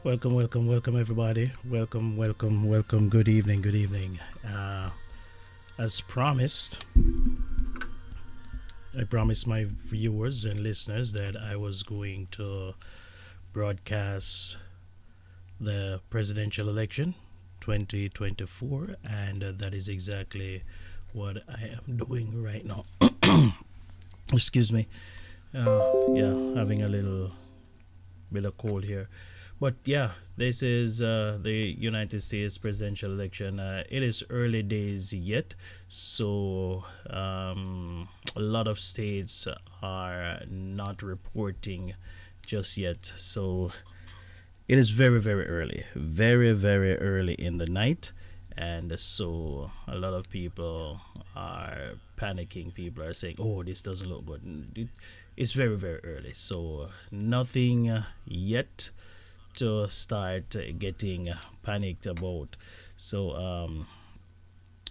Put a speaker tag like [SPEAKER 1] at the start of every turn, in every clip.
[SPEAKER 1] Welcome, welcome, welcome, everybody. Welcome, welcome, welcome. Good evening, good evening. As promised, I promised my viewers and listeners that I was going to broadcast the presidential election 2024, and that is exactly what I am doing right now. Excuse me. Yeah, having a little bit of cold here. But yeah, this is the United States presidential election. It is early days yet, so a lot of states are not reporting just yet. So it is very, very early, very, very early in the night. And so a lot of people are panicking. People are saying, oh, this doesn't look good. It's very, very early. So nothing yet to start getting panicked about. So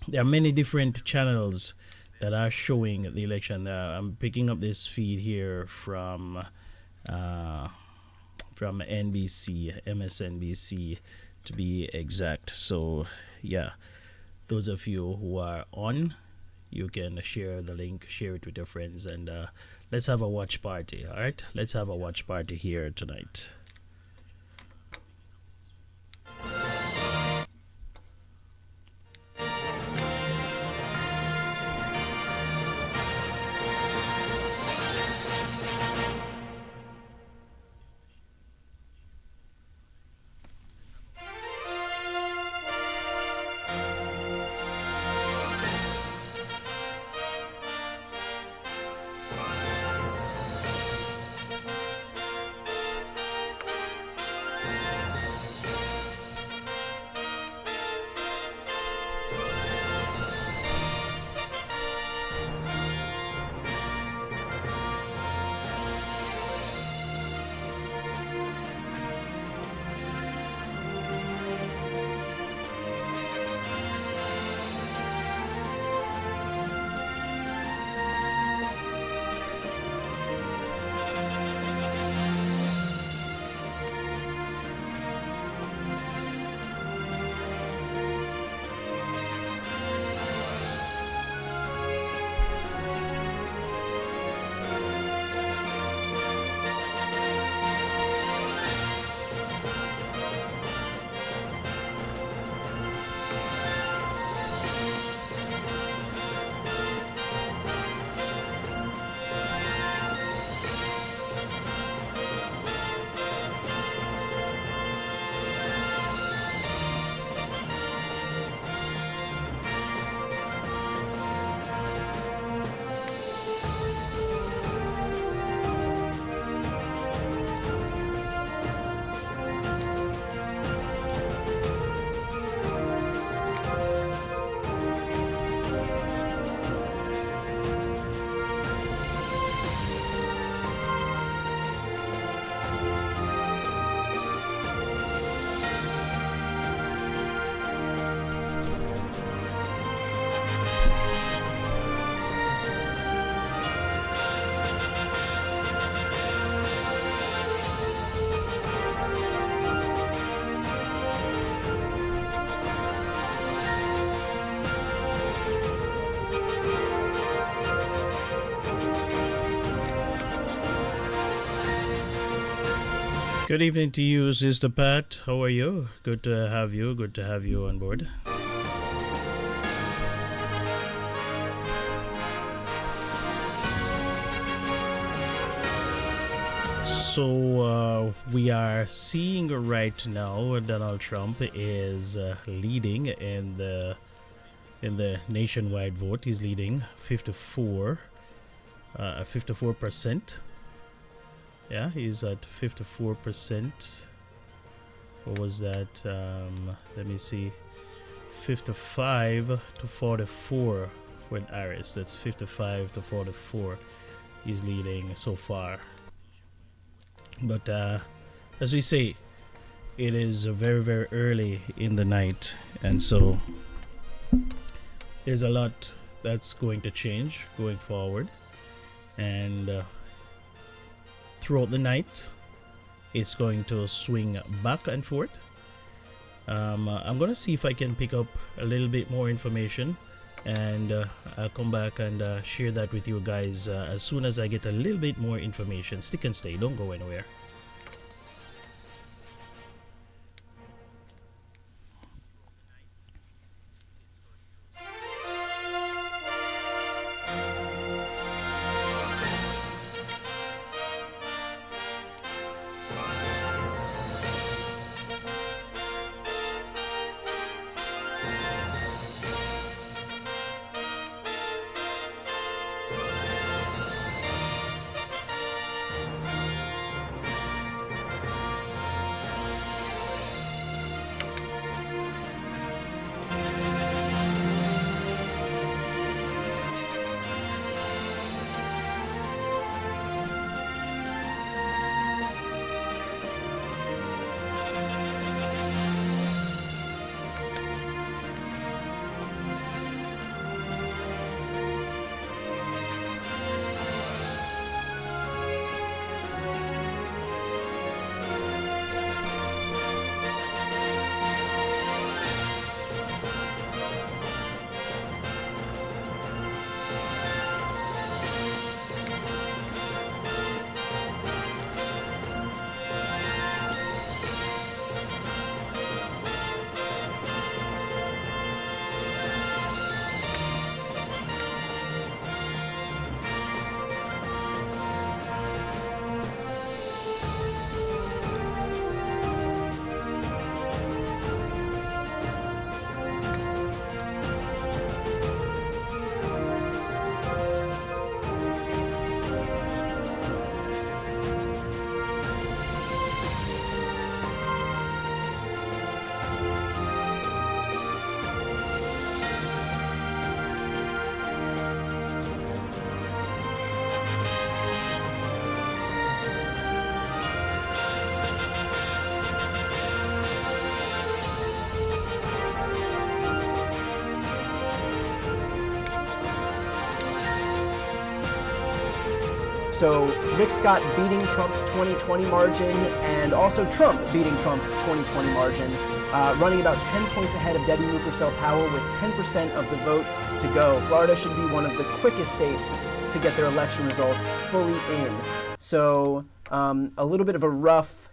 [SPEAKER 1] there are many different channels that are showing the election. I'm picking up this feed here uh, from NBC, MSNBC to be exact. So yeah, those of you who are on, you can share the link, share it with your friends, and let's have a watch party. All right, let's have a watch party here tonight. Good evening to you, Sister Pat. How are you? Good to have you. Good to have you on board. So we are seeing right now Donald Trump is leading in the nationwide vote. He's leading 54%. Yeah, he's at 54%. What was that? Let me see. 55 to 44 with Harris. That's 55 to 44. He's leading so far. But as we say, it is very, very early in the night. And so there's a lot that's going to change going forward. And throughout the night, it's going to swing back and forth. I'm gonna see if I can pick up a little bit more information, and I'll come back and share that with you guys as soon as I get a little bit more information. Stick and stay, don't go anywhere.
[SPEAKER 2] So Rick Scott beating Trump's 2020 margin, and also Trump beating Trump's 2020 margin, running about 10 points ahead of Debbie Mukersel Powell with 10% of the vote to go. Florida should be one of the quickest states to get their election results fully in. So a little bit of a rough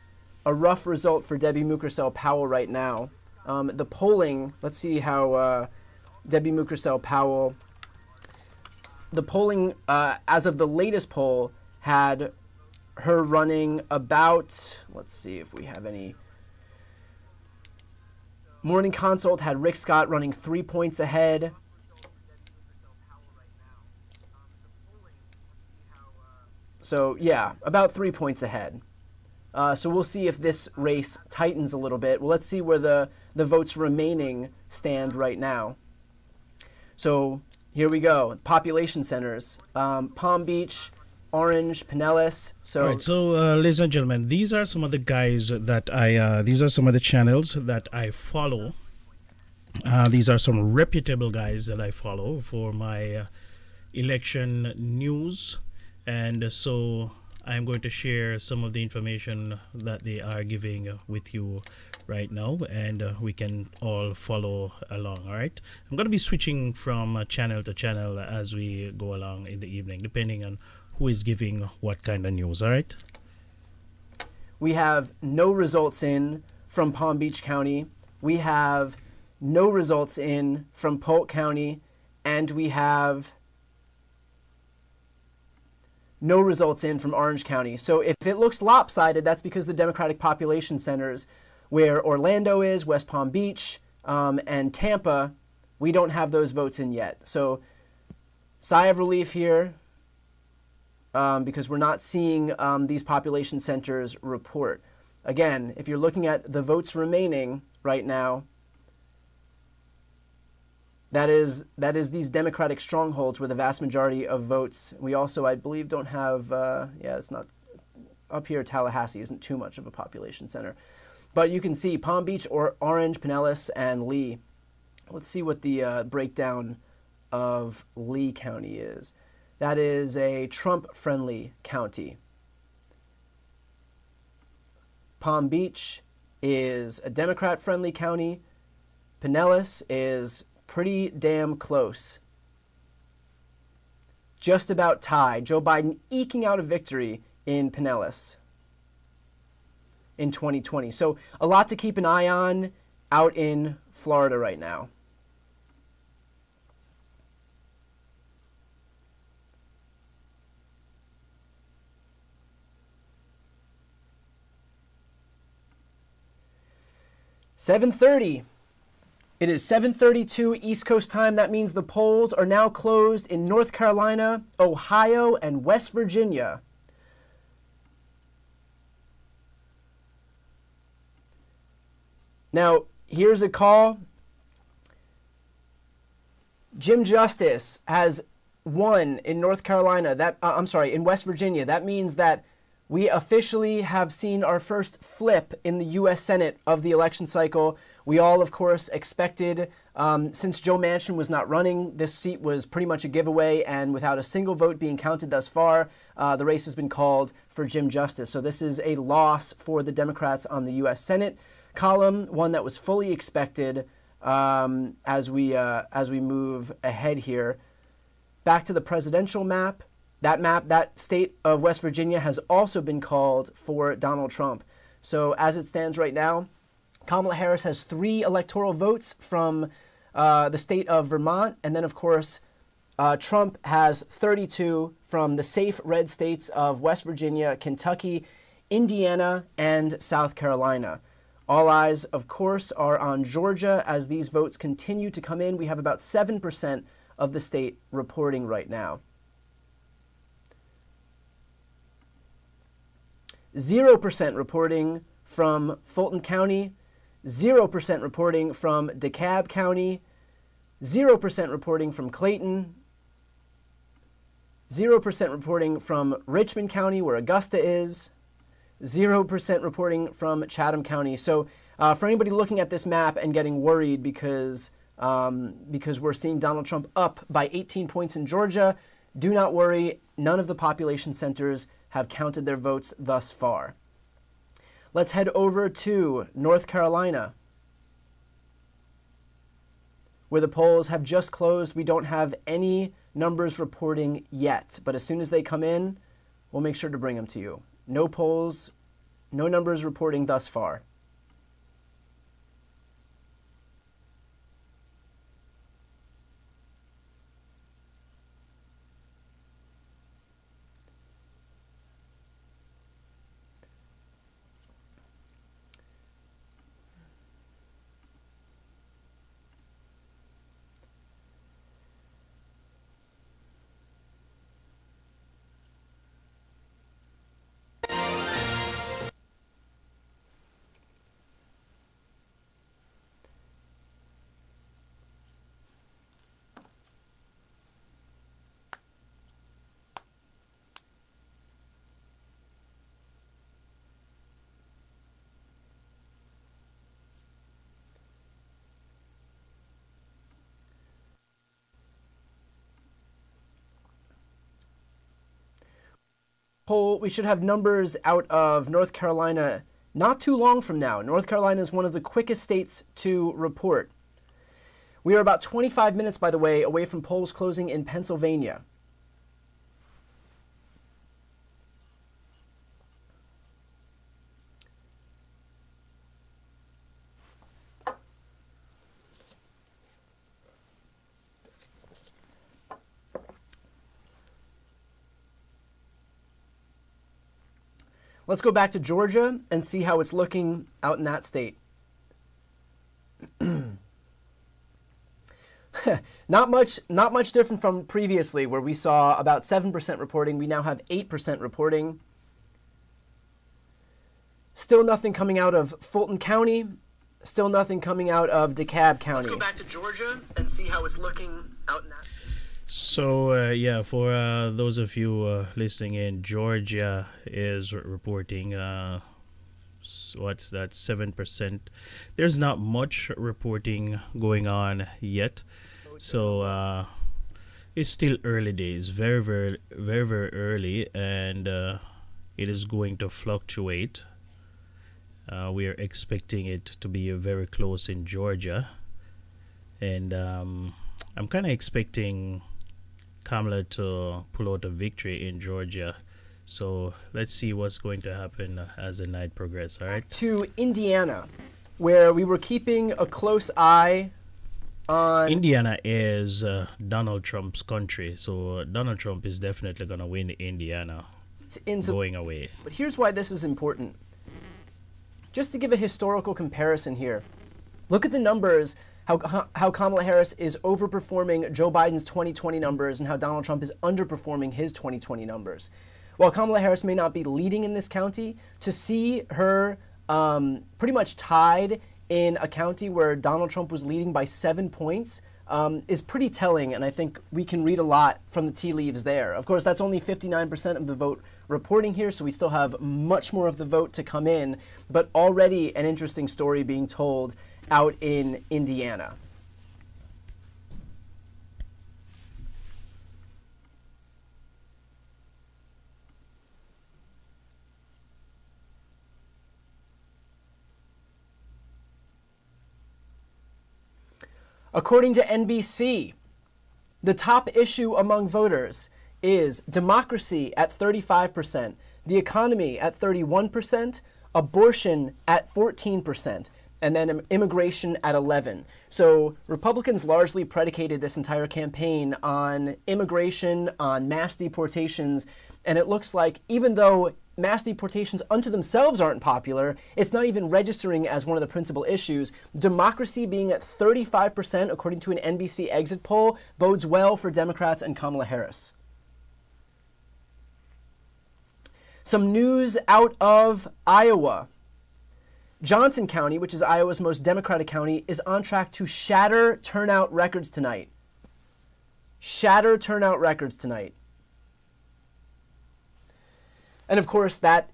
[SPEAKER 2] result for Debbie Mukersel Powell right now. The polling, let's see how Debbie Mukersel Powell. The polling, as of the latest poll, had her running about, let's see if we have any. Morning Consult had Rick Scott running 3 points ahead. So, yeah, about 3 points ahead. So we'll see if this race tightens a little bit. Well, let's see where the votes remaining stand right now. So here we go. Population centers. Palm Beach, Orange, Pinellas.
[SPEAKER 1] All right, so ladies and gentlemen, these are some of the guys that these are some of the channels that I follow. These are some reputable guys that I follow for my election news. And so I'm going to share some of the information that they are giving with you right now, and we can all follow along. All right, I'm going to be switching from channel to channel as we go along in the evening, depending on who is giving what kind of news. All right,
[SPEAKER 2] we have no results in from Palm Beach County. We have no results in from Polk County, and we have no results in from Orange County. So if it looks lopsided, that's because the Democratic population centers, where Orlando is, West Palm Beach, and Tampa, we don't have those votes in yet. So sigh of relief here, because we're not seeing these population centers report. Again, if you're looking at the votes remaining right now, that is these Democratic strongholds where the vast majority of votes. We also, I believe, don't have, it's not, up here Tallahassee isn't too much of a population center. But you can see Palm Beach, or Orange, Pinellas, and Lee. Let's see what the breakdown of Lee County is. That is a Trump-friendly county. Palm Beach is a Democrat-friendly county. Pinellas is pretty damn close. Just about tied. Joe Biden eking out a victory in Pinellas in 2020. So a lot to keep an eye on out in Florida right now. "7:30. It is 7:32 East Coast time. That means the polls are now closed in North Carolina, Ohio, and West Virginia. Now, here's a call. Jim Justice has won in North Carolina. In West Virginia. That means that we officially have seen our first flip in the U.S. Senate of the election cycle. We all, of course, expected, since Joe Manchin was not running, this seat was pretty much a giveaway, and without a single vote being counted thus far, the race has been called for Jim Justice. So this is a loss for the Democrats on the U.S. Senate column, one that was fully expected as we move ahead here. Back to the presidential map. That state of West Virginia has also been called for Donald Trump. So as it stands right now, Kamala Harris has 3 electoral votes from the state of Vermont. And then, of course, Trump has 32 from the safe red states of West Virginia, Kentucky, Indiana, and South Carolina. All eyes, of course, are on Georgia as these votes continue to come in. We have about 7% of the state reporting right now. 0% reporting from Fulton County, 0% reporting from DeKalb County, 0% reporting from Clayton, 0% reporting from Richmond County, where Augusta is, 0% reporting from Chatham County. So for anybody looking at this map and getting worried because we're seeing Donald Trump up by 18 points in Georgia, do not worry. None of the population centers have counted their votes thus far. Let's head over to North Carolina, where the polls have just closed. We don't have any numbers reporting yet, but as soon as they come in, we'll make sure to bring them to you. No polls, no numbers reporting thus far. We should have numbers out of North Carolina not too long from now. North Carolina is one of the quickest states to report. We are about 25 minutes, by the way, away from polls closing in Pennsylvania. Let's go back to Georgia and see how it's looking out in that state. Not much different from previously, where we saw about 7% reporting. We now have 8% reporting. Still nothing coming out of Fulton County. Still nothing coming out of DeKalb County. Let's go back to Georgia and see how it's looking out in that.
[SPEAKER 1] So, for those of you listening in, Georgia is reporting, what's that, 7%. There's not much reporting going on yet. So, it's still early days, very, very, very, very early, and it is going to fluctuate We are expecting it to be very close in Georgia, and I'm kind of expecting Kamala to pull out a victory in Georgia. So let's see what's going to happen as the night progresses. All right.
[SPEAKER 2] To Indiana, where we were keeping a close eye on.
[SPEAKER 1] Indiana is Donald Trump's country, so Donald Trump is definitely going to win Indiana going away.
[SPEAKER 2] But here's why this is important. Just to give a historical comparison here, look at the numbers, how Kamala Harris is overperforming Joe Biden's 2020 numbers and how Donald Trump is underperforming his 2020 numbers. While Kamala Harris may not be leading in this county, to see her pretty much tied in a county where Donald Trump was leading by 7 points is pretty telling, and I think we can read a lot from the tea leaves there. Of course, that's only 59% of the vote reporting here, so we still have much more of the vote to come in, but already an interesting story being told out in Indiana. According to NBC, the top issue among voters is democracy at 35%, the economy at 31%, abortion at 14%, and then immigration at 11%. So Republicans largely predicated this entire campaign on immigration, on mass deportations, and it looks like even though mass deportations unto themselves aren't popular, it's not even registering as one of the principal issues. Democracy being at 35%, according to an NBC exit poll, bodes well for Democrats and Kamala Harris. Some news out of Iowa. Johnson County, which is Iowa's most Democratic county, is on track to shatter turnout records tonight. Shatter turnout records tonight. And of course, that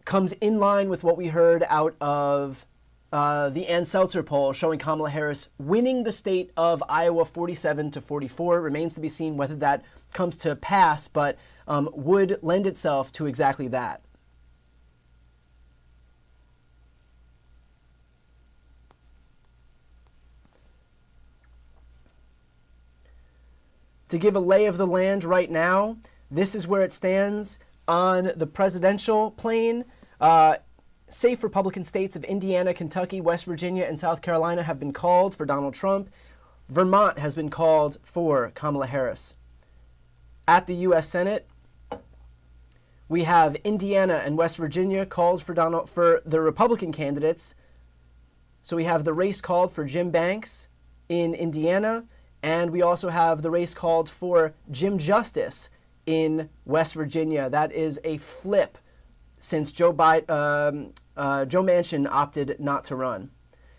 [SPEAKER 2] comes in line with what we heard out of the Ann Seltzer poll showing Kamala Harris winning the state of Iowa 47-44. Remains to be seen whether that comes to pass, but would lend itself to exactly that. To give a lay of the land right now, this is where it stands on the presidential plane. Safe Republican states of Indiana, Kentucky, West Virginia, and South Carolina have been called for Donald Trump. Vermont has been called for Kamala Harris. At the U.S. Senate, we have Indiana and West Virginia called for the Republican candidates. So we have the race called for Jim Banks in Indiana, and we also have the race called for Jim Justice in West Virginia. That is a flip since Joe Manchin opted not to run.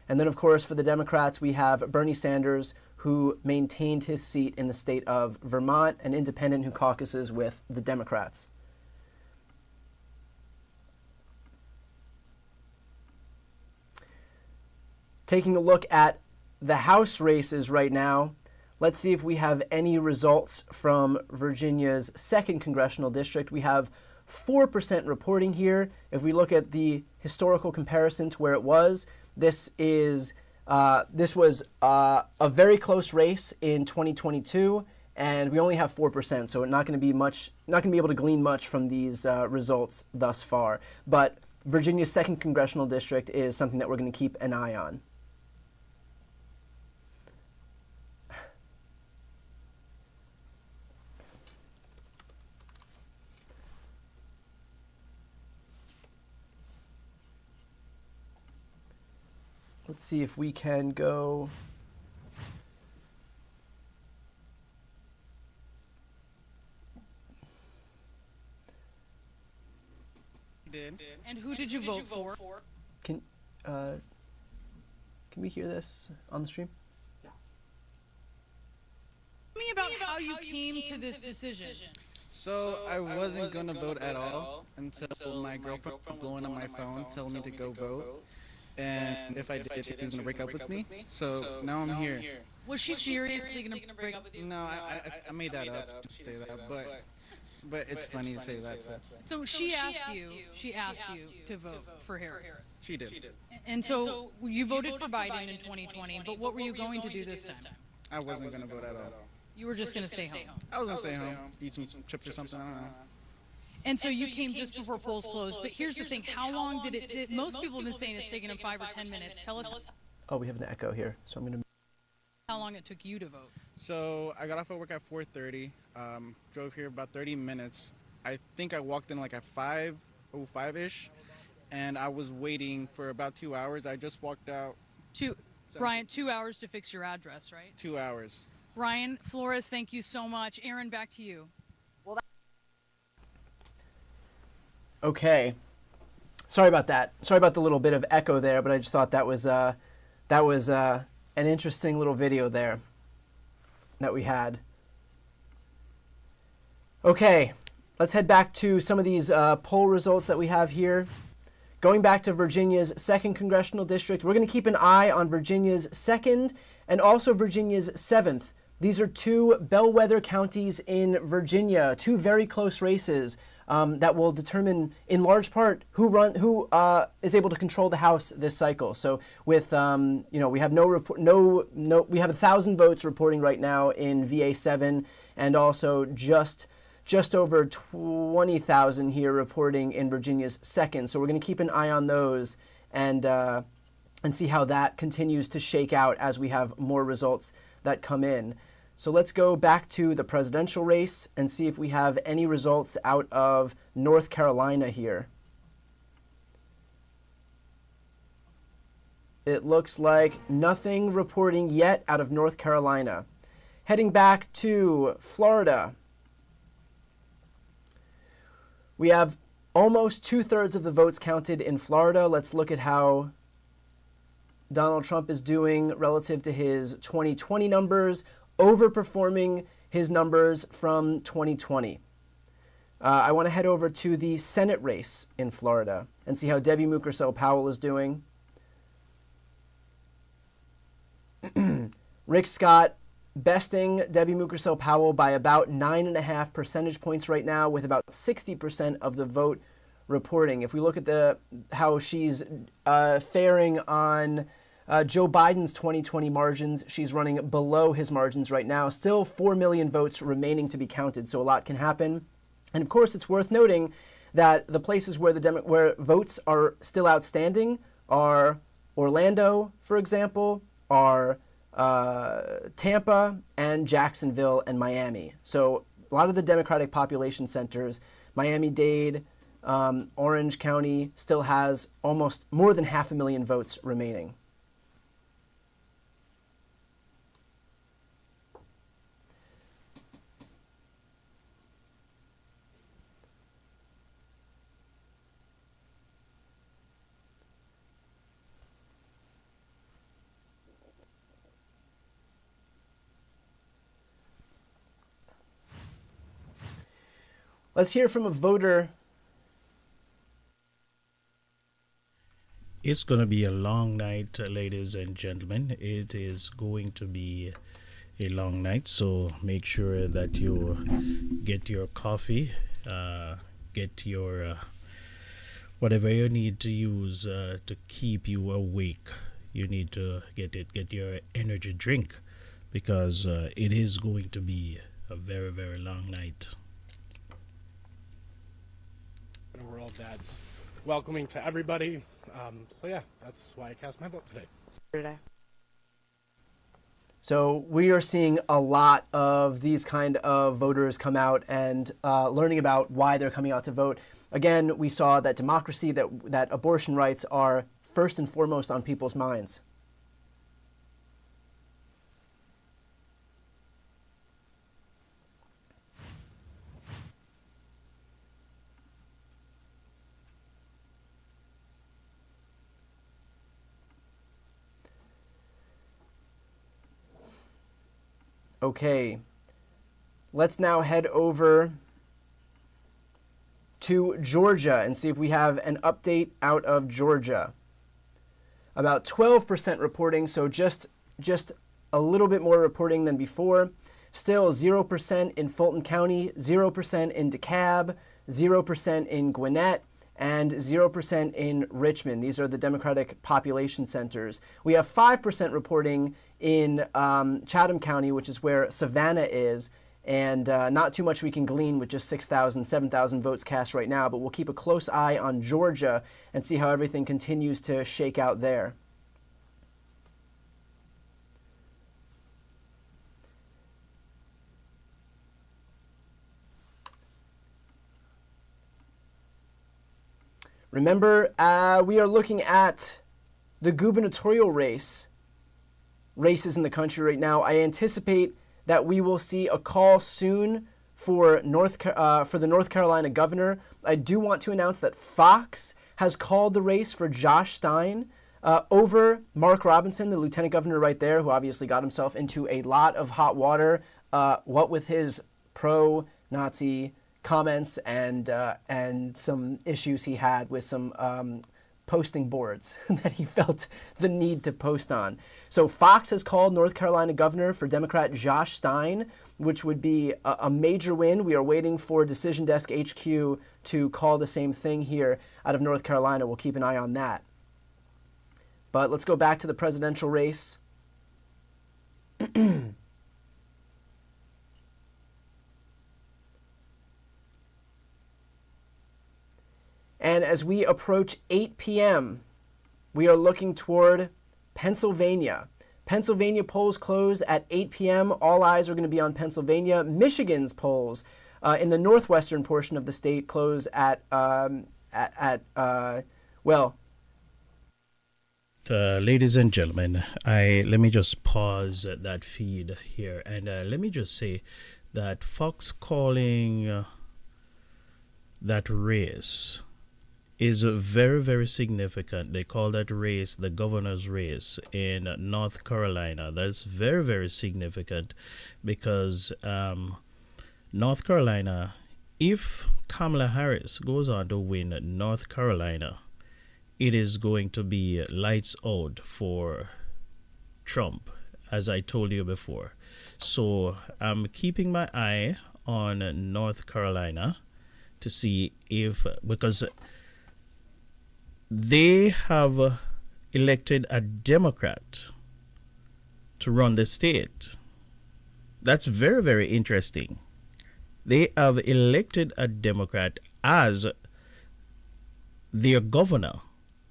[SPEAKER 2] And then, of course, for the Democrats, we have Bernie Sanders, who maintained his seat in the state of Vermont, an independent who caucuses with the Democrats. Taking a look at the House races right now, let's see if we have any results from Virginia's 2nd congressional district. We have 4% reporting here. If we look at the historical comparison to where it was, this was a very close race in 2022, and we only have 4%, so we're not going to be able to glean much from these results thus far. But Virginia's 2nd congressional district is something that we're going to keep an eye on. Let's see if we can go.
[SPEAKER 3] And who did you vote for?
[SPEAKER 2] Can we hear this on the stream?
[SPEAKER 3] Tell me about how you came to this decision.
[SPEAKER 4] So I wasn't gonna vote at all until my girlfriend was blowing up my phone, telling me to go vote. And if I did, she was gonna break up with me. So now I'm here.
[SPEAKER 3] Was she seriously gonna break up with you?
[SPEAKER 4] No, I made that up to say that, but But it's funny to say that.
[SPEAKER 3] So she asked you to vote for Harris.
[SPEAKER 4] She did.
[SPEAKER 3] And so you voted for Biden in 2020, but what were you going to do this time?
[SPEAKER 4] I wasn't going to vote at all.
[SPEAKER 3] You were just going to stay home.
[SPEAKER 4] I was going to stay home, eat some chips or something. I don't know.
[SPEAKER 3] And so you came just before polls closed. But here's the thing: how long did it? Most people have been saying it's taken them 5 or 10 minutes. Tell us
[SPEAKER 2] Oh, we have an echo here, so I'm going to.
[SPEAKER 3] how long it took you to vote.
[SPEAKER 4] So I got off of work at 4:30. Drove here about 30 minutes. I think I walked in like at 5:05ish, and I was waiting for about 2 hours. I just walked out.
[SPEAKER 3] Brian, 2 hours to fix your address, right?
[SPEAKER 4] 2 hours.
[SPEAKER 3] Brian Flores, thank you so much. Aaron, back to you.
[SPEAKER 2] Okay. Sorry about that. Sorry about the little bit of echo there, but I just thought that was an interesting little video there that we had. Okay, let's head back to some of these poll results that we have here. Going back to Virginia's 2nd Congressional District, we're going to keep an eye on Virginia's 2nd and also Virginia's 7th. These are two bellwether counties in Virginia, two very close races that will determine, in large part, who is able to control the House this cycle. So, with we have we have 1,000 votes reporting right now in VA7, and also just over 20,000 here reporting in Virginia's 2nd. So we're going to keep an eye on those and see how that continues to shake out as we have more results that come in. So let's go back to the presidential race and see if we have any results out of North Carolina here. It looks like nothing reporting yet out of North Carolina. Heading back to Florida. We have almost 2/3 of the votes counted in Florida. Let's look at how Donald Trump is doing relative to his 2020 numbers, overperforming his numbers from 2020. I want to head over to the Senate race in Florida and see how Debbie Mukersel Powell is doing. Rick Scott besting Debbie Mukersel Powell by about 9.5 percentage points right now, with about 60% of the vote reporting. If we look at how she's faring on Joe Biden's 2020 margins, she's running below his margins right now. Still 4 million votes remaining to be counted, so a lot can happen. And of course, it's worth noting that the places where votes are still outstanding are Orlando, for example, are Tampa and Jacksonville and Miami. So a lot of the Democratic population centers, Miami-Dade, Orange County, still has almost more than 500,000 votes remaining. Let's hear from a voter.
[SPEAKER 1] It's going to be a long night, ladies and gentlemen. It is going to be a long night, so make sure that you get your coffee, get your whatever you need to use to keep you awake. You need to get your energy drink, because it is going to be a very, very long night.
[SPEAKER 5] We're all dads. Welcoming to everybody. So yeah, that's why I cast my vote today.
[SPEAKER 2] So we are seeing a lot of these kind of voters come out and learning about why they're coming out to vote. Again, we saw that democracy, that abortion rights are first and foremost on people's minds. Okay, let's now head over to Georgia and see if we have an update out of Georgia. About 12% reporting, so just a little bit more reporting than before. Still 0% in Fulton County, 0% in DeKalb, 0% in Gwinnett, and 0% in Richmond. These are the Democratic population centers. We have 5% reporting in Chatham County, which is where Savannah is, and not too much we can glean with just 6,000, 7,000 votes cast right now, but we'll keep a close eye on Georgia and see how everything continues to shake out there. Remember, we are looking at the gubernatorial races in the country right now. I anticipate that we will see a call soon for the North Carolina governor. I do want to announce that Fox has called the race for Josh Stein over Mark Robinson, the lieutenant governor right there, who obviously got himself into a lot of hot water, what with his pro-Nazi comments and some issues he had with some posting boards that he felt the need to post on. So Fox has called North Carolina governor for Democrat Josh Stein, which would be a major win. We are waiting for Decision Desk HQ to call the same thing here out of North Carolina. We'll keep an eye on that. But let's go back to the presidential race. And as we approach 8 p.m., we are looking toward Pennsylvania. Pennsylvania polls close at 8 p.m. All eyes are going to be on Pennsylvania. Michigan's polls in the northwestern portion of the state close at
[SPEAKER 1] ladies and gentlemen, let me just pause that feed here, and let me just say that Fox calling that race is very, very significant. They call that race the governor's race in North Carolina. That's very, very significant because North Carolina, if Kamala Harris goes on to win North Carolina, it is going to be lights out for Trump, as I told you before. So I'm keeping my eye on North Carolina to see because they have elected a Democrat to run the state. That's very, very interesting. They have elected a Democrat as their governor.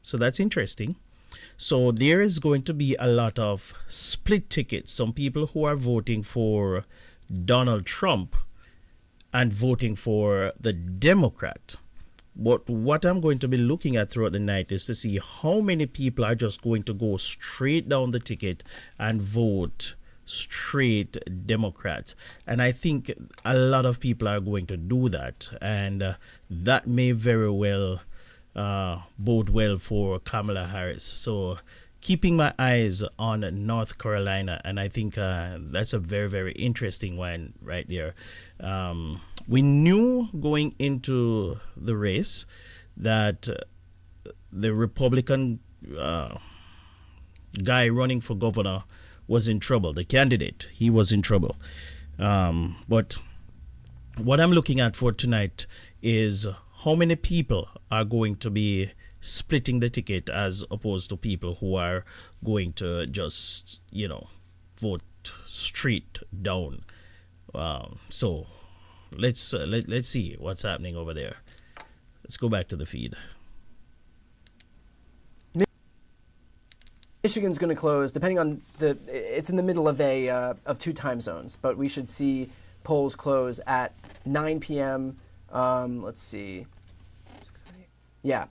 [SPEAKER 1] So that's interesting. So there is going to be a lot of split tickets. Some people who are voting for Donald Trump and voting for the Democrat. But what I'm going to be looking at throughout the night is to see how many people are just going to go straight down the ticket and vote straight Democrat. And I think a lot of people are going to do that. And that may very well bode well for Kamala Harris. So keeping my eyes on North Carolina. And I think that's a very, very interesting one right there. We knew going into the race that the Republican guy running for governor was in trouble. The candidate, he was in trouble. But what I'm looking at for tonight is how many people are going to be splitting the ticket as opposed to people who are going to just, vote straight down. So let's see what's happening over there. Let's go back to the feed.
[SPEAKER 2] Michigan's going to close, depending on it's in the middle of of two time zones, but we should see polls close at 9 p.m. Let's see. Yeah.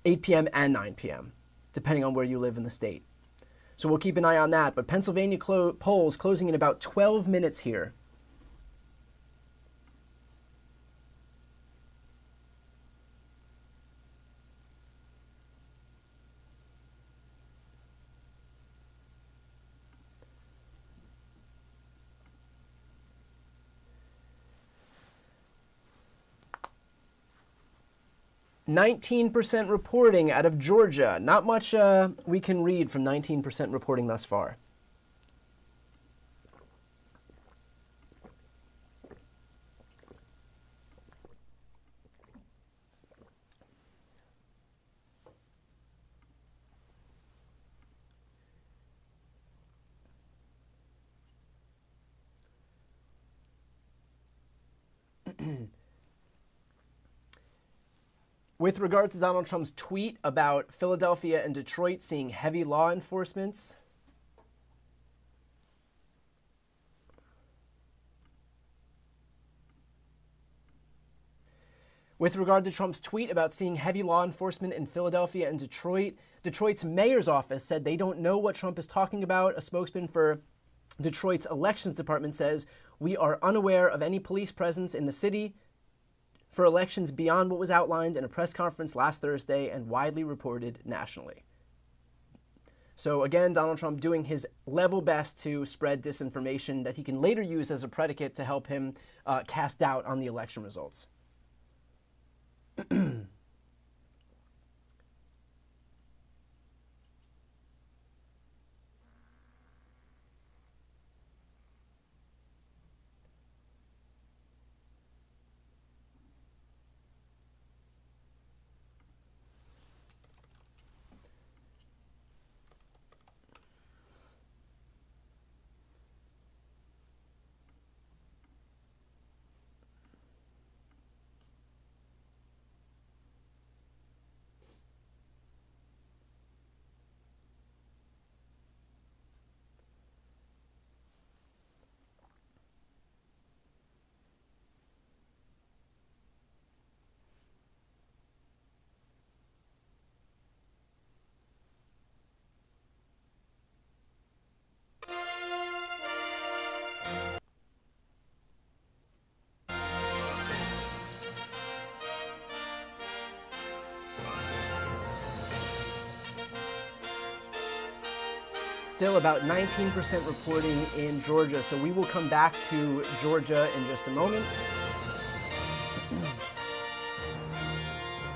[SPEAKER 2] 8 p.m. and 9 p.m., depending on where you live in the state. So we'll keep an eye on that. But Pennsylvania polls closing in about 12 minutes here. %, reporting out of Georgia. Not much we can read from 19% reporting thus far. With regard to Donald Trump's tweet about Philadelphia and Detroit seeing heavy law enforcement, with regard to Trump's tweet about seeing heavy law enforcement in Philadelphia and Detroit, Detroit's mayor's office said they don't know what Trump is talking about. A spokesman for Detroit's elections department says, "We are unaware of any police presence in the city for elections beyond what was outlined in a press conference last Thursday and widely reported nationally." So again, Donald Trump doing his level best to spread disinformation that he can later use as a predicate to help him cast doubt on the election results. Still about 19% reporting in Georgia, so we will come back to Georgia in just a moment.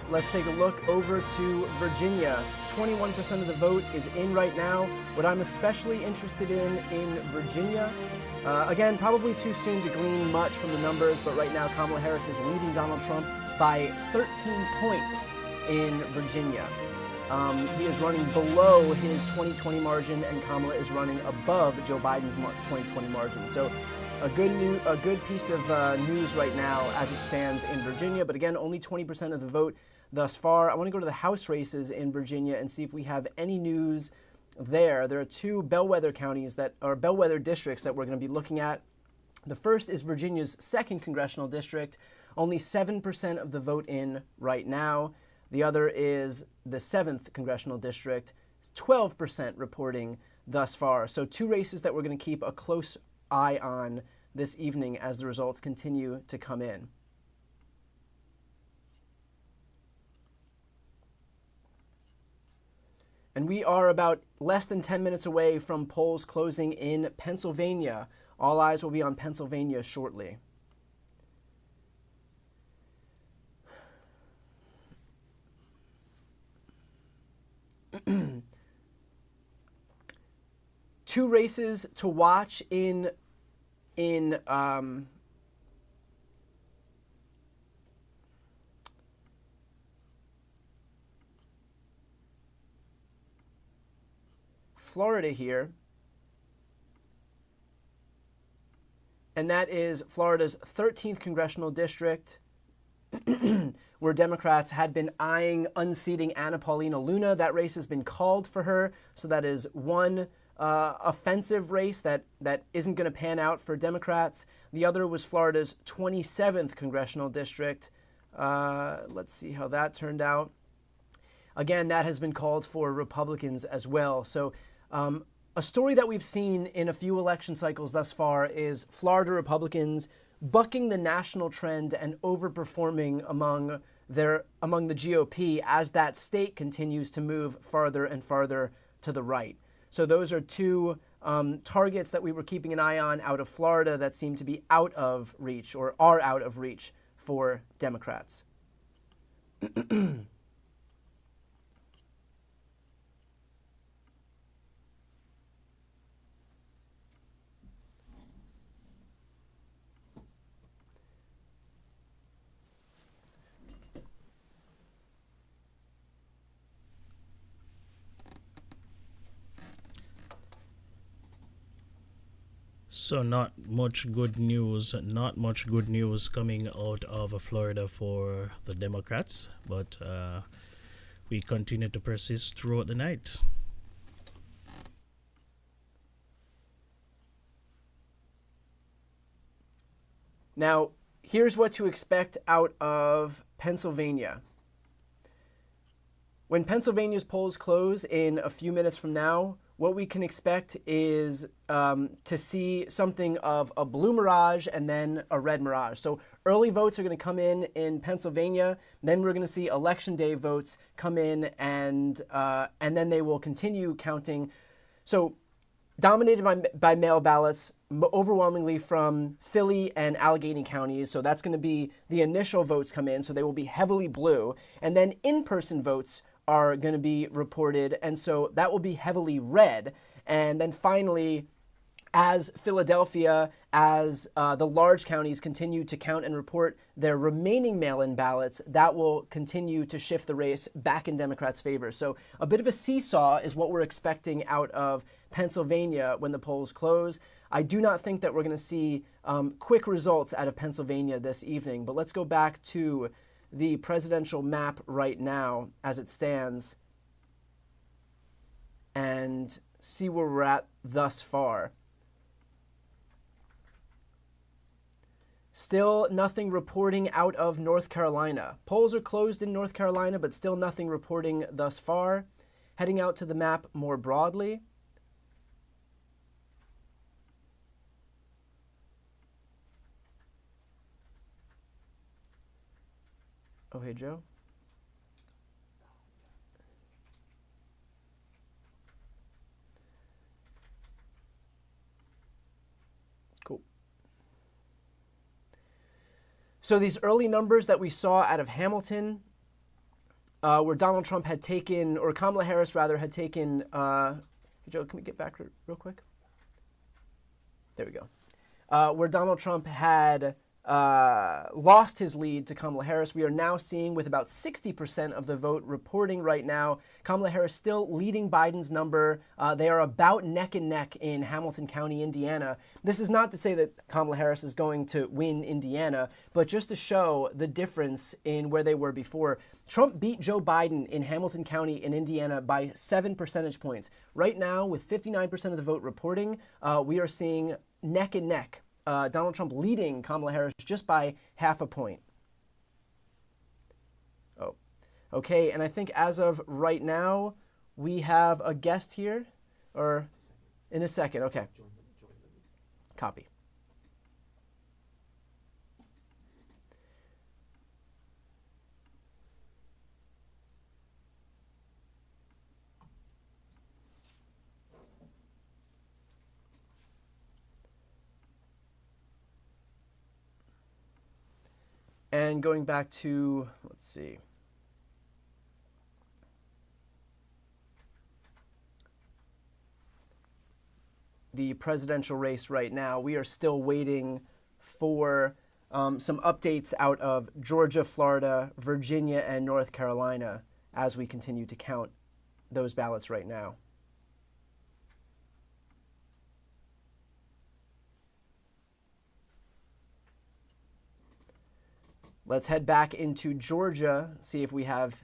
[SPEAKER 2] Let's take a look over to Virginia. 21% of the vote is in right now. What I'm especially interested in Virginia, again, probably too soon to glean much from the numbers, but right now Kamala Harris is leading Donald Trump by 13 points in Virginia. He is running below his 2020 margin, and Kamala is running above Joe Biden's 2020 margin. So a good piece of news right now as it stands in Virginia. But again, only 20% of the vote thus far. I want to go to the House races in Virginia and see if we have any news there. There are two bellwether counties bellwether districts that we're going to be looking at. The first is Virginia's 2nd congressional district, only 7% of the vote in right now. The other is the 7th congressional district, 12% reporting thus far. So two races that we're going to keep a close eye on this evening as the results continue to come in. And we are about less than 10 minutes away from polls closing in Pennsylvania. All eyes will be on Pennsylvania shortly. Two races to watch in Florida here, and that is Florida's 13th congressional district, where Democrats had been eyeing unseating Anna Paulina Luna. That race has been called for her, so that is one offensive race that isn't going to pan out for Democrats. The other was Florida's 27th congressional district. Let's see how that turned out. Again, that has been called for Republicans as well. So a story that we've seen in a few election cycles thus far is Florida Republicans bucking the national trend and overperforming among the GOP as that state continues to move farther and farther to the right. So those are two targets that we were keeping an eye on out of Florida that seem to be out of reach or are out of reach for Democrats.
[SPEAKER 1] So not much good news. Not much good news coming out of Florida for the Democrats, but we continue to persist throughout the night.
[SPEAKER 2] Now, here's what to expect out of Pennsylvania. When Pennsylvania's polls close in a few minutes from now, what we can expect is to see something of a blue mirage and then a red mirage. So early votes are going to come in Pennsylvania. Then we're going to see election day votes come in, and then they will continue counting. So dominated by mail ballots, overwhelmingly from Philly and Allegheny counties. So that's going to be the initial votes come in. So they will be heavily blue. And then in-person votes are going to be reported. And so that will be heavily red. And then finally, as Philadelphia, as the large counties continue to count and report their remaining mail-in ballots, that will continue to shift the race back in Democrats' favor. So a bit of a seesaw is what we're expecting out of Pennsylvania when the polls close. I do not think that we're going to see quick results out of Pennsylvania this evening, but let's go back to the presidential map right now as it stands and see where we're at thus far. Still nothing reporting out of North Carolina. Polls are closed in North Carolina, but still nothing reporting thus far. Heading out to the map more broadly. Oh, hey, Joe. Cool. So these early numbers that we saw out of Hamilton, where Donald Trump had taken, or Kamala Harris rather, had taken, Joe, can we get back real quick? There we go. Where Donald Trump had lost his lead to Kamala Harris. We are now seeing, with about 60% of the vote reporting right now, Kamala Harris still leading Biden's number. They are about neck and neck in Hamilton County, Indiana. This is not to say that Kamala Harris is going to win Indiana, but just to show the difference in where they were before. Trump beat Joe Biden in Hamilton County in Indiana by 7 percentage points. Right now, with 59% of the vote reporting, we are seeing neck and neck. Donald Trump leading Kamala Harris just by half a point. Oh, okay. And I think as of right now, we have a guest here, or in a second. Okay. Copy. And going back to, let's see. The presidential race right now, we are still waiting for some updates out of Georgia, Florida, Virginia, and North Carolina as we continue to count those ballots right now. Let's head back into Georgia, see if we have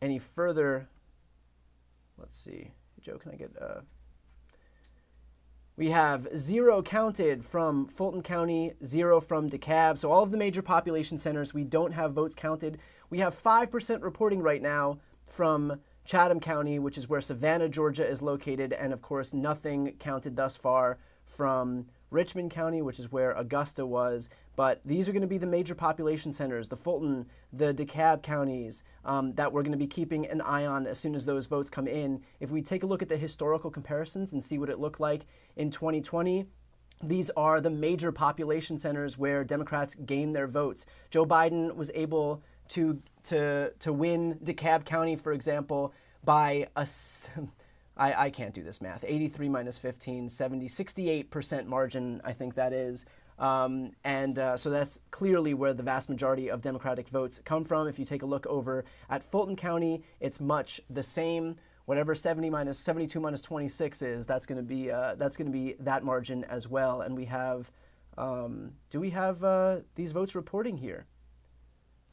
[SPEAKER 2] any further. Let's see. Joe, can I get... We have 0 counted from Fulton County, 0 from DeKalb. So all of the major population centers, we don't have votes counted. We have 5% reporting right now from Chatham County, which is where Savannah, Georgia is located. And of course, nothing counted thus far from Richmond County, which is where Augusta was. But these are going to be the major population centers, the Fulton, the DeKalb counties, that we're going to be keeping an eye on as soon as those votes come in. If we take a look at the historical comparisons and see what it looked like in 2020, these are the major population centers where Democrats gained their votes. Joe Biden was able to win DeKalb County, for example, by I can't do this math. 83 minus 15, 70, 68% margin, I think that is. So that's clearly where the vast majority of Democratic votes come from. If you take a look over at Fulton County, it's much the same. whatever 72 minus 26 is, that's going to be that margin as well. And we have, do we have these votes reporting here?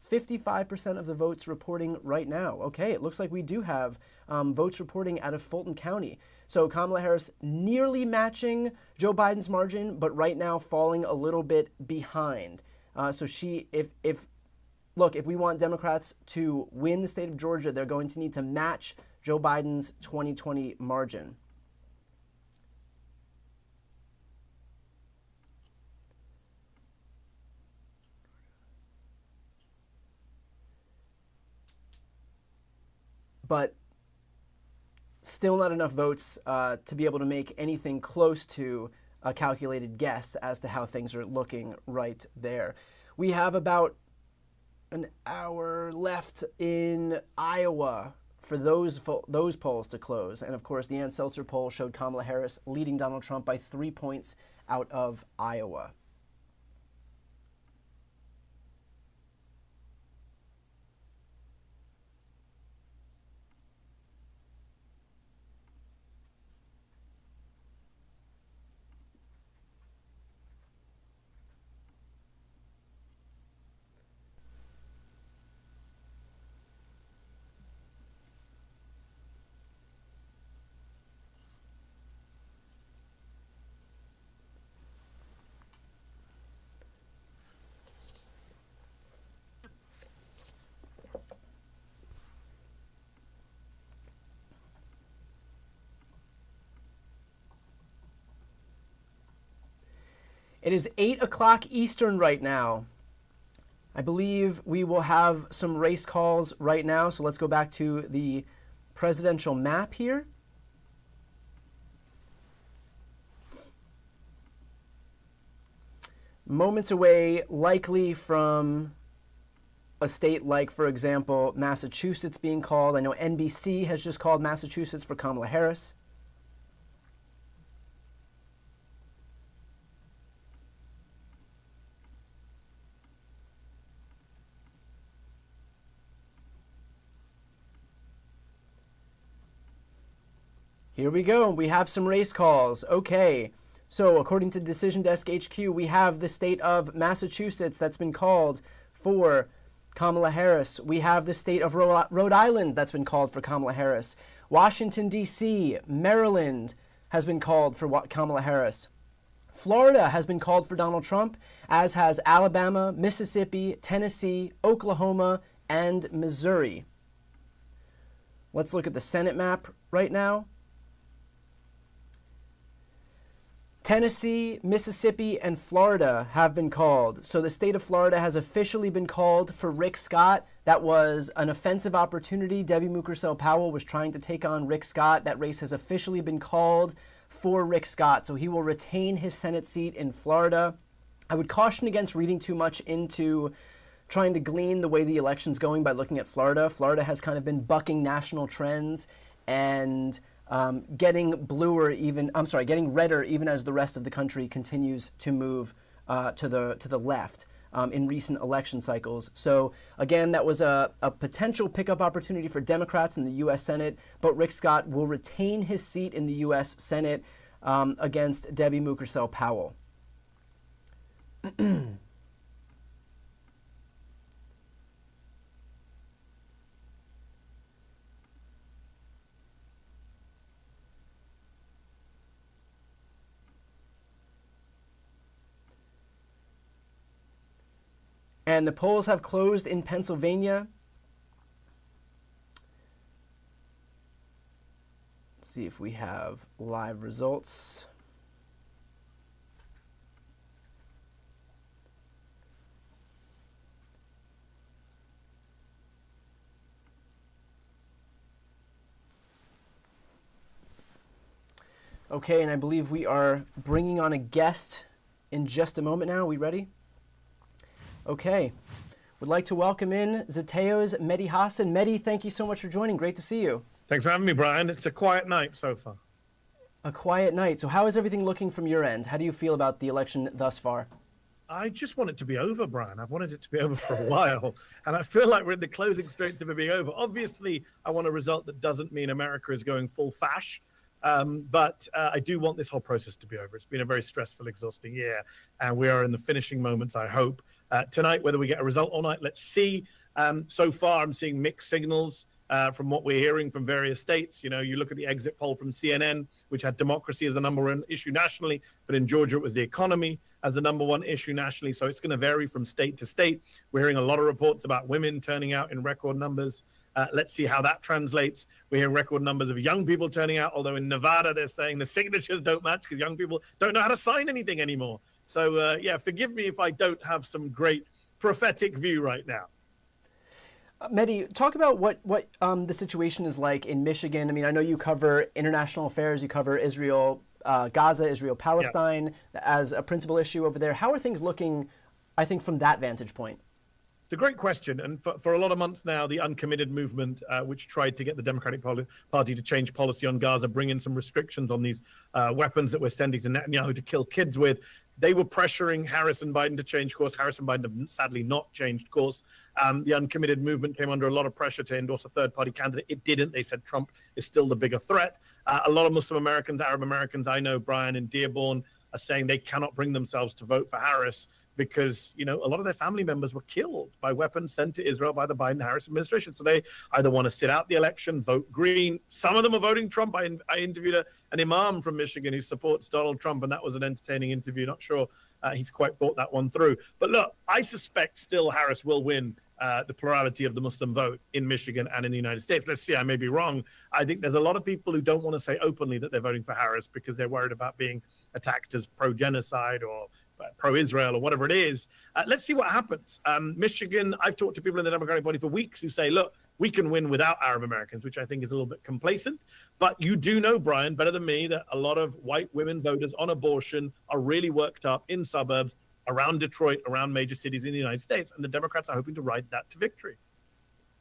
[SPEAKER 2] 55% of the votes reporting right now. Okay, it looks like we do have votes reporting out of Fulton County. So Kamala Harris nearly matching Joe Biden's margin, but right now falling a little bit behind. So if we want Democrats to win the state of Georgia, they're going to need to match Joe Biden's 2020 margin. But still not enough votes to be able to make anything close to a calculated guess as to how things are looking right there. We have about an hour left in Iowa for those polls to close. And of course, the Ann Seltzer poll showed Kamala Harris leading Donald Trump by 3 points out of Iowa. It is 8 o'clock Eastern right now. I believe we will have some race calls right now. So let's go back to the presidential map here. Moments away, likely from a state like, for example, Massachusetts being called. I know NBC has just called Massachusetts for Kamala Harris. Here we go. We have some race calls. Okay. So according to Decision Desk HQ, we have the state of Massachusetts that's been called for Kamala Harris. We have the state of Rhode Island that's been called for Kamala Harris. Washington, D.C., Maryland has been called for Kamala Harris. Florida has been called for Donald Trump, as has Alabama, Mississippi, Tennessee, Oklahoma, and Missouri. Let's look at the Senate map right now. Tennessee, Mississippi, and Florida have been called. So the state of Florida has officially been called for Rick Scott. That was an offensive opportunity. Debbie Mukersel Powell was trying to take on Rick Scott. That race has officially been called for Rick Scott. So he will retain his Senate seat in Florida. I would caution against reading too much into trying to glean the way the election's going by looking at Florida. Florida has kind of been bucking national trends and getting redder even as the rest of the country continues to move to the left in recent election cycles. So again, that was a potential pickup opportunity for Democrats in the U.S. Senate, but Rick Scott will retain his seat in the U.S. Senate against Debbie Mukersel Powell. And the polls have closed in Pennsylvania. Let's see if we have live results. Okay, and I believe we are bringing on a guest in just a moment now. Are we ready? Okay. Would like to welcome in Zateo's Mehdi Hassan. Mehdi, thank you so much for joining. Great to see you.
[SPEAKER 6] Thanks for having me, Brian. It's a quiet night so far.
[SPEAKER 2] A quiet night. So how is everything looking from your end? How do you feel about the election thus far?
[SPEAKER 6] I just want it to be over, Brian. I've wanted it to be over for a while. And I feel like we're in the closing straits of it being over. Obviously, I want a result that doesn't mean America is going full fash. But I do want this whole process to be over. It's been a very stressful, exhausting year. And we are in the finishing moments, I hope. Tonight, whether we get a result or not, let's see. So far, I'm seeing mixed signals from what we're hearing from various states. You know, you look at the exit poll from CNN, which had democracy as the number one issue nationally, but in Georgia, it was the economy as the number one issue nationally. So it's going to vary from state to state. We're hearing a lot of reports about women turning out in record numbers. Let's see how that translates. We hear record numbers of young people turning out, although in Nevada, they're saying the signatures don't match because young people don't know how to sign anything anymore. So, yeah, forgive me if I don't have some great prophetic view right now.
[SPEAKER 2] Mehdi, talk about what the situation is like in Michigan. I mean, I know you cover international affairs, you cover Israel, Gaza, Israel, Palestine as a principal issue over there. How are things looking, I think, from that vantage point?
[SPEAKER 6] It's a great question. And for a lot of months now, the Uncommitted movement, which tried to get the Democratic Party to change policy on Gaza, bring in some restrictions on these weapons that we're sending to Netanyahu to kill kids with, they were pressuring Harris and Biden to change course. Harris and Biden have sadly not changed course. The Uncommitted movement came under a lot of pressure to endorse a third-party candidate. It didn't. They said Trump is still the bigger threat. A lot of Muslim Americans, Arab Americans, I know, Brian in Dearborn, are saying they cannot bring themselves to vote for Harris because, you know, a lot of their family members were killed by weapons sent to Israel by the Biden-Harris administration. So they either want to sit out the election, vote green. Some of them are voting Trump. I interviewed an imam from Michigan who supports Donald Trump, and that was an entertaining interview. Not sure he's quite thought that one through. But look, I suspect still Harris will win the plurality of the Muslim vote in Michigan and in the United States. Let's see, I may be wrong. I think there's a lot of people who don't want to say openly that they're voting for Harris because they're worried about being attacked as pro-genocide or pro-Israel or whatever it is. Let's see what happens. Michigan, I've talked to people in the Democratic Party for weeks who say, look, we can win without Arab Americans, which I think is a little bit complacent. But you do know, Brian, better than me, that a lot of white women voters on abortion are really worked up in suburbs around Detroit, around major cities in the United States. And the Democrats are hoping to ride that to victory.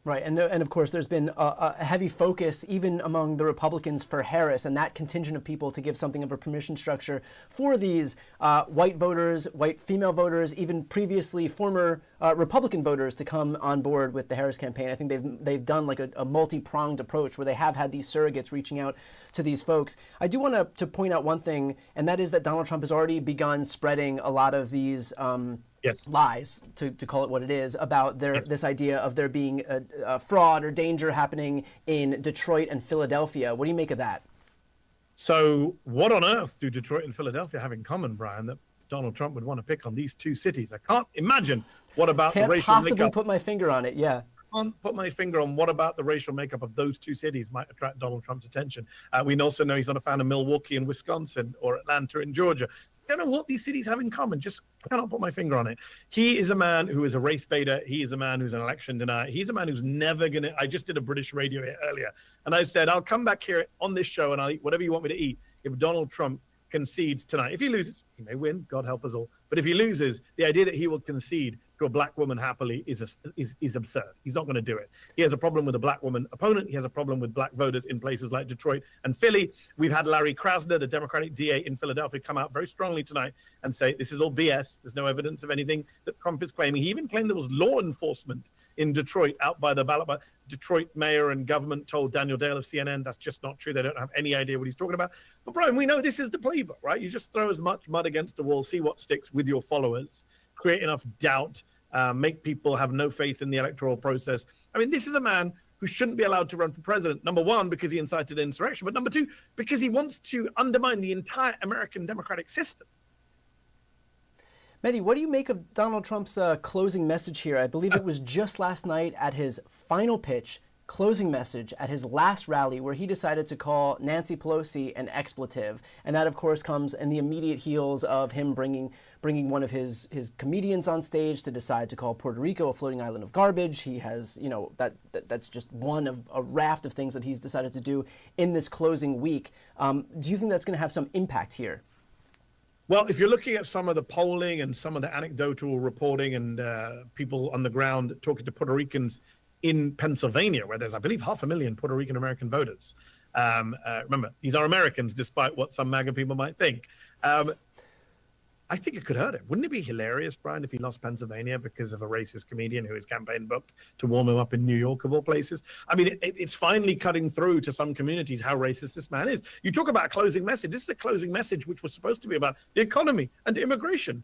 [SPEAKER 2] Right, and of course there's been a heavy focus even among the Republicans for Harris and that contingent of people to give something of a permission structure for these white voters, white female voters, even previously former Republican voters to come on board with the Harris campaign. I think they've done like a multi-pronged approach where they have had these surrogates reaching out to these folks. I do want to point out one thing, and that is that Donald Trump has already begun spreading a lot of these lies, to call it what it is, about this idea of there being a fraud or danger happening in Detroit and Philadelphia. What do you make of that?
[SPEAKER 6] So what on earth do Detroit and Philadelphia have in common, Brian, that Donald Trump would want to pick on these two cities? I can't imagine what about the racial makeup.
[SPEAKER 2] Can't possibly put my finger on it, yeah.
[SPEAKER 6] Can't put my finger on what about the racial makeup of those two cities might attract Donald Trump's attention. We also know he's not a fan of Milwaukee in Wisconsin or Atlanta in Georgia. I don't know what these cities have in common. Just cannot put my finger on it. He is a man who is a race baiter. He is a man who's an election denier. He's a man who's never going to... I just did a British radio here earlier, and I said, I'll come back here on this show and I'll eat whatever you want me to eat if Donald Trump concedes tonight. If he loses, he may win, God help us all. But if he loses, the idea that he will concede to a black woman happily is absurd. He's not going to do it. He has a problem with a black woman opponent. He has a problem with black voters in places like Detroit and Philly. We've had Larry Krasner, the Democratic DA in Philadelphia, come out very strongly tonight and say this is all BS. There's no evidence of anything that Trump is claiming. He even claimed there was law enforcement in Detroit out by the ballot. But Detroit mayor and government told Daniel Dale of CNN that's just not true. They don't have any idea what he's talking about. But Brian, we know this is the playbook, right? You just throw as much mud against the wall, see what sticks with your followers, create enough doubt, make people have no faith in the electoral process. I mean, this is a man who shouldn't be allowed to run for president. Number one, because he incited insurrection, but number two, because he wants to undermine the entire American democratic system.
[SPEAKER 2] Mehdi, what do you make of Donald Trump's closing message here? I believe it was just last night at his final pitch, closing message at his last rally, where he decided to call Nancy Pelosi an expletive. And that, of course, comes in the immediate heels of him bringing one of his comedians on stage to decide to call Puerto Rico a floating island of garbage. He has, you know, that's just one of a raft of things that he's decided to do in this closing week. Do you think that's going to have some impact here?
[SPEAKER 6] Well, if you're looking at some of the polling and some of the anecdotal reporting and people on the ground talking to Puerto Ricans in Pennsylvania, where there's, I believe, 500,000 Puerto Rican American voters. Remember, these are Americans, despite what some MAGA people might think. I think it could hurt him. Wouldn't it be hilarious, Brian, if he lost Pennsylvania because of a racist comedian who his campaign booked to warm him up in New York, of all places? I mean, it's finally cutting through to some communities how racist this man is. You talk about a closing message. This is a closing message which was supposed to be about the economy and immigration.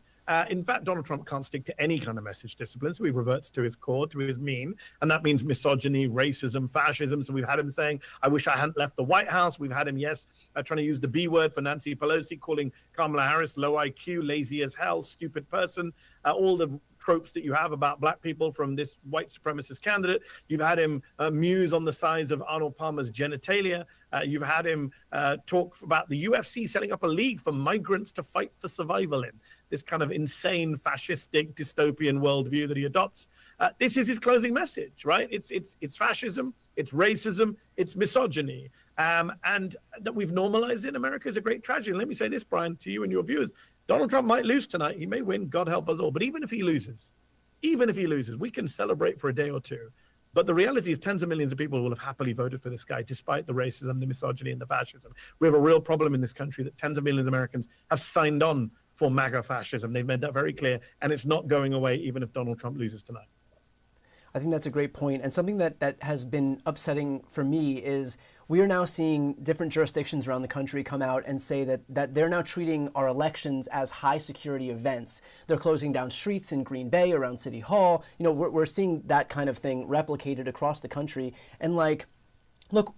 [SPEAKER 6] In fact, Donald Trump can't stick to any kind of message discipline, so he reverts to his core, to his mean, and that means misogyny, racism, fascism. So we've had him saying, I wish I hadn't left the White House. We've had him, trying to use the B word for Nancy Pelosi, calling Kamala Harris low IQ, lazy as hell, stupid person, all the tropes that you have about black people from this white supremacist candidate. You've had him muse on the size of Arnold Palmer's genitalia. You've had him talk about the UFC setting up a league for migrants to fight for survival in. This kind of insane, fascistic, dystopian worldview that he adopts. This is his closing message, right? It's fascism, it's racism, it's misogyny. And that we've normalized in America is a great tragedy. And let me say this, Brian, to you and your viewers. Donald Trump might lose tonight. He may win. God help us all. But even if he loses, we can celebrate for a day or two. But the reality is tens of millions of people will have happily voted for this guy, despite the racism, the misogyny, and the fascism. We have a real problem in this country that tens of millions of Americans have signed on for MAGA fascism. They've made that very clear, and it's not going away even if Donald Trump loses tonight.
[SPEAKER 2] I think that's a great point. And something that has been upsetting for me is we are now seeing different jurisdictions around the country come out and say that they're now treating our elections as high security events. They're closing down streets in Green Bay around City Hall. You know, we're seeing that kind of thing replicated across the country. And look,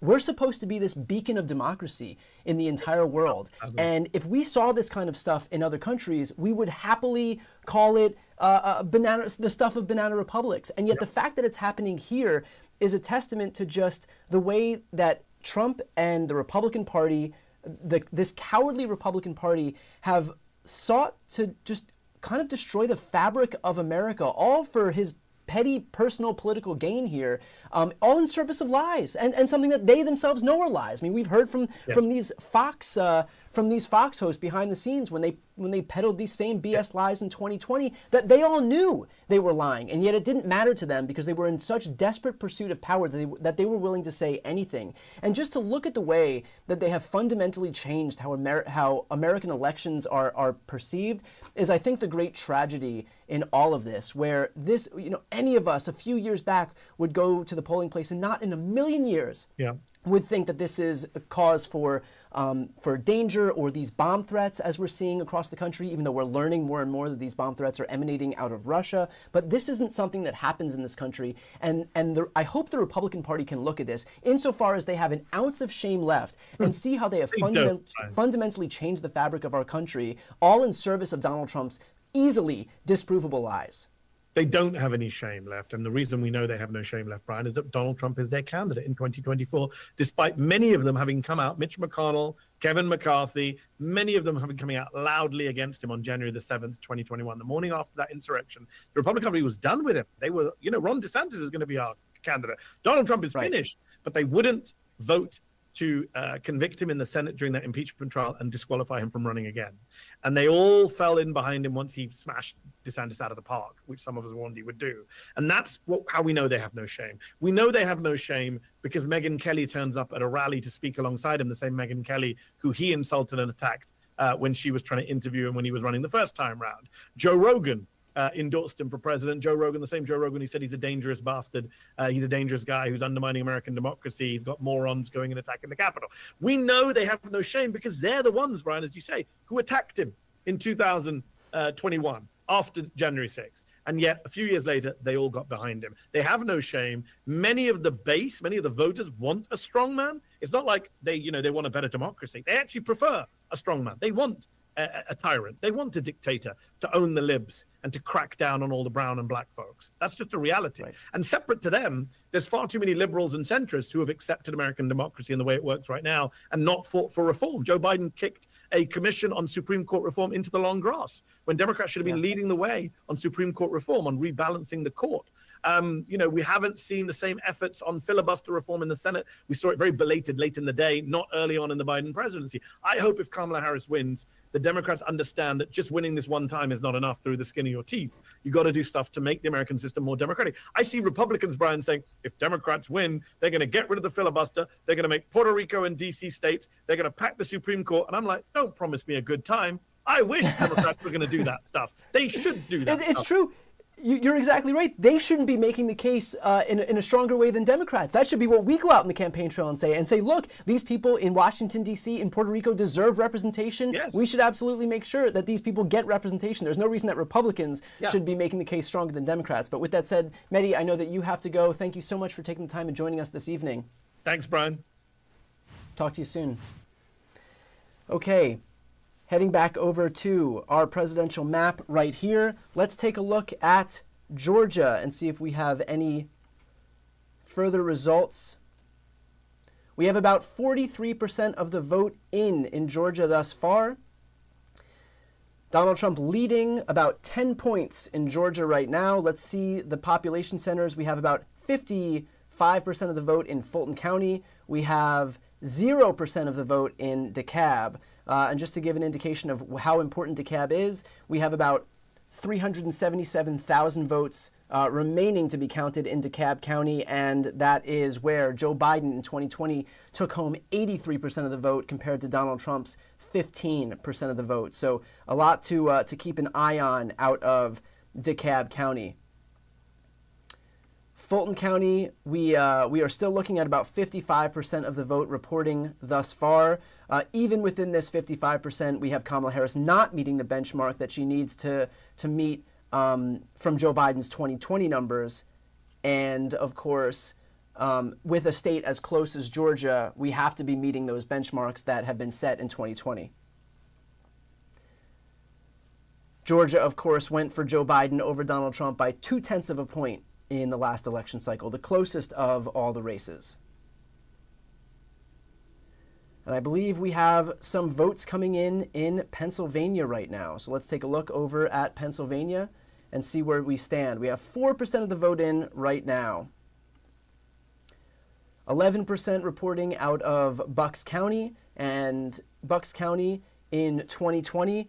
[SPEAKER 2] we're supposed to be this beacon of democracy in the entire world. And if we saw this kind of stuff in other countries, we would happily call it the stuff of banana republics. And yet the fact that it's happening here is a testament to just the way that Trump and the Republican Party, this cowardly Republican Party, have sought to just kind of destroy the fabric of America, all for his petty personal political gain here, all in service of lies and something that they themselves know are lies. I mean, we've heard from these Fox hosts behind the scenes when they peddled these same BS lies in 2020 that they all knew they were lying, and yet it didn't matter to them because they were in such desperate pursuit of power that they were willing to say anything. And just to look at the way that they have fundamentally changed how American elections are perceived is, I think, the great tragedy in all of this, where this, any of us a few years back would go to the polling place and not in a million years would think that this is a cause for danger or these bomb threats, as we're seeing across the country, even though we're learning more and more that these bomb threats are emanating out of Russia. But this isn't something that happens in this country. And I hope the Republican Party can look at this insofar as they have an ounce of shame left and see how they have fundamentally changed the fabric of our country, all in service of Donald Trump's easily disprovable lies.
[SPEAKER 6] They don't have any shame left. And the reason we know they have no shame left, Brian, is that Donald Trump is their candidate in 2024, despite many of them having come out, Mitch McConnell, Kevin McCarthy, many of them having coming out loudly against him on January the 7th, 2021, the morning after that insurrection. The Republican Party was done with him. They were, Ron DeSantis is going to be our candidate. Donald Trump is finished, but they wouldn't vote to convict him in the Senate during that impeachment trial and disqualify him from running again. And they all fell in behind him once he smashed DeSantis out of the park, which some of us warned he would do. And that's how we know they have no shame. We know they have no shame because Megyn Kelly turns up at a rally to speak alongside him, the same Megyn Kelly who he insulted and attacked when she was trying to interview him when he was running the first time round. Joe Rogan endorsed him for president. Joe Rogan, the same Joe Rogan who said he's a dangerous bastard. He's a dangerous guy who's undermining American democracy. He's got morons going and attacking the Capitol. We know they have no shame because they're the ones, Brian, as you say, who attacked him in 2021 after January 6th. And yet, a few years later, they all got behind him. They have no shame. Many of the base, many of the voters want a strong man. It's not like they want a better democracy. They actually prefer a strong man. They want a tyrant. They want a dictator to own the libs and to crack down on all the brown and black folks. That's just a reality. Right. And separate to them, there's far too many liberals and centrists who have accepted American democracy in the way it works right now and not fought for reform. Joe Biden kicked a commission on Supreme Court reform into the long grass when Democrats should have been leading the way on Supreme Court reform, on rebalancing the court. We haven't seen the same efforts on filibuster reform in the Senate. We saw it very belated late in the day, not early on in the Biden presidency. I hope if Kamala Harris wins, the Democrats understand that just winning this one time is not enough through the skin of your teeth. You got to do stuff to make the American system more democratic. I see Republicans, Brian, saying if Democrats win, they're going to get rid of the filibuster. They're going to make Puerto Rico and DC states. They're going to pack the Supreme Court. And I'm like, don't promise me a good time. I wish Democrats were going to do that stuff. They should do that.
[SPEAKER 2] It's
[SPEAKER 6] stuff.
[SPEAKER 2] true. You're exactly right. They shouldn't be making the case in a stronger way than Democrats. That should be what we go out in the campaign trail and say, look, these people in Washington, D.C., in Puerto Rico deserve representation.
[SPEAKER 6] Yes.
[SPEAKER 2] We should absolutely make sure that these people get representation. There's no reason that Republicans should be making the case stronger than Democrats. But with that said, Mehdi, I know that you have to go. Thank you so much for taking the time and joining us this evening.
[SPEAKER 6] Thanks, Brian.
[SPEAKER 2] Talk to you soon. Okay. Heading back over to our presidential map right here, let's take a look at Georgia and see if we have any further results. We have about 43% of the vote in Georgia thus far. Donald Trump leading about 10 points in Georgia right now. Let's see the population centers. We have about 55% of the vote in Fulton County. We have 0% of the vote in DeKalb. And just to give an indication of how important DeKalb is, we have about 377,000 votes remaining to be counted in DeKalb County, and that is where Joe Biden in 2020 took home 83% of the vote compared to Donald Trump's 15% of the vote. So a lot to keep an eye on out of DeKalb County. Fulton County, we are still looking at about 55% of the vote reporting thus far. Even within this 55%, we have Kamala Harris not meeting the benchmark that she needs to meet from Joe Biden's 2020 numbers. And of course, with a state as close as Georgia, we have to be meeting those benchmarks that have been set in 2020. Georgia, of course, went for Joe Biden over Donald Trump by 0.2 of a point in the last election cycle, the closest of all the races. And I believe we have some votes coming in Pennsylvania right now. So let's take a look over at Pennsylvania and see where we stand. We have 4% of the vote in right now. 11% reporting out of Bucks County, and Bucks County in 2020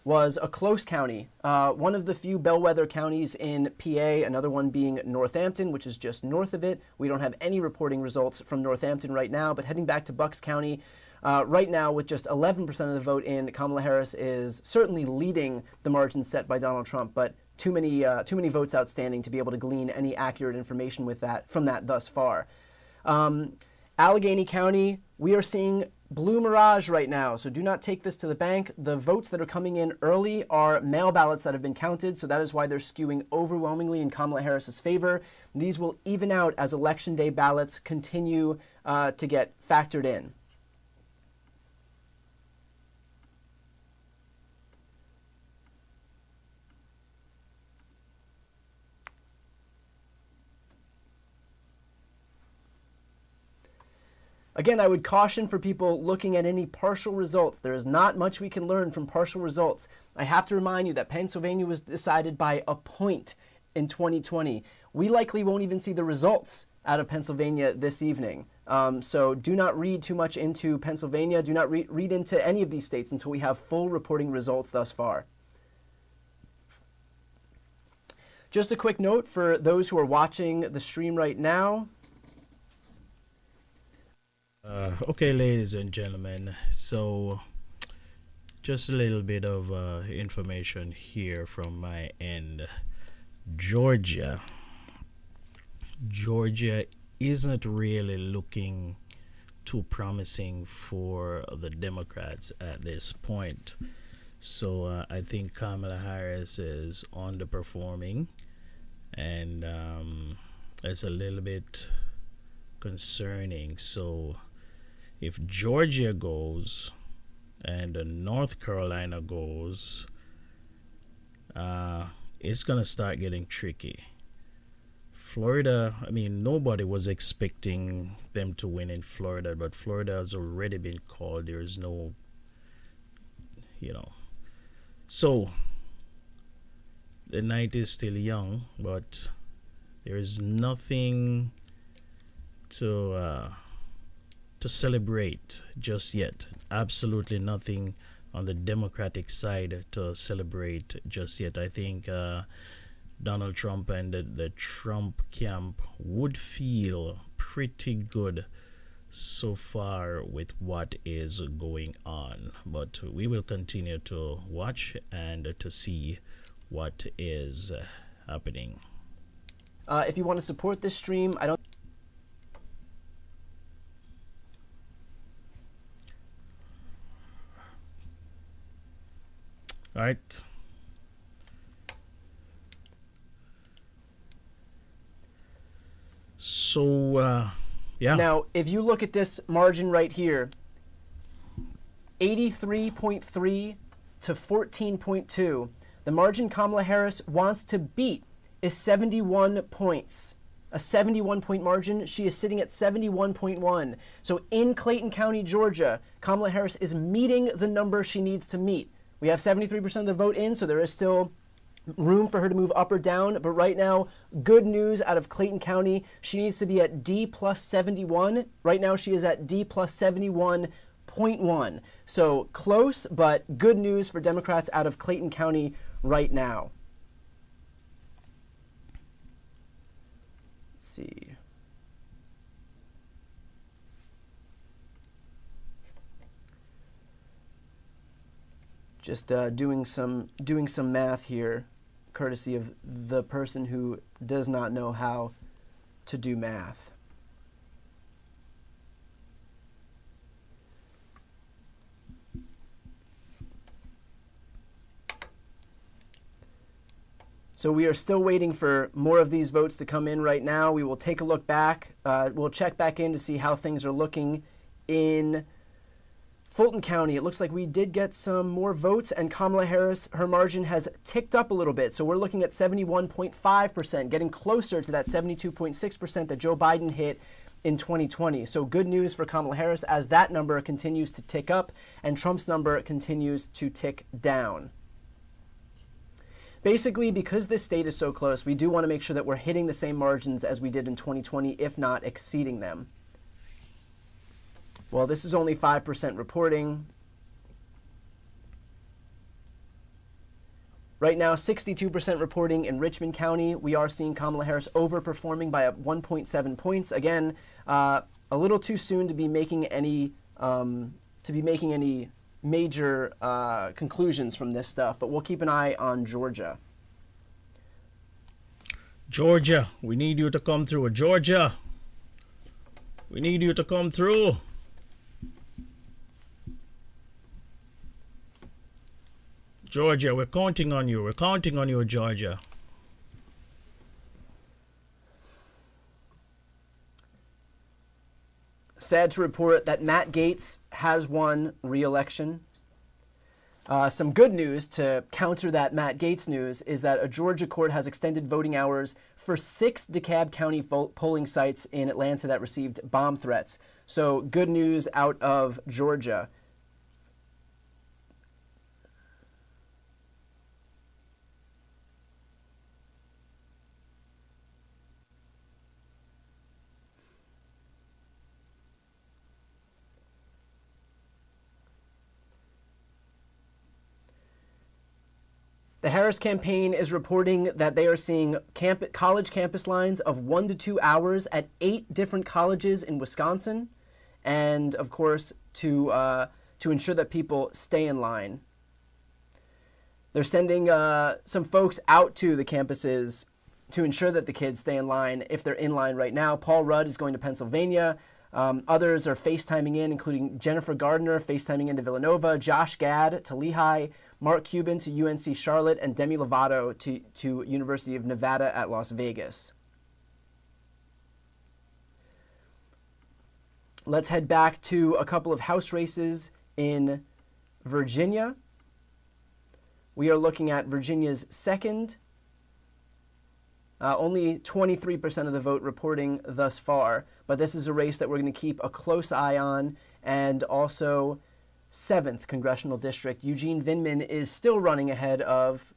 [SPEAKER 2] was a close county. One of the few bellwether counties in PA, another one being Northampton, which is just north of it. We don't have any reporting results from Northampton right now, but heading back to Bucks County, right now with just 11% of the vote in, Kamala Harris is certainly leading the margin set by Donald Trump, but too many votes outstanding to be able to glean any accurate information from that thus far. Allegheny County, we are seeing blue mirage right now, so do not take this to the bank. The votes that are coming in early are mail ballots that have been counted, so that is why they're skewing overwhelmingly in Kamala Harris's favor. These will even out as Election Day ballots continue to get factored in. Again, I would caution for people looking at any partial results. There is not much we can learn from partial results. I have to remind you that Pennsylvania was decided by a point in 2020. We likely won't even see the results out of Pennsylvania this evening. So do not read too much into Pennsylvania. Do not read into any of these states until we have full reporting results thus far. Just a quick note for those who are watching the stream right now.
[SPEAKER 1] Okay, ladies and gentlemen, so just a little bit of information here from my end. Georgia isn't really looking too promising for the Democrats at this point. So I think Kamala Harris is underperforming, and it's a little bit concerning. So if Georgia goes and North Carolina goes, it's going to start getting tricky. Florida, I mean, nobody was expecting them to win in Florida, but Florida has already been called. There is no, So the night is still young, but there is nothing to celebrate just yet. Absolutely nothing on the Democratic side to celebrate just yet. I think Donald Trump and the Trump camp would feel pretty good so far with what is going on, but we will continue to watch and to see what is happening.
[SPEAKER 2] If you want to support this stream, I don't.
[SPEAKER 1] All right. So, yeah.
[SPEAKER 2] Now, if you look at this margin right here, 83.3 to 14.2, the margin Kamala Harris wants to beat is 71 points. A 71-point margin. She is sitting at 71.1. So in Clayton County, Georgia, Kamala Harris is meeting the number she needs to meet. We have 73% of the vote in, so there is still room for her to move up or down. But right now, good news out of Clayton County. She needs to be at D plus 71. Right now, she is at D plus 71.1. So close, but good news for Democrats out of Clayton County right now. Let's see. Just doing some math here, courtesy of the person who does not know how to do math. So we are still waiting for more of these votes to come in right now. We will take a look back. We'll check back in to see how things are looking in Fulton County. It looks like we did get some more votes, and Kamala Harris, her margin has ticked up a little bit. So we're looking at 71.5%, getting closer to that 72.6% that Joe Biden hit in 2020. So good news for Kamala Harris as that number continues to tick up and Trump's number continues to tick down. Basically, because this state is so close, we do want to make sure that we're hitting the same margins as we did in 2020, if not exceeding them. Well, this is only 5% reporting. Right now, 62% reporting in Richmond County. We are seeing Kamala Harris overperforming by 1.7 points. Again, a little too soon to be making any major conclusions from this stuff, but we'll keep an eye on Georgia.
[SPEAKER 1] Georgia, we need you to come through. Georgia, we need you to come through. Georgia, we're counting on you. We're counting on you, Georgia.
[SPEAKER 2] Sad to report that Matt Gaetz has won re-election. Some good news to counter that Matt Gaetz news is that a Georgia court has extended voting hours for 6 DeKalb County polling sites in Atlanta that received bomb threats. So good news out of Georgia. The Harris campaign is reporting that they are seeing college campus lines of 1 to 2 hours at 8 different colleges in Wisconsin, and of course to ensure that people stay in line. They're sending some folks out to the campuses to ensure that the kids stay in line if they're in line right now. Paul Rudd is going to Pennsylvania. Others are FaceTiming in, including Jennifer Gardner FaceTiming into Villanova, Josh Gad to Lehigh, Mark Cuban to UNC Charlotte, and Demi Lovato to University of Nevada at Las Vegas. Let's head back to a couple of House races in Virginia. We are looking at Virginia's 2nd. Only 23% of the vote reporting thus far, but this is a race that we're going to keep a close eye on. And also 7th Congressional District. Eugene Vindman is still running ahead of,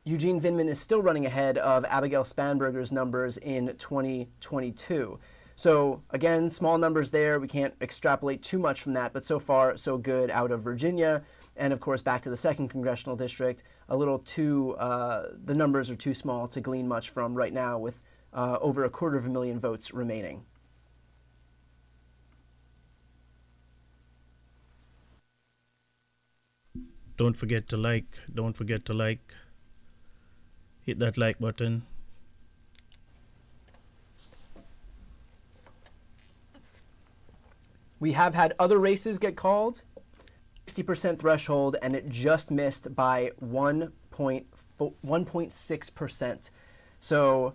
[SPEAKER 2] Eugene Vindman is still running ahead of Abigail Spanberger's numbers in 2022. So again, small numbers there. We can't extrapolate too much from that, but so far so good out of Virginia. And of course, back to the 2nd Congressional District, the numbers are too small to glean much from right now with over 250,000 votes remaining.
[SPEAKER 1] Don't forget to like. Don't forget to like. Hit that like button.
[SPEAKER 2] We have had other races get called, 60% threshold, and it just missed by 1.6%. So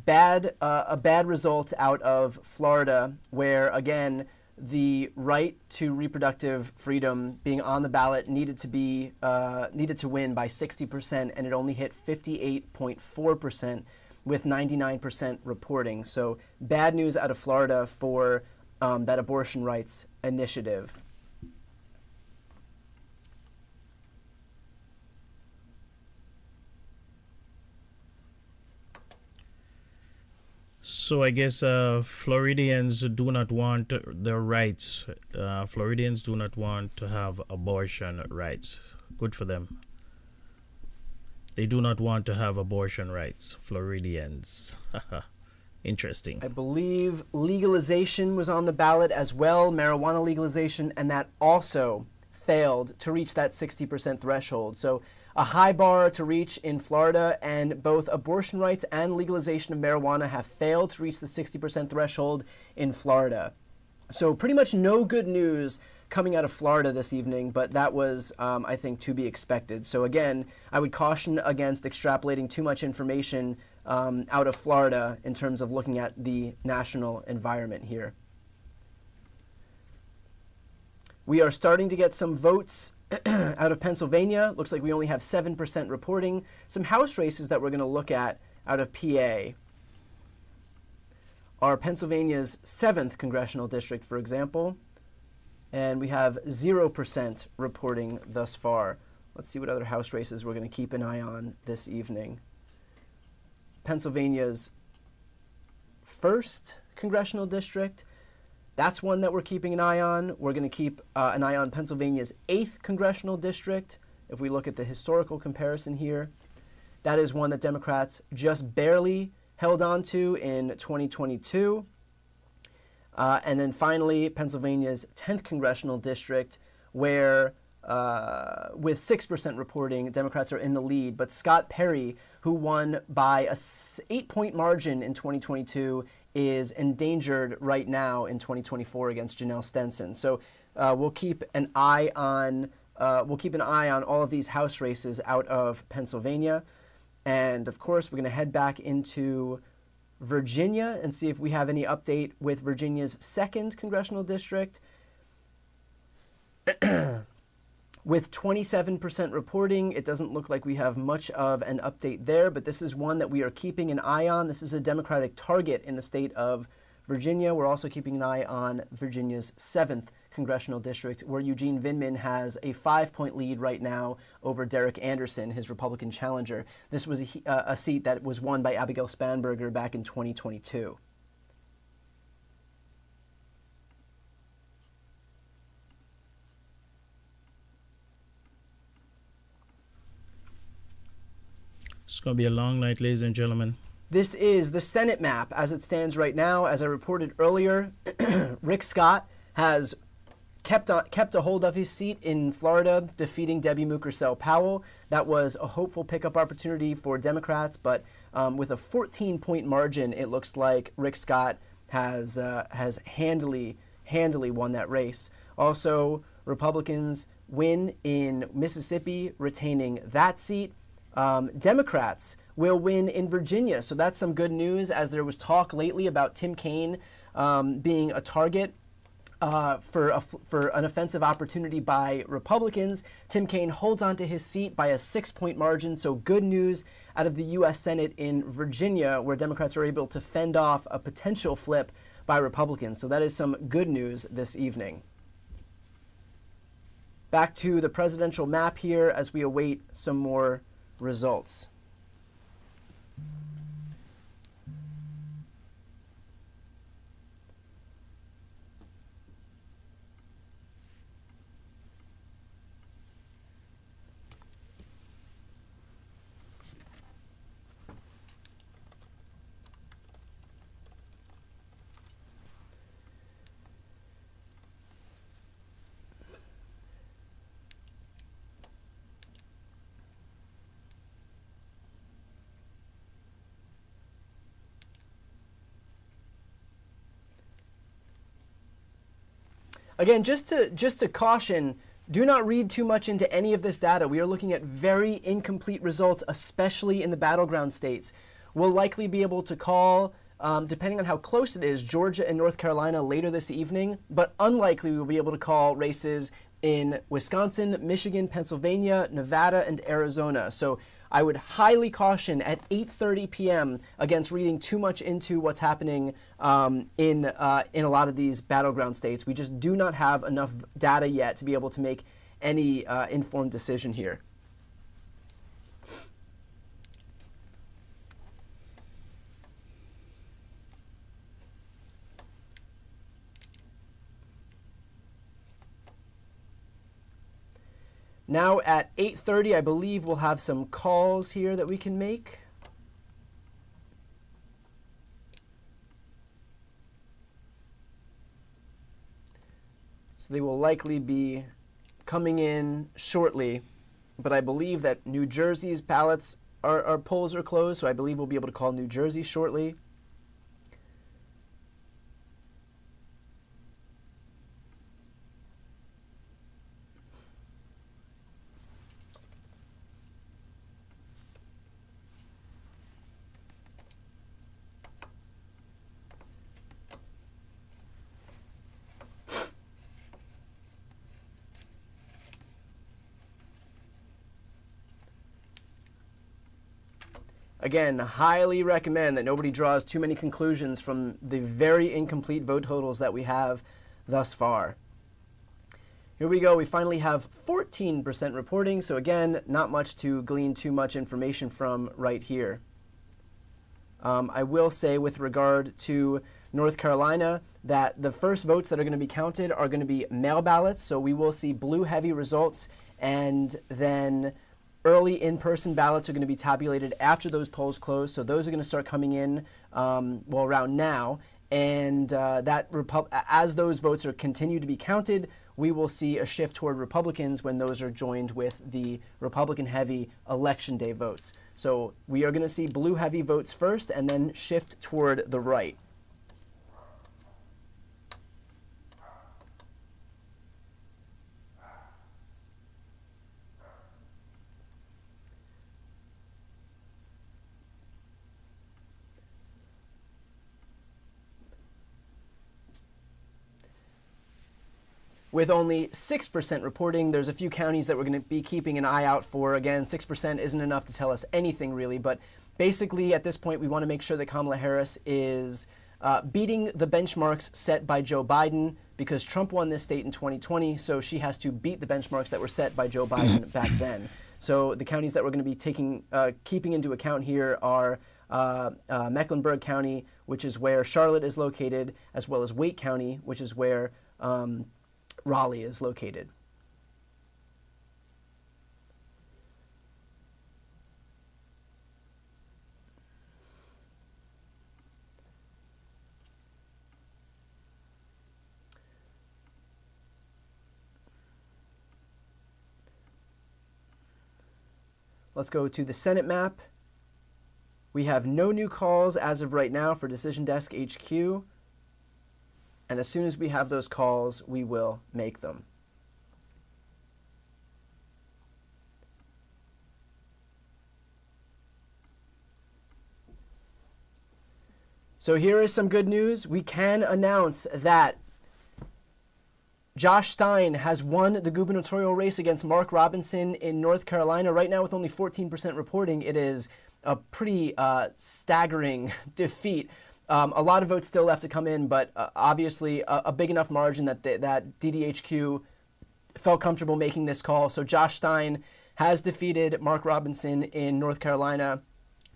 [SPEAKER 2] a bad result out of Florida, where again the right to reproductive freedom being on the ballot needed to win by 60%, and it only hit 58.4% with 99% reporting. So bad news out of Florida for that abortion rights initiative.
[SPEAKER 1] So I guess Floridians do not want their rights. Floridians do not want to have abortion rights. Good for them. They do not want to have abortion rights. Floridians. Interesting.
[SPEAKER 2] I believe legalization was on the ballot as well, marijuana legalization, and that also failed to reach that 60% threshold. So a high bar to reach in Florida, and both abortion rights and legalization of marijuana have failed to reach the 60% threshold in Florida. So pretty much no good news coming out of Florida this evening, but that was, I think, to be expected. So again, I would caution against extrapolating too much information out of Florida in terms of looking at the national environment here. We are starting to get some votes out of Pennsylvania. Looks like we only have 7% reporting. Some House races that we're going to look at out of PA are Pennsylvania's 7th congressional district, for example, and we have 0% reporting thus far. Let's see what other House races we're going to keep an eye on this evening. Pennsylvania's 1st congressional district. That's one that we're keeping an eye on. We're going to keep an eye on Pennsylvania's 8th congressional district. If we look at the historical comparison here, that is one that Democrats just barely held on to in 2022. And then finally, Pennsylvania's 10th congressional district, where with 6% reporting, Democrats are in the lead. But Scott Perry, who won by a 8-point margin in 2022, is endangered right now in 2024 against Janelle Stenson. So we'll keep an eye on all of these House races out of Pennsylvania, and of course we're going to head back into Virginia and see if we have any update with Virginia's 2nd congressional district. With 27% reporting, it doesn't look like we have much of an update there, but this is one that we are keeping an eye on. This is a Democratic target in the state of Virginia. We're also keeping an eye on Virginia's 7th congressional district, where Eugene Vindman has a 5-point lead right now over Derek Anderson, his Republican challenger. This was a seat that was won by Abigail Spanberger back in 2022.
[SPEAKER 1] It's going to be a long night, ladies and gentlemen.
[SPEAKER 2] This is the Senate map as it stands right now. As I reported earlier, Rick Scott has kept a hold of his seat in Florida, defeating Debbie Mukersel Powell. That was a hopeful pickup opportunity for Democrats, but with a 14-point margin, it looks like Rick Scott has handily won that race. Also, Republicans win in Mississippi, retaining that seat. Democrats will win in Virginia, so that's some good news, as there was talk lately about Tim Kaine being a target for an offensive opportunity by Republicans. Tim Kaine holds onto his seat by a 6-point margin, so good news out of the U.S. Senate in Virginia, where Democrats are able to fend off a potential flip by Republicans. So that is some good news this evening. Back to the presidential map here as we await some more results. Again, just to caution, do not read too much into any of this data. We are looking at very incomplete results, especially in the battleground states. We'll likely be able to call, depending on how close it is, Georgia and North Carolina later this evening, but unlikely we'll be able to call races in Wisconsin, Michigan, Pennsylvania, Nevada, and Arizona. So I would highly caution at 8:30 p.m. against reading too much into what's happening in a lot of these battleground states. We just do not have enough data yet to be able to make any informed decision here. Now at 8:30, I believe we'll have some calls here that we can make. So they will likely be coming in shortly, but I believe that New Jersey's ballots our polls are closed, so I believe we'll be able to call New Jersey shortly. Again, highly recommend that nobody draws too many conclusions from the very incomplete vote totals that we have thus far. Here we go. We finally have 14% reporting. So again, not much to glean too much information from right here. I will say with regard to North Carolina that the first votes that are going to be counted are going to be mail ballots. So we will see blue heavy results, and then early in-person ballots are going to be tabulated after those polls close. So those are going to start coming in, around now. And as those votes are continue to be counted, we will see a shift toward Republicans when those are joined with the Republican-heavy Election Day votes. So we are going to see blue-heavy votes first and then shift toward the right. With only 6% reporting, there's a few counties that we're going to be keeping an eye out for. Again, 6% isn't enough to tell us anything really, but basically at this point we want to make sure that Kamala Harris is beating the benchmarks set by Joe Biden, because Trump won this state in 2020, so she has to beat the benchmarks that were set by Joe Biden back then. So the counties that we're going to be keeping into account here are Mecklenburg County, which is where Charlotte is located, as well as Wake County, which is where Raleigh is located. Let's go to the Senate map. We have no new calls as of right now for Decision Desk HQ. And as soon as we have those calls, we will make them. So here is some good news. We can announce that Josh Stein has won the gubernatorial race against Mark Robinson in North Carolina. Right now, with only 14% reporting, it is a pretty staggering defeat. A lot of votes still left to come in, but obviously a big enough margin that that DDHQ felt comfortable making this call. So Josh Stein has defeated Mark Robinson in North Carolina,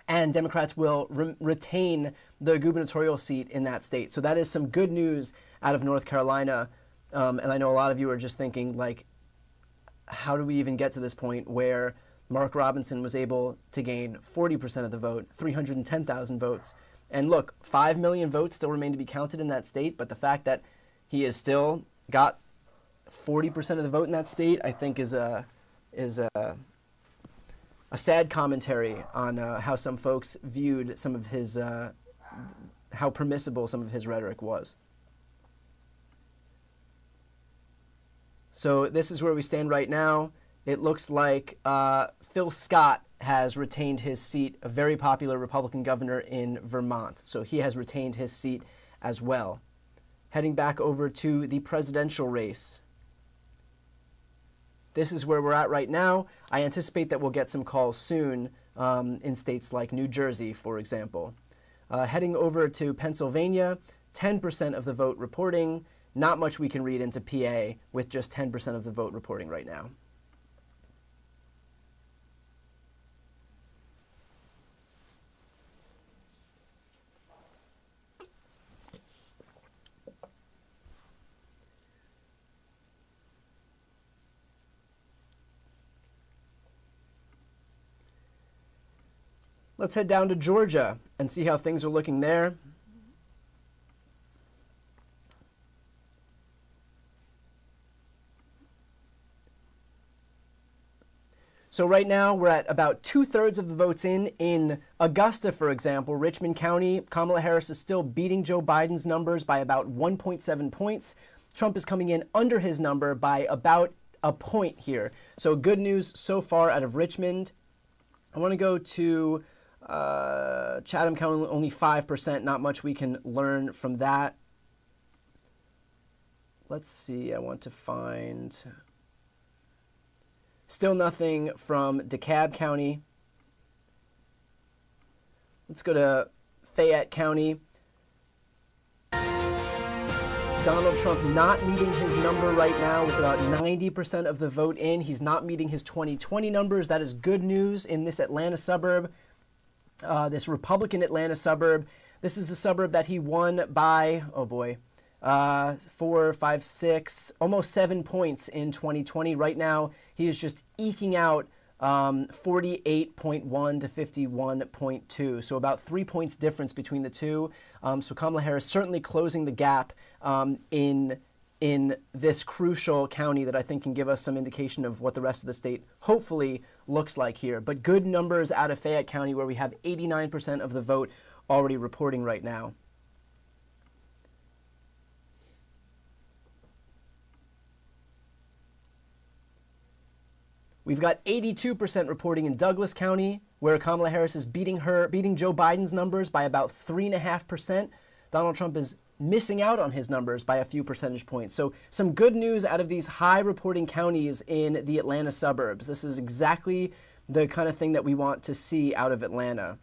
[SPEAKER 2] and Democrats will retain the gubernatorial seat in that state. So that is some good news out of North Carolina. And I know a lot of you are just thinking, like, how do we even get to this point where Mark Robinson was able to gain 40% of the vote, 310,000 votes? And look, 5 million votes still remain to be counted in that state, but the fact that he has still got 40% of the vote in that state, I think is a sad commentary on how some folks viewed some of his, how permissible some of his rhetoric was. So this is where we stand right now. It looks like Phil Scott has retained his seat, a very popular Republican governor in Vermont. So he has retained his seat as well. Heading back over to the presidential race. This is where we're at right now. I anticipate that we'll get some calls soon in states like New Jersey, for example. Heading over to Pennsylvania, 10% of the vote reporting. Not much we can read into PA with just 10% of the vote reporting right now. Let's head down to Georgia and see how things are looking there. So right now we're at about 2/3 of the votes in Augusta, for example, Richmond County. Kamala Harris is still beating Joe Biden's numbers by about 1.7 points. Trump is coming in under his number by about a point here. So good news so far out of Richmond. I want to go to Chatham County, only 5%. Not much we can learn from that. Let's see. I want to find... Still nothing from DeKalb County. Let's go to Fayette County. Donald Trump not meeting his number right now with about 90% of the vote in. He's not meeting his 2020 numbers. That is good news in this Atlanta suburb, this Republican Atlanta suburb. This is the suburb that he won by, 4, 5, 6, almost 7 points in 2020. Right now, he is just eking out 48.1 to 51.2. So about 3 points difference between the two. So Kamala Harris certainly closing the gap in this crucial county that I think can give us some indication of what the rest of the state hopefully looks like here. But good numbers out of Fayette County, where we have 89% of the vote already reporting right now. We've got 82% reporting in Douglas County, where Kamala Harris is beating Joe Biden's numbers by about 3.5%. Donald Trump is missing out on his numbers by a few percentage points. So some good news out of these high reporting counties in the Atlanta suburbs. This is exactly the kind of thing that we want to see out of Atlanta.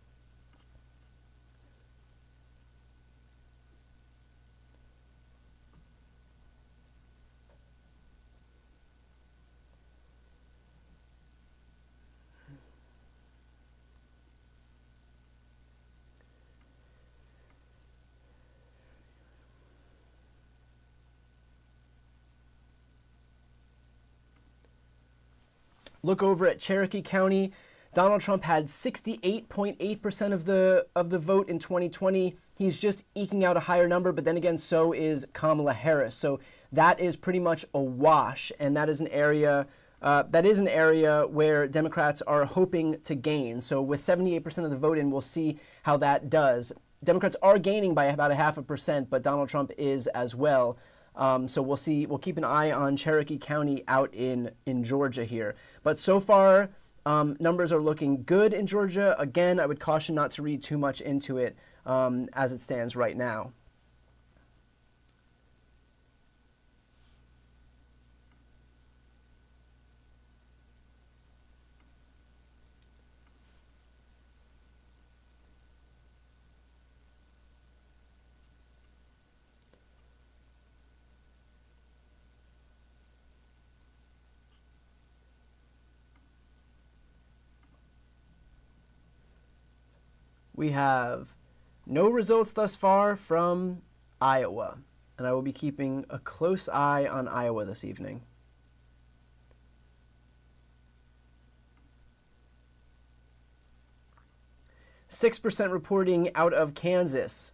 [SPEAKER 2] Look over at Cherokee County. Donald Trump had 68.8% of the vote in 2020. He's just eking out a higher number, but then again, so is Kamala Harris. So that is pretty much a wash, and that is an area where Democrats are hoping to gain. So with 78% of the vote in, we'll see how that does. Democrats are gaining by about 0.5%, but Donald Trump is as well. So we'll see. We'll keep an eye on Cherokee County out in Georgia here. But so far, numbers are looking good in Georgia. Again, I would caution not to read too much into it as it stands right now. We have no results thus far from Iowa, and I will be keeping a close eye on Iowa this evening. .6% reporting out of Kansas.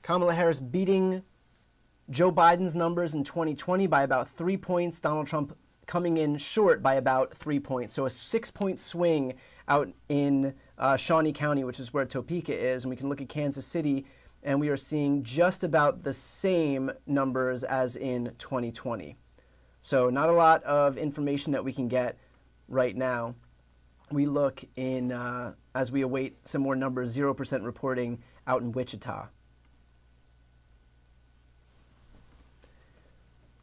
[SPEAKER 2] Kamala Harris beating Joe Biden's numbers in 2020 by about 3 points. Donald Trump coming in short by about 3 points. So a 6-point swing out in Shawnee County, which is where Topeka is. And we can look at Kansas City and we are seeing just about the same numbers as in 2020. So not a lot of information that we can get right now. We look in, as we await some more numbers, 0% reporting out in Wichita.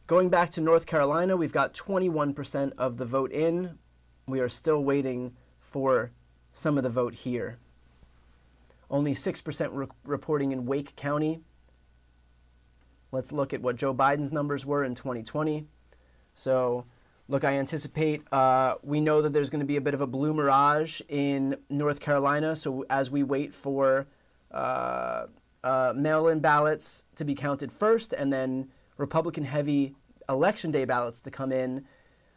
[SPEAKER 2] Going back to North Carolina, we've got 21% of the vote in. We are still waiting for some of the vote here. Only 6% reporting in Wake County. Let's look at what Joe Biden's numbers were in 2020. So, look, I anticipate, we know that there's going to be a bit of a blue mirage in North Carolina. So as we wait for mail-in ballots to be counted first and then Republican-heavy Election Day ballots to come in,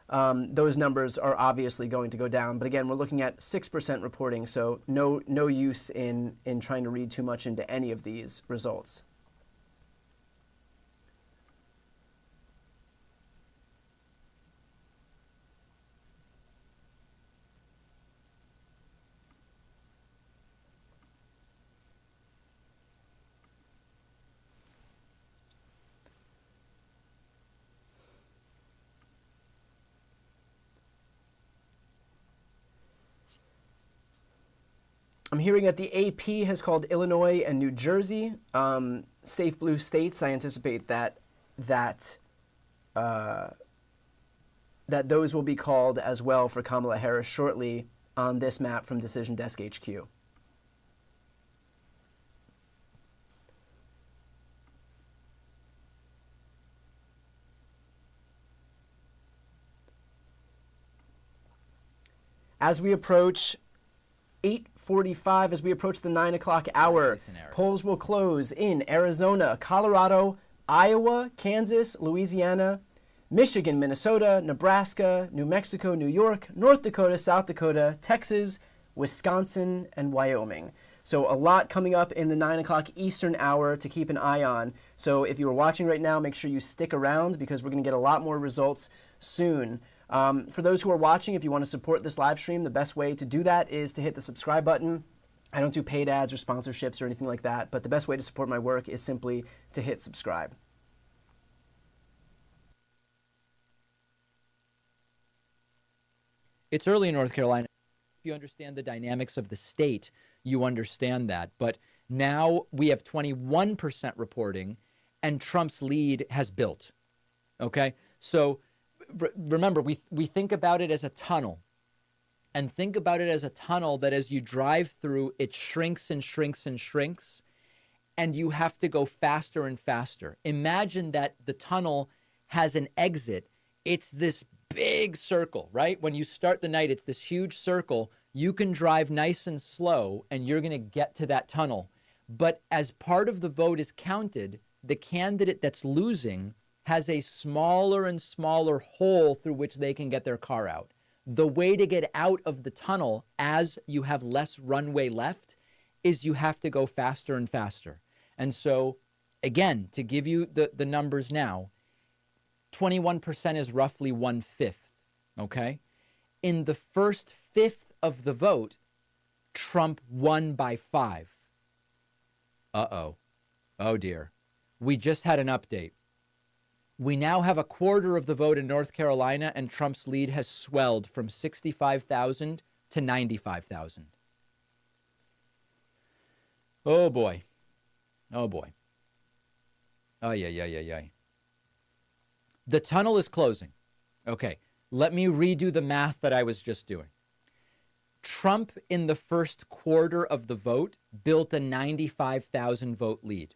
[SPEAKER 2] those numbers are obviously going to go down. But again, we're looking at 6% reporting, so no use in trying to read too much into any of these results. I'm hearing that the AP has called Illinois and New Jersey safe blue states. I anticipate that those will be called as well for Kamala Harris shortly on this map from Decision Desk HQ. As we approach 8:45, as we approach the 9 o'clock hour, polls will close in Arizona, Colorado, Iowa, Kansas, Louisiana, Michigan, Minnesota, Nebraska, New Mexico, New York, North Dakota, South Dakota, Texas, Wisconsin, and Wyoming. So a lot coming up in the 9 o'clock Eastern hour to keep an eye on. So if you are watching right now, make sure you stick around because we're going to get a lot more results soon. For those who are watching, if you want to support this live stream, the best way to do that is to hit the subscribe button. I don't do paid ads or sponsorships or anything like that, but the best way to support my work is simply to hit subscribe.
[SPEAKER 7] It's early in North Carolina. If you understand the dynamics of the state, you understand that. But now we have 21% reporting, and Trump's lead has built. Okay? So remember, we think about it as a tunnel, and think about it as a tunnel that as you drive through, it shrinks and shrinks and shrinks, and you have to go faster and faster. Imagine that the tunnel has an exit. It's this big circle, right? When you start the night, it's this huge circle. You can drive nice and slow, and you're going to get to that tunnel. But as part of the vote is counted, the candidate that's losing has a smaller and smaller hole through which they can get their car out. The way to get out of the tunnel as you have less runway left is you have to go faster and faster. And so, again, to give you the numbers now, 21% is roughly 1/5, okay? In the first fifth of the vote, Trump won by 5. Uh-oh. Oh, dear. We just had an update. We now have a quarter of the vote in North Carolina, and Trump's lead has swelled from 65,000 to 95,000. Oh, boy. Oh, boy. Oh, yeah. The tunnel is closing. Okay, let me redo the math that I was just doing. Trump, in the first quarter of the vote, built a 95,000 vote lead.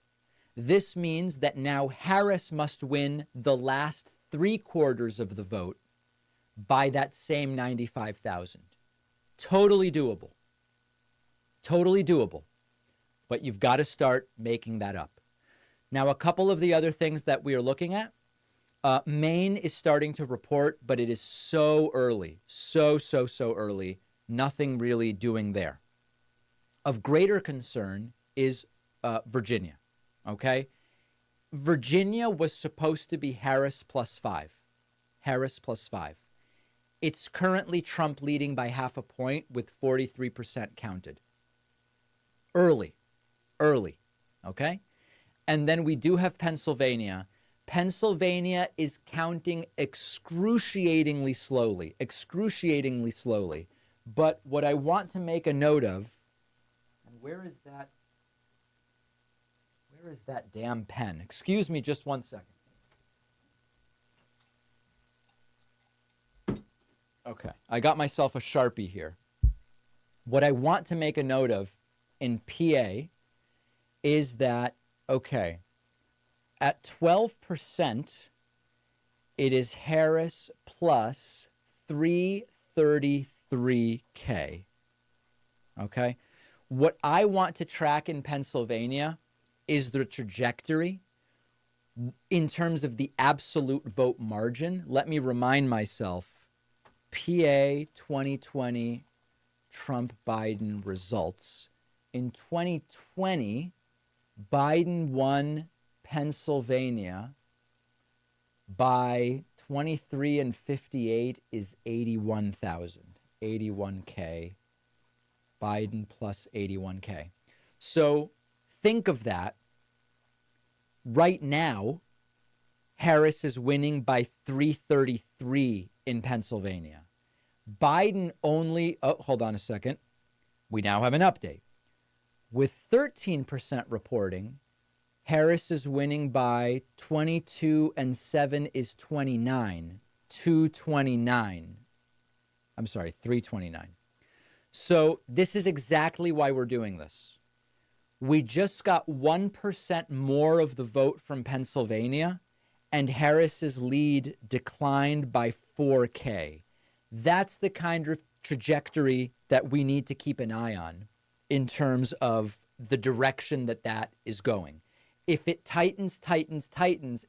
[SPEAKER 7] This means that now Harris must win the last 3/4 of the vote by that same 95,000. Totally doable. Totally doable. But you've got to start making that up. Now, a couple of the other things that we are looking at. Maine is starting to report, but it is so early. So early. Nothing really doing there. Of greater concern is Virginia. Okay? Virginia was supposed to be Harris plus 5. Harris plus 5. It's currently Trump leading by 0.5 point with 43% counted. Early. Okay? And then we do have Pennsylvania. Pennsylvania is counting excruciatingly slowly. But what I want to make a note of, and where is that damn pen? Excuse me just one second. Okay, I got myself a Sharpie here. What I want to make a note of in PA is that, okay, at 12%, it is Harris plus 333K. Okay? What I want to track in Pennsylvania is the trajectory in terms of the absolute vote margin. Let me remind myself, PA 2020 Trump-Biden results. In 2020, Biden won Pennsylvania by 23 and 58 is 81,000, 81K. Biden plus 81K. So think of that. Right now, Harris is winning by 333 in Pennsylvania. Biden only, oh, hold on a second. We now have an update. With 13% reporting, Harris is winning by 22 and 7 is 29, 229. I'm sorry, 329. So this is exactly why we're doing this. We just got 1% more of the vote from Pennsylvania, and Harris's lead declined by 4K. That's the kind of trajectory that we need to keep an eye on in terms of the direction that that is going. If it tightens,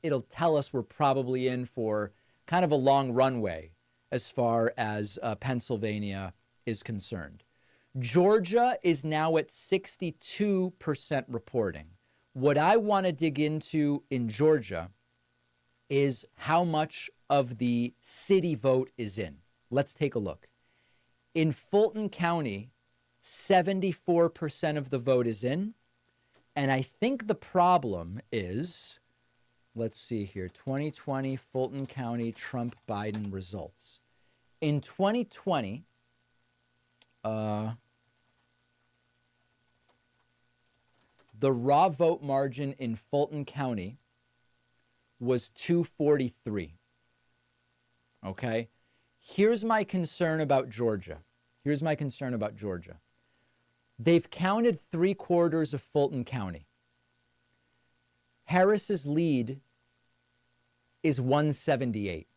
[SPEAKER 7] it'll tell us we're probably in for kind of a long runway as far as Pennsylvania is concerned. Georgia is now at 62% reporting. What I want to dig into in Georgia is how much of the city vote is in. Let's take a look. In Fulton County, 74% of the vote is in. And I think the problem is, let's see here, 2020 Fulton County Trump-Biden results. In 2020, the raw vote margin in Fulton County was 243. Okay? Here's my concern about Georgia. They've counted 3/4 of Fulton County. Harris's lead is 178.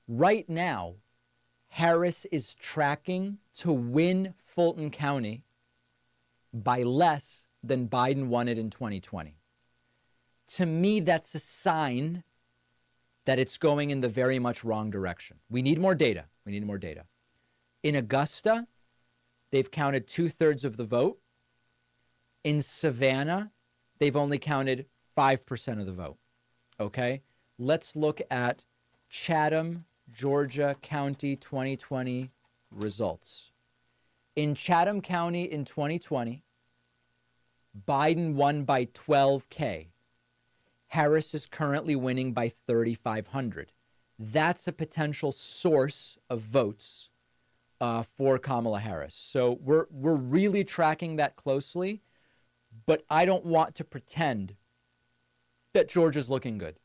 [SPEAKER 7] Right now, Harris is tracking to win Fulton County by less than Biden won it in 2020. To me, that's a sign that it's going in the very much wrong direction. We need more data. In Augusta, they've counted 2/3 of the vote. In Savannah, they've only counted 5% of the vote. Okay? Let's look at Chatham, Georgia County 2020 results. In Chatham County in 2020, Biden won by 12K. Harris is currently winning by 3,500. That's a potential source of votes for Kamala Harris. So we're really tracking that closely, but I don't want to pretend that Georgia's looking good.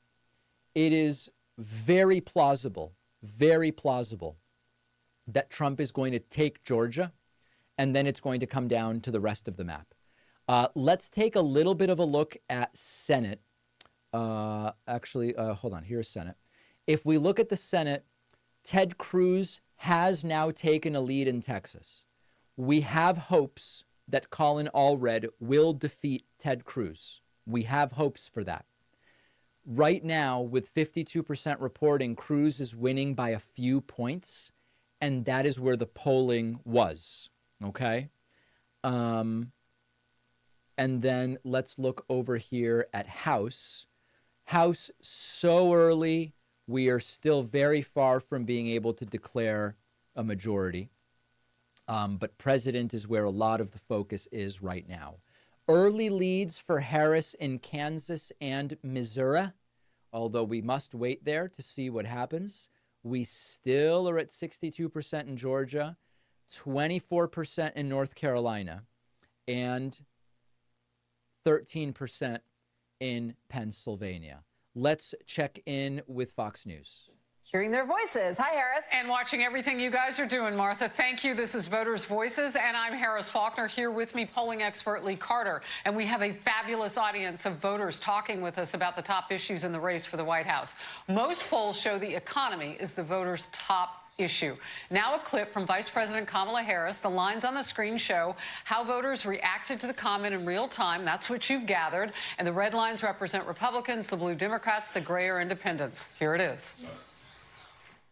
[SPEAKER 7] It is very plausible that Trump is going to take Georgia, and then it's going to come down to the rest of the map. Let's take a little bit of a look at Senate. Hold on, here's Senate. If we look at the Senate, Ted Cruz has now taken a lead in Texas. We have hopes that Colin Allred will defeat Ted Cruz. We have hopes for that. Right now, with 52% reporting, Cruz is winning by a few points, and that is where the polling was, okay? And then let's look over here at House. House, so early, we are still very far from being able to declare a majority. But president is where a lot of the focus is right now. Early leads for Harris in Kansas and Missouri, although we must wait there to see what happens. We still are at 62% in Georgia, 24% in North Carolina, and 13% in Pennsylvania. Let's check in with Fox News.
[SPEAKER 8] Hearing their voices. Hi, Harris.
[SPEAKER 9] And watching everything you guys are doing, Martha. Thank you. This is Voters' Voices, and I'm Harris Faulkner. Here with me, polling expert Lee Carter. And we have a fabulous audience of voters talking with us about the top issues in the race for the White House. Most polls show the economy is the voters' top issue. Now a clip from Vice President Kamala Harris. The lines on the screen show how voters reacted to the comment in real time. That's what you've gathered. And the red lines represent Republicans, the blue Democrats, the gray are independents. Here it is.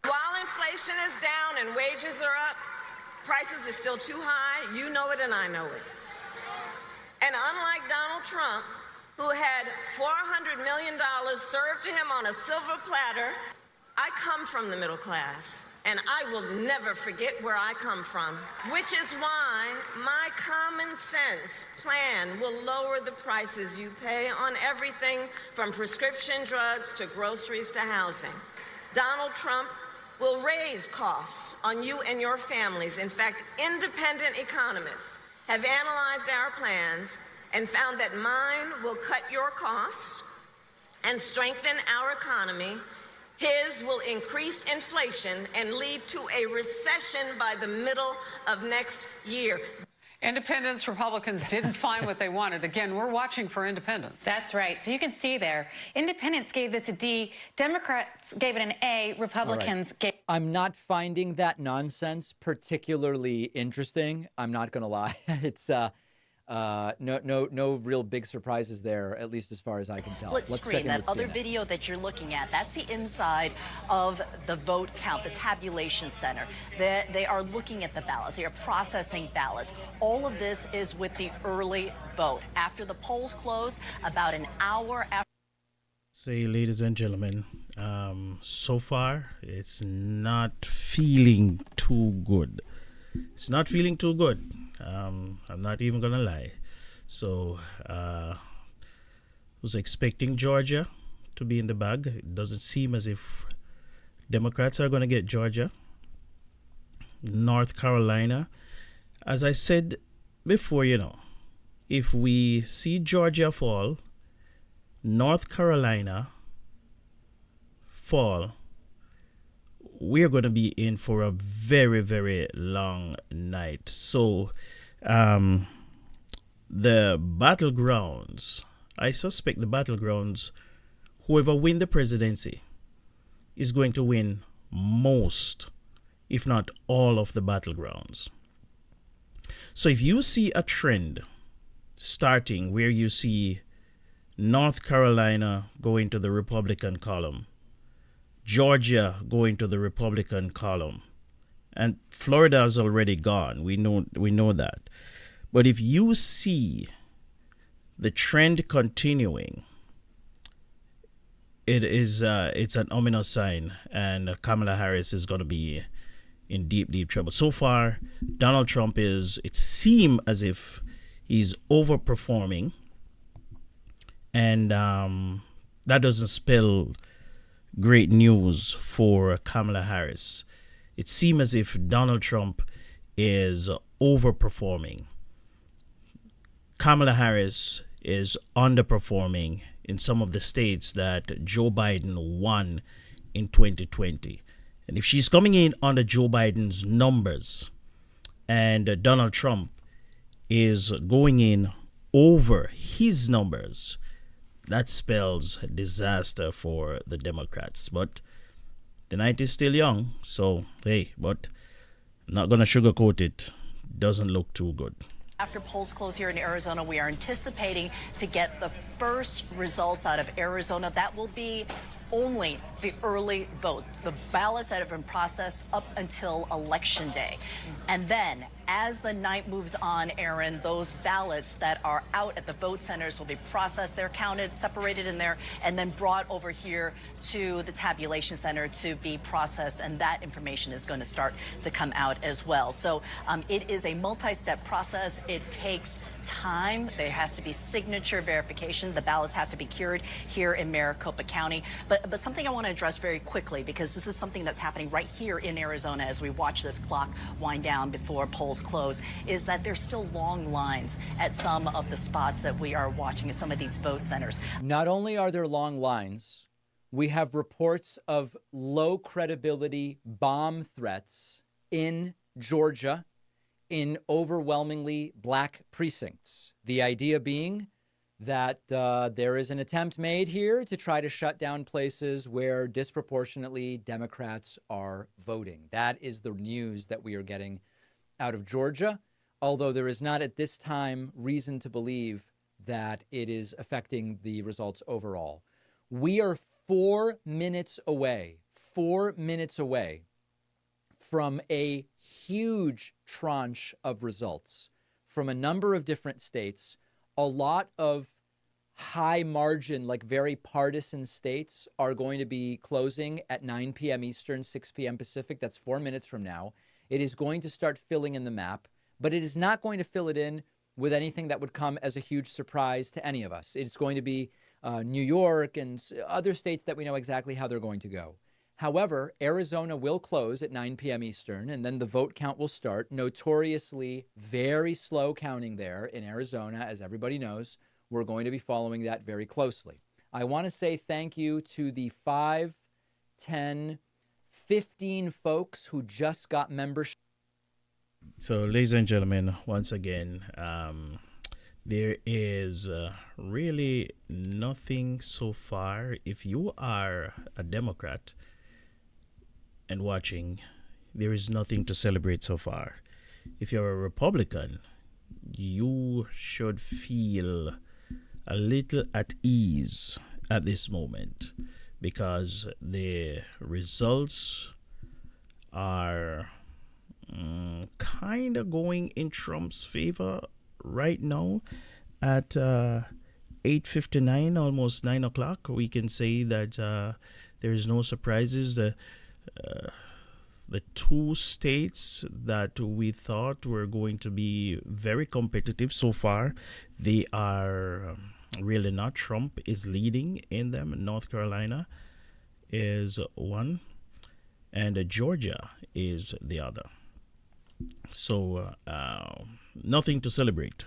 [SPEAKER 8] While inflation is down and wages are up, prices are still too high. You know it and I know it. And unlike Donald Trump, who had $400 million served to him on a silver platter, I come from the middle class. And I will never forget where I come from, which is why my common sense plan will lower the prices you pay on everything from prescription drugs to groceries to housing. Donald Trump will raise costs on you and your families. In fact, independent economists have analyzed our plans and found that mine will cut your costs and strengthen our economy. His will increase inflation and lead to a recession by the middle of next year.
[SPEAKER 9] Independents, Republicans didn't find what they wanted. Again, we're watching for independents.
[SPEAKER 10] That's right. So you can see there, independents gave this a D, Democrats gave it an A, Republicans gave...
[SPEAKER 7] I'm not finding that nonsense particularly interesting. I'm not going to lie. It's no real big surprises there, at least as far as I can tell.
[SPEAKER 11] Split screen, that other video that you're looking at, that's the inside of the vote count, the tabulation center. They are looking at the ballots. They are processing ballots. All of this is with the early vote. After the polls close, about an hour after.
[SPEAKER 1] Say, ladies and gentlemen, so far it's not feeling too good. It's not feeling too good. I'm not even gonna lie. So was expecting Georgia to be in the bag. It doesn't seem as if Democrats are gonna get Georgia. North Carolina, as I said before, if we see Georgia fall, North Carolina fall, we're going to be in for a very, very long night. So the battlegrounds, I suspect the battlegrounds, whoever win the presidency is going to win most, if not all, of the battlegrounds. So if you see a trend starting where you see North Carolina going to the Republican column, Georgia going to the Republican column, and Florida is already gone. We know that. But if you see the trend continuing, it's an ominous sign, and Kamala Harris is going to be in deep trouble. So far, Donald Trump it seems as if he's overperforming, and that doesn't spell great news for Kamala Harris. It seems as if Donald Trump is overperforming. Kamala Harris is underperforming in some of the states that Joe Biden won in 2020. And if she's coming in under Joe Biden's numbers and Donald Trump is going in over his numbers, that spells disaster for the Democrats. But the night is still young, so hey, but I'm not going to sugarcoat it. Doesn't look too good.
[SPEAKER 11] After polls close here in Arizona, we are anticipating to get the first results out of Arizona. That will be only the early vote, the ballots that have been processed up until Election Day. And then, as the night moves on, Aaron, those ballots that are out at the vote centers will be processed. They're counted, separated in there, and then brought over here to the tabulation center to be processed. And that information is going to start to come out as well. So it is a multi-step process. It takes time. There has to be signature verification. The ballots have to be cured here in Maricopa County. But something I want to address very quickly, because this is something that's happening right here in Arizona as we watch this clock wind down before polls close, is that there's still long lines at some of the spots that we are watching at some of these vote centers.
[SPEAKER 7] Not only are there long lines, we have reports of low credibility bomb threats in Georgia in overwhelmingly black precincts. The idea being that there is an attempt made here to try to shut down places where disproportionately Democrats are voting. That is the news that we are getting out of Georgia, although there is not at this time reason to believe that it is affecting the results overall. We are 4 minutes away from a huge tranche of results from a number of different states. A lot of high margin, like very partisan states are going to be closing at 9 p.m. Eastern, 6 p.m. Pacific. That's 4 minutes from now. It is going to start filling in the map, but it is not going to fill it in with anything that would come as a huge surprise to any of us. It's going to be New York and other states that we know exactly how they're going to go. However, Arizona will close at 9 p.m. Eastern, and then the vote count will start. Notoriously very slow counting there in Arizona, as everybody knows. We're going to be following that very closely. I want to say thank you to the 5, 10, 15 folks who just got membership.
[SPEAKER 1] So, ladies and gentlemen, once again, there is really nothing so far. If you are a Democrat and watching, there is nothing to celebrate so far. If you're a Republican, you should feel a little at ease at this moment, because the results are kind of going in Trump's favor right now at 8:59, almost 9 o'clock. We can say that there is no surprises. The two states that we thought were going to be very competitive so far, they are really not. Trump is leading in them. North Carolina is one, and Georgia is the other. So nothing to celebrate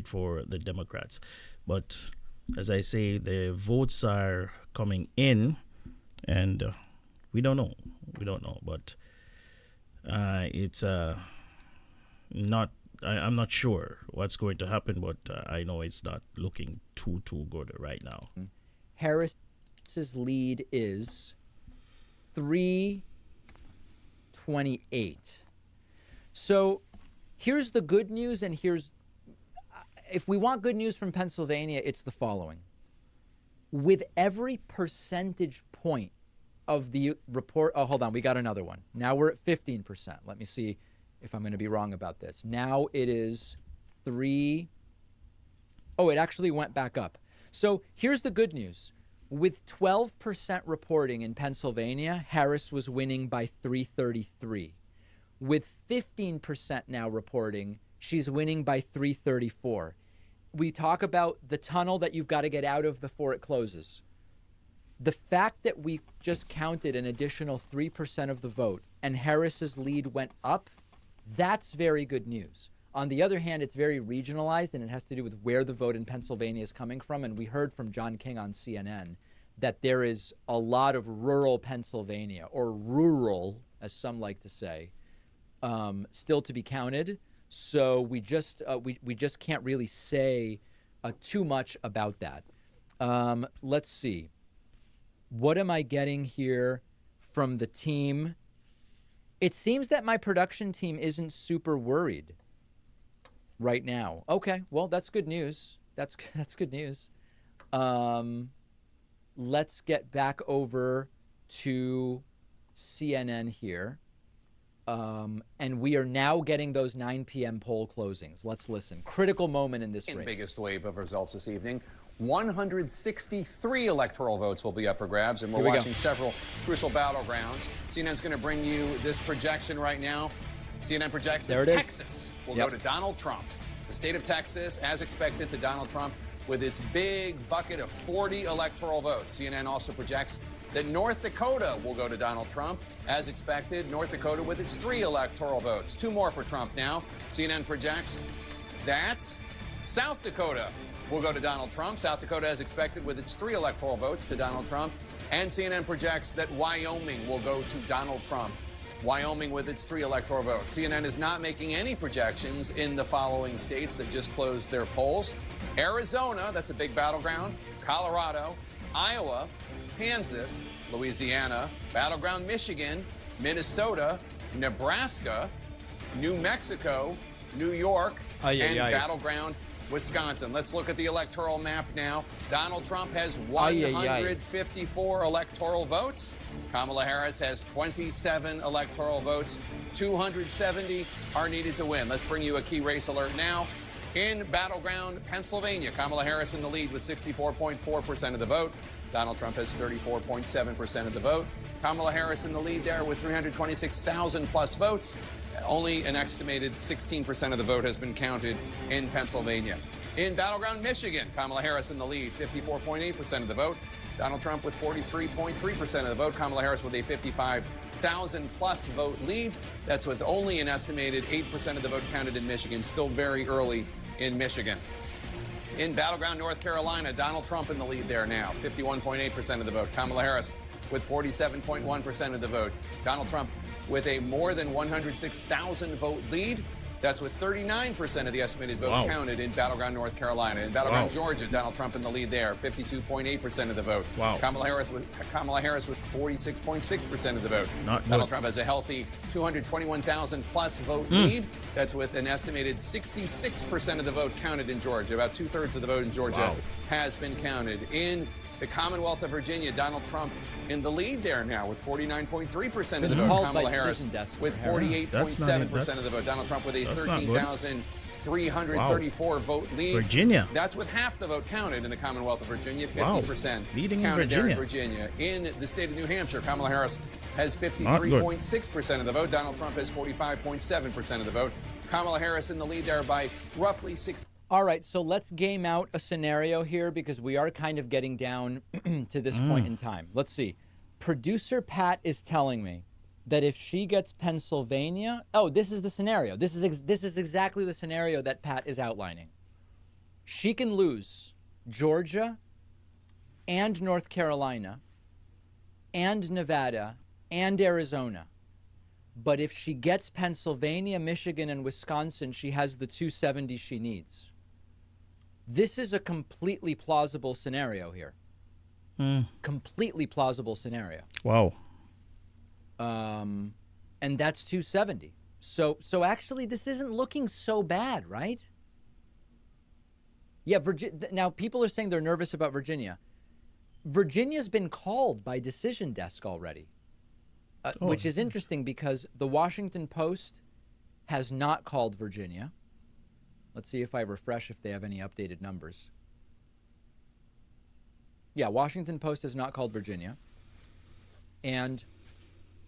[SPEAKER 1] for the Democrats. But as I say, the votes are coming in, and we don't know. But it's not. I'm not sure what's going to happen, but I know it's not looking too good right now.
[SPEAKER 7] Harris's lead is 328. So here's the good news, and if we want good news from Pennsylvania, it's the following. With every percentage point of the report, oh, hold on, we got another one. Now we're at 15%. Let me see if I'm going to be wrong about this. Now it is it actually went back up. So here's the good news. With 12% reporting in Pennsylvania, Harris was winning by 333. With 15% now reporting, she's winning by 334. We talk about the tunnel that you've got to get out of before it closes. The fact that we just counted an additional 3% of the vote and Harris's lead went up, that's very good news. On the other hand, it's very regionalized, and it has to do with where the vote in Pennsylvania is coming from. And we heard from John King on CNN that there is a lot of rural Pennsylvania, or rural, as some like to say, still to be counted. So we just can't really say too much about that. Let's see. What am I getting here from the team? It seems that my production team isn't super worried right now. Okay, well, that's good news. That's good news. let's get back over to CNN here. And we are now getting those 9 p.m. poll closings. Let's listen. Critical moment in this race.
[SPEAKER 12] Biggest wave of results this evening. 163 electoral votes will be up for grabs, and we're watching several crucial battlegrounds. CNN's going to bring you this projection right now. CNN projects that Texas will go to Donald Trump. The state of Texas, as expected, to Donald Trump with its big bucket of 40 electoral votes. CNN also projects that North Dakota will go to Donald Trump. As expected, North Dakota with its 3 electoral votes. 2 more for Trump now. CNN projects that South Dakota will go to Donald Trump. South Dakota, as expected, with its 3 electoral votes to Donald Trump. And CNN projects that Wyoming will go to Donald Trump. Wyoming with its 3 electoral votes. CNN is not making any projections in the following states that just closed their polls. Arizona, that's a big battleground. Colorado, Iowa, Kansas, Louisiana, battleground Michigan, Minnesota, Nebraska, New Mexico, New York, and battleground Wisconsin. Let's look at the electoral map now. Donald Trump has 154 electoral votes. Kamala Harris has 27 electoral votes. 270 are needed to win. Let's bring you a key race alert now. In battleground Pennsylvania, Kamala Harris in the lead with 64.4% of the vote. Donald Trump has 34.7% of the vote. Kamala Harris in the lead there with 326,000 plus votes. Only an estimated 16% of the vote has been counted in Pennsylvania. In battleground Michigan, Kamala Harris in the lead, 54.8% of the vote. Donald Trump with 43.3% of the vote. Kamala Harris with a 55,000 plus vote lead. That's with only an estimated 8% of the vote counted in Michigan. Still very early in Michigan. In battleground North Carolina, Donald Trump in the lead there now, 51.8% of the vote. Kamala Harris with 47.1% of the vote. Donald Trump with a more than 106,000 vote lead. That's with 39% of the estimated vote counted in battleground North Carolina. In battleground Georgia, Donald Trump in the lead there, 52.8% of the vote. Kamala Harris with 46.6% of the vote. Donald Trump has a healthy 221,000 plus vote lead. That's with an estimated 66% of the vote counted in Georgia. About 2/3 of the vote in Georgia has been counted. In the Commonwealth of Virginia, Donald Trump in the lead there now with 49.3% of the vote. Kamala Harris with 48.7% of the vote. Donald Trump with a 13,334 vote lead.
[SPEAKER 1] Virginia.
[SPEAKER 12] That's with half the vote counted in the Commonwealth of Virginia. 50%
[SPEAKER 1] leading in
[SPEAKER 12] counted there in
[SPEAKER 1] Virginia.
[SPEAKER 12] Virginia. In the state of New Hampshire, Kamala Harris has 53.6% of the vote. Donald Trump has 45.7% of the vote. Kamala Harris in the lead there by roughly 6.
[SPEAKER 7] All right, so let's game out a scenario here because we are kind of getting down to this point in time. Let's see. Producer Pat is telling me that if she gets Pennsylvania, this is the scenario. This is exactly the scenario that Pat is outlining. She can lose Georgia and North Carolina and Nevada and Arizona. But if she gets Pennsylvania, Michigan, and Wisconsin, she has the 270 she needs. This is a completely plausible scenario here. Completely plausible scenario. And that's 270. So actually, this isn't looking so bad, right? Yeah, now people are saying they're nervous about Virginia. Virginia's been called by Decision Desk already, which is interesting because the Washington Post has not called Virginia. Let's see if I refresh if they have any updated numbers. Yeah, Washington Post has not called Virginia. And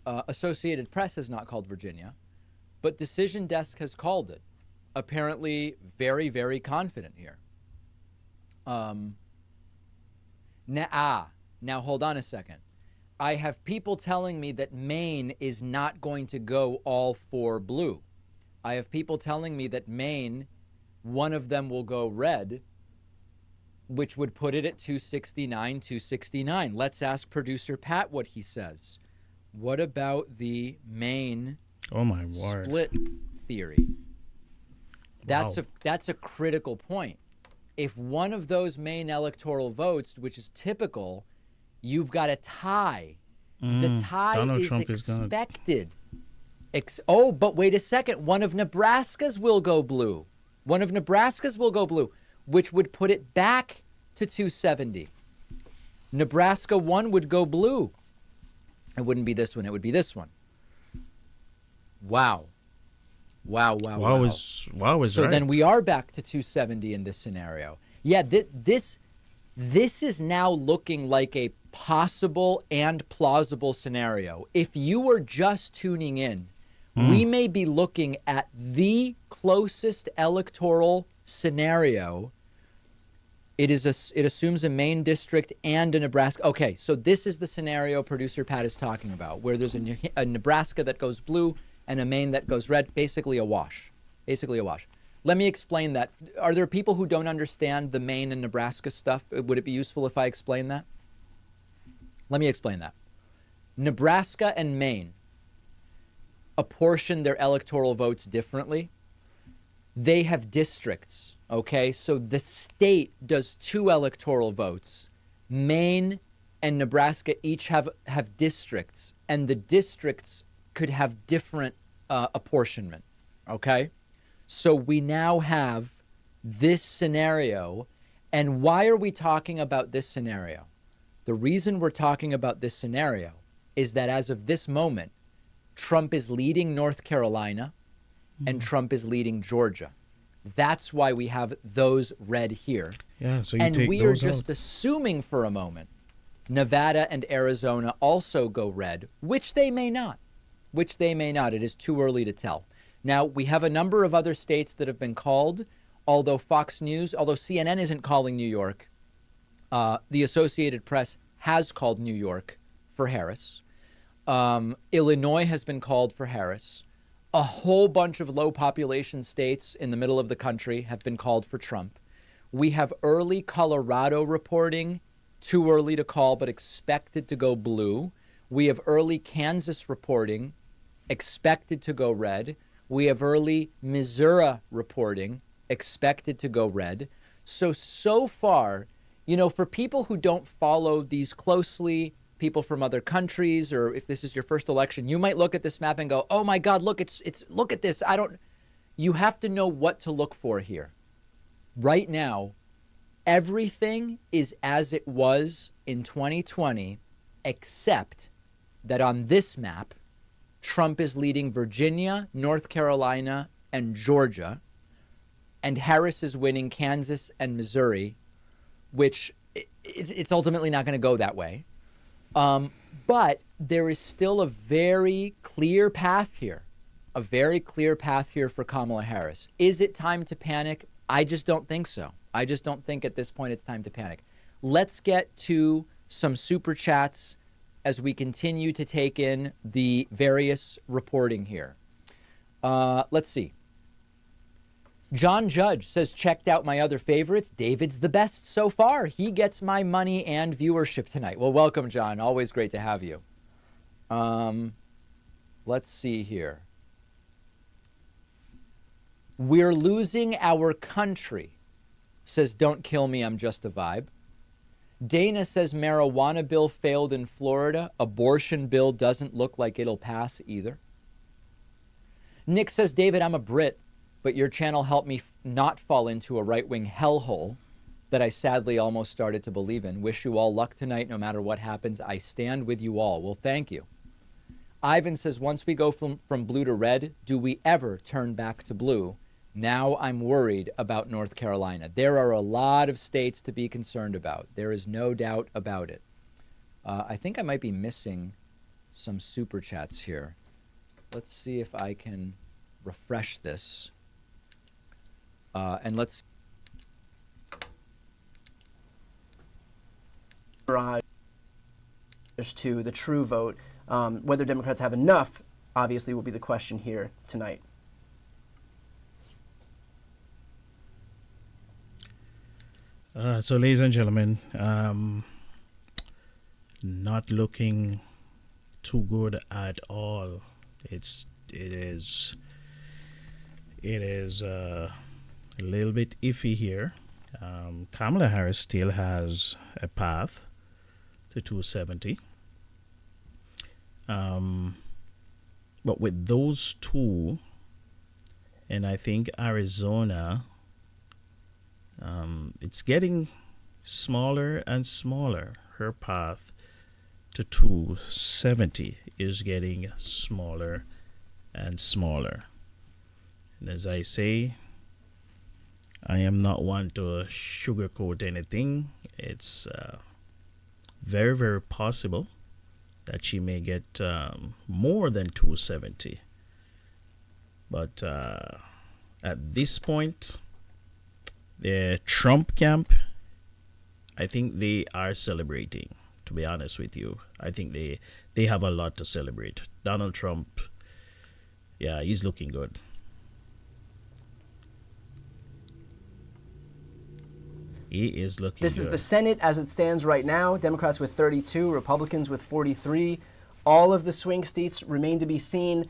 [SPEAKER 7] Associated Press has not called Virginia. But Decision Desk has called it. Apparently very, very confident here. Now hold on a second. I have people telling me that Maine is not going to go all for blue. I have people telling me that Maine, one of them will go red, which would put it at 269, 269. Let's ask producer Pat what he says. What about the Maine split theory? That's a critical point. If one of those Maine electoral votes, which is typical, you've got a tie. The tie
[SPEAKER 1] Donald
[SPEAKER 7] is
[SPEAKER 1] Trump
[SPEAKER 7] expected. But wait a second. One of Nebraska's will go blue. One of Nebraska's will go blue, which would put it back to 270. Nebraska 1 would go blue. It wouldn't be this one. It would be this one. Wow. Wow.
[SPEAKER 1] Wow is
[SPEAKER 7] so
[SPEAKER 1] right.
[SPEAKER 7] then we are back to 270 in this scenario. Yeah, this is now looking like a possible and plausible scenario. If you were just tuning in, we may be looking at the closest electoral scenario. It assumes a Maine district and a Nebraska. Okay, so this is the scenario producer Pat is talking about, where there's a Nebraska that goes blue and a Maine that goes red, basically a wash. Let me explain that. Are there people who don't understand the Maine and Nebraska stuff? Would it be useful if I explain that? Let me explain that. Nebraska and Maine apportion their electoral votes differently. They have districts, okay? So the state does 2 electoral votes. Maine and Nebraska each have districts, and the districts could have different apportionment, okay? So we now have this scenario. And why are we talking about this scenario? The reason we're talking about this scenario is that as of this moment, Trump is leading North Carolina and Trump is leading Georgia. That's why we have those red here.
[SPEAKER 1] Yeah, so you
[SPEAKER 7] and
[SPEAKER 1] take
[SPEAKER 7] we are
[SPEAKER 1] those
[SPEAKER 7] just
[SPEAKER 1] out.
[SPEAKER 7] assuming for a moment Nevada and Arizona also go red, which they may not. It is too early to tell. Now, we have a number of other states that have been called, although CNN isn't calling New York, the Associated Press has called New York for Harris. Illinois has been called for Harris. A whole bunch of low population states in the middle of the country have been called for Trump. We have early Colorado reporting, too early to call, but expected to go blue. We have early Kansas reporting, expected to go red. We have early Missouri reporting, expected to go red. So far, for people who don't follow these closely, people from other countries, or if this is your first election, you might look at this map and go, "Oh my God, look look at this." You have to know what to look for here. Right now, everything is as it was in 2020, except that on this map, Trump is leading Virginia, North Carolina, and Georgia, and Harris is winning Kansas and Missouri, which it's ultimately not going to go that way. But there is still a very clear path here, for Kamala Harris. Is it time to panic? I just don't think so. I just don't think at this point it's time to panic. Let's get to some super chats as we continue to take in the various reporting here. Let's see. John Judge says, checked out my other favorites. David's the best so far. He gets my money and viewership tonight. Well, welcome, John. Always great to have you. Let's see here. We're losing our country, says, don't kill me, I'm just a vibe. Dana says, marijuana bill failed in Florida. Abortion bill doesn't look like it'll pass either. Nick says, David, I'm a Brit, but your channel helped me not fall into a right-wing hellhole that I sadly almost started to believe in. Wish you all luck tonight, no matter what happens. I stand with you all. Well, thank you. Ivan says, once we go from blue to red, do we ever turn back to blue? Now I'm worried about North Carolina. There are a lot of states to be concerned about. There is no doubt about it. I think I might be missing some super chats here. Let's see if I can refresh this. And let's...
[SPEAKER 2] to the true vote. Whether Democrats have enough, obviously, will be the question here tonight.
[SPEAKER 1] So, ladies and gentlemen, not looking too good at all. It is a little bit iffy here. Kamala Harris still has a path to 270. But with those two, and I think Arizona, it's getting smaller and smaller. her path to 270 is getting smaller and smaller. And as I say, I am not one to sugarcoat anything. It's very, very possible that she may get more than 270. But at this point, the Trump camp, I think they are celebrating, to be honest with you. I think they have a lot to celebrate. Donald Trump, yeah, he's looking good. He is looking
[SPEAKER 2] This
[SPEAKER 1] good.
[SPEAKER 2] is the Senate as it stands right now. Democrats with 32, Republicans with 43. All of the swing states remain to be seen.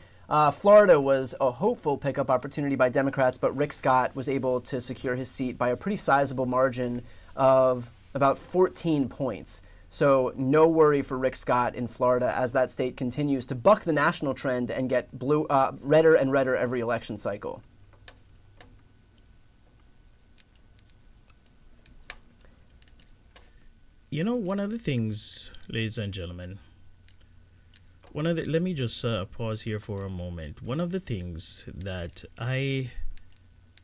[SPEAKER 2] Florida was a hopeful pickup opportunity by Democrats, but Rick Scott was able to secure his seat by a pretty sizable margin of about 14 points. So no worry for Rick Scott in Florida as that state continues to buck the national trend and get redder and redder every election cycle.
[SPEAKER 1] You know, one of the things, ladies and gentlemen, let me just pause here for a moment. One of the things that I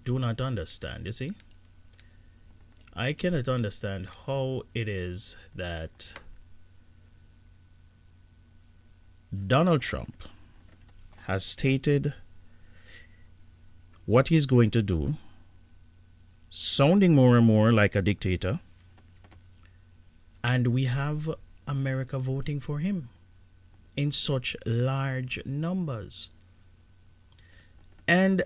[SPEAKER 1] do not understand, you see, I cannot understand how it is that Donald Trump has stated what he's going to do, sounding more and more like a dictator, and we have America voting for him in such large numbers. And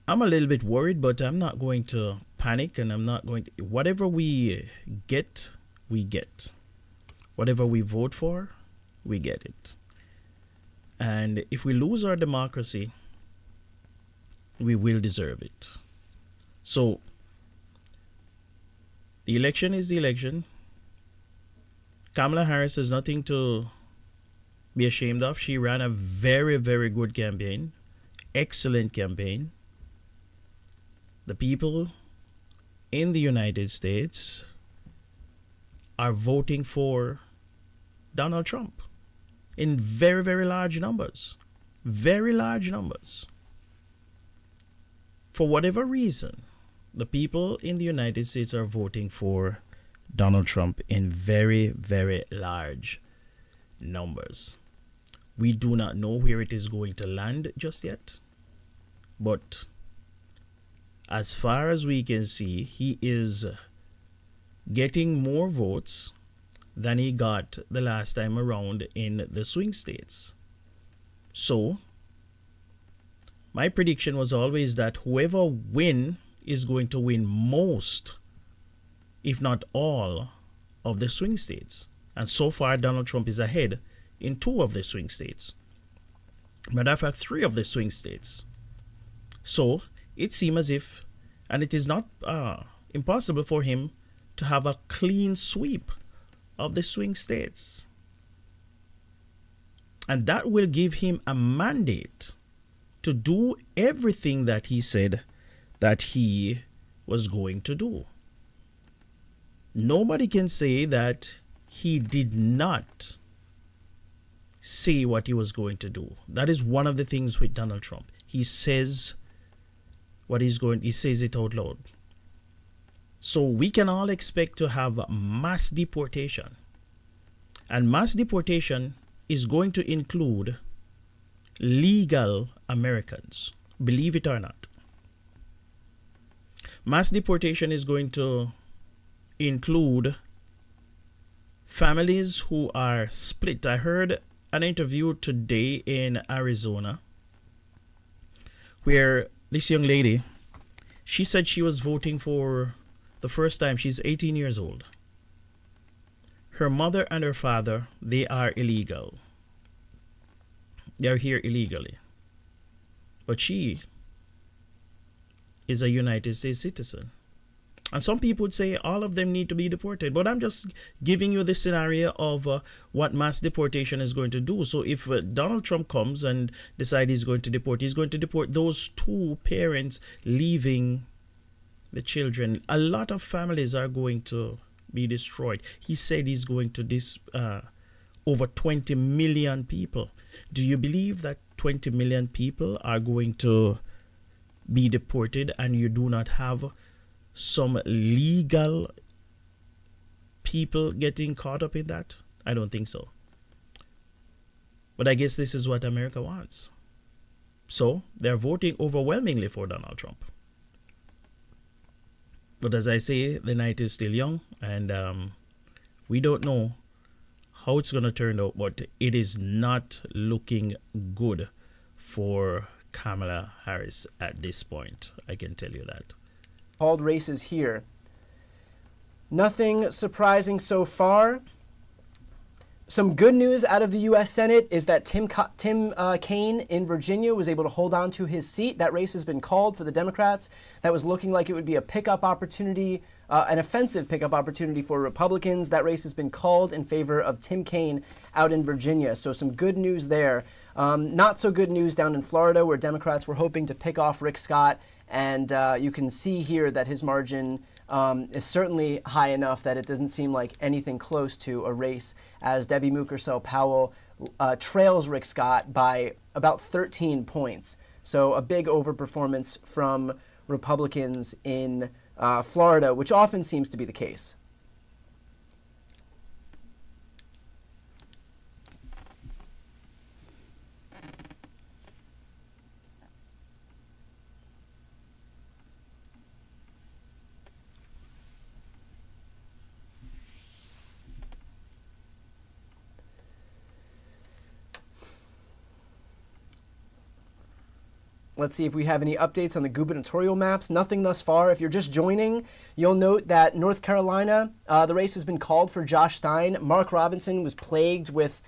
[SPEAKER 1] I'm a little bit worried, but I'm not going to panic, and I'm not going to, whatever we get, we get. Whatever we vote for, we get it. And if we lose our democracy, we will deserve it. So the election is the election. Kamala Harris has nothing to be ashamed of. She ran a very, very good campaign. Excellent campaign. The people in the United States are voting for Donald Trump in very, very large numbers. Very large numbers. For whatever reason, the people in the United States are voting for Donald Trump in very, very large numbers. We do not know where it is going to land just yet. But as far as we can see, he is getting more votes than he got the last time around in the swing states. So my prediction was always that whoever wins is going to win most, if not all, of the swing states. And so far, Donald Trump is ahead in 2 of the swing states. Matter of fact, 3 of the swing states. So it seems as if, and it is not impossible for him to have a clean sweep of the swing states. And that will give him a mandate to do everything that he said that he was going to do. Nobody can say that he did not say what he was going to do. That is one of the things with Donald Trump. He says what he's going, he says it out loud. So we can all expect to have mass deportation. And mass deportation is going to include legal Americans, believe it or not. Mass deportation is going to include families who are split. I heard an interview today in Arizona where this young lady, she said she was voting for the first time. She's 18 years old. Her mother and her father, they are illegal. They're here illegally. But she is a United States citizen. And some people would say all of them need to be deported. But I'm just giving you the scenario of what mass deportation is going to do. So if Donald Trump comes and decides he's going to deport those 2 parents leaving the children. A lot of families are going to be destroyed. He said he's going to over 20 million people. Do you believe that 20 million people are going to be deported and you do not have some legal people getting caught up in that? I don't think so. But I guess this is what America wants. So they're voting overwhelmingly for Donald Trump. But as I say, the night is still young, and we don't know how it's going to turn out, but it is not looking good for Kamala Harris at this point. I can tell you that.
[SPEAKER 2] Called races here. Nothing surprising so far. Some good news out of the U.S. Senate is that Tim Kaine in Virginia was able to hold on to his seat. That race has been called for the Democrats. That was looking like it would be a pickup opportunity, an offensive pickup opportunity for Republicans. That race has been called in favor of Tim Kaine out in Virginia. So some good news there. Not so good news down in Florida, where Democrats were hoping to pick off Rick Scott. And you can see here that his margin is certainly high enough that it doesn't seem like anything close to a race, as Debbie Mukersel Powell trails Rick Scott by about 13 points. So a big overperformance from Republicans in Florida, which often seems to be the case. Let's see if we have any updates on the gubernatorial maps. Nothing thus far. If you're just joining, you'll note that North Carolina, the race has been called for Josh Stein. Mark Robinson was plagued with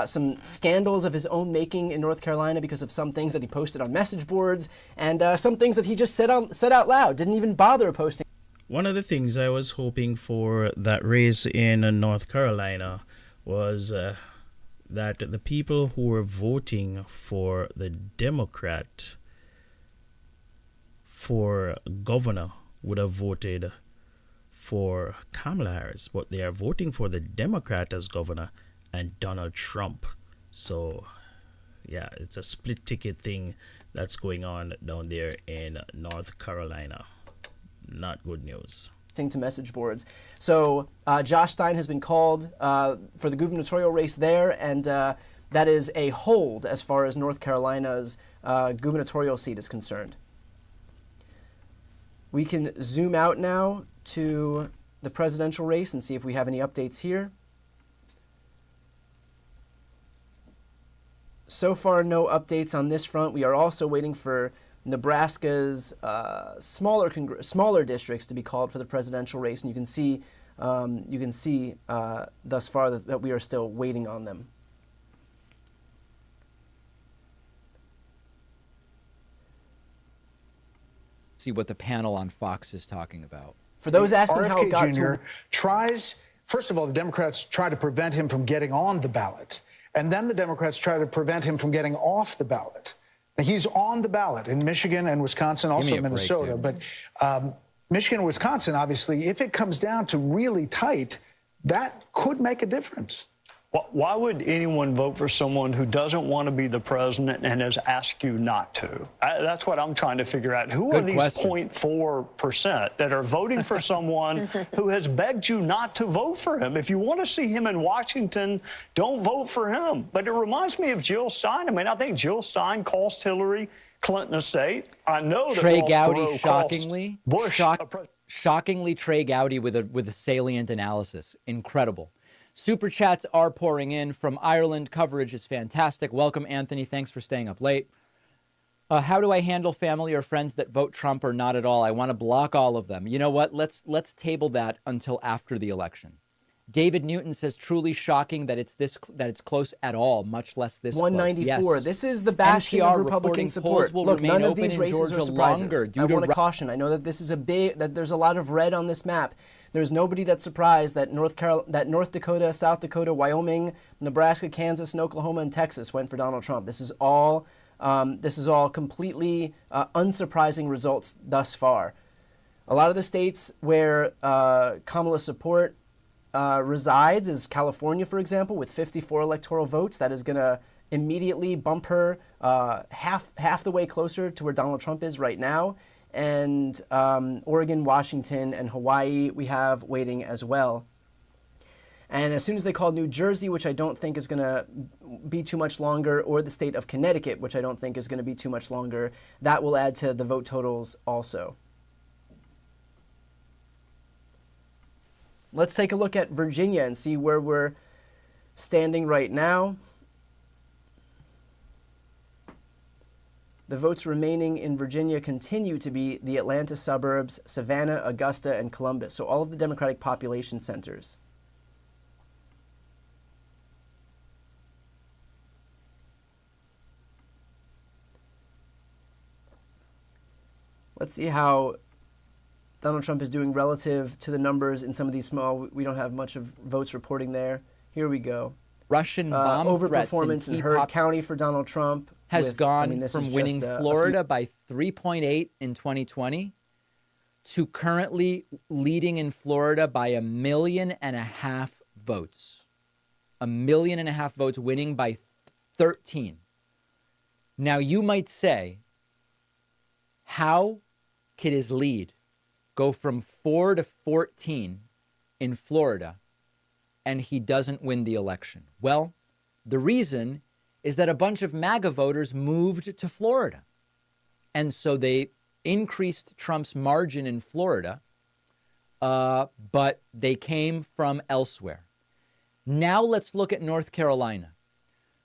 [SPEAKER 2] some scandals of his own making in North Carolina because of some things that he posted on message boards and some things that he just said out loud, didn't even bother posting.
[SPEAKER 1] One of the things I was hoping for that race in North Carolina was that the people who were voting for the Democrat for governor would have voted for Kamala Harris, but they are voting for the Democrat as governor and Donald Trump. So, yeah, it's a split ticket thing that's going on down there in North Carolina. Not good news.
[SPEAKER 2] To message boards. So Josh Stein has been called for the gubernatorial race there, and that is a hold as far as North Carolina's gubernatorial seat is concerned. We can zoom out now to the presidential race and see if we have any updates here. So far, no updates on this front. We are also waiting for Nebraska's smaller districts to be called for the presidential race, and you can see thus far that we are still waiting on them.
[SPEAKER 7] See what the panel on Fox is talking about.
[SPEAKER 2] For those asking
[SPEAKER 13] RFK
[SPEAKER 2] how it got
[SPEAKER 13] Jr.
[SPEAKER 2] to...
[SPEAKER 13] tries, first of all, the Democrats try to prevent him from getting on the ballot, and then the Democrats try to prevent him from getting off the ballot. Now, he's on the ballot in Michigan and Wisconsin, also Minnesota, but Michigan and Wisconsin, obviously, if it comes down to really tight, that could make a difference.
[SPEAKER 14] Why would anyone vote for someone who doesn't want to be the president and has asked you not to? That's what I'm trying to figure out. Who are these 0.4% that are voting for someone who has begged you not to vote for him? If you want to see him in Washington, don't vote for him. But it reminds me of Jill Stein. I mean, I think Jill Stein cost Hillary Clinton a state. I know that
[SPEAKER 7] Trey
[SPEAKER 14] Ross
[SPEAKER 7] Gowdy,
[SPEAKER 14] Perot
[SPEAKER 7] shockingly,
[SPEAKER 14] Bush
[SPEAKER 7] shockingly, Trey Gowdy with a salient analysis. Incredible. Super chats are pouring in from Ireland. Coverage is fantastic. Welcome, Anthony. Thanks for staying up late. How do I handle family or friends that vote Trump or not at all? I want to block all of them. You know what? Let's table that until after the election. David Newton says, truly shocking that it's close at all, much less this
[SPEAKER 2] 194.
[SPEAKER 7] Close. Yes.
[SPEAKER 2] This is the bastion of Republican support. Look, none of these races are surprises. I want to caution. I know that this is that there's a lot of red on this map. There's nobody that's surprised that North Dakota, South Dakota, Wyoming, Nebraska, Kansas, and Oklahoma and Texas went for Donald Trump. This is all completely unsurprising results thus far. A lot of the states where Kamala's support resides is California, for example, with 54 electoral votes. That is going to immediately bump her half the way closer to where Donald Trump is right now. And Oregon, Washington, and Hawaii we have waiting as well. And as soon as they call New Jersey, which I don't think is going to be too much longer, or the state of Connecticut, which I don't think is going to be too much longer, that will add to the vote totals also. Let's take a look at Virginia and see where we're standing right now. The votes remaining in Virginia continue to be the Atlanta suburbs, Savannah, Augusta, and Columbus. So all of the Democratic population centers. Let's see how Donald Trump is doing relative to the numbers in some of these small. We don't have much of votes reporting there. Here we go.
[SPEAKER 7] Russian bomb
[SPEAKER 2] overperformance in Heard County for Donald Trump
[SPEAKER 7] has gone from winning Florida by 3.8 in 2020 to currently leading in Florida by 1.5 million votes. 1.5 million votes, winning by 13. Now you might say, how could his lead go from 4 to 14 in Florida and he doesn't win the election? Well, the reason is that a bunch of MAGA voters moved to Florida. And so they increased Trump's margin in Florida, but they came from elsewhere. Now let's look at North Carolina.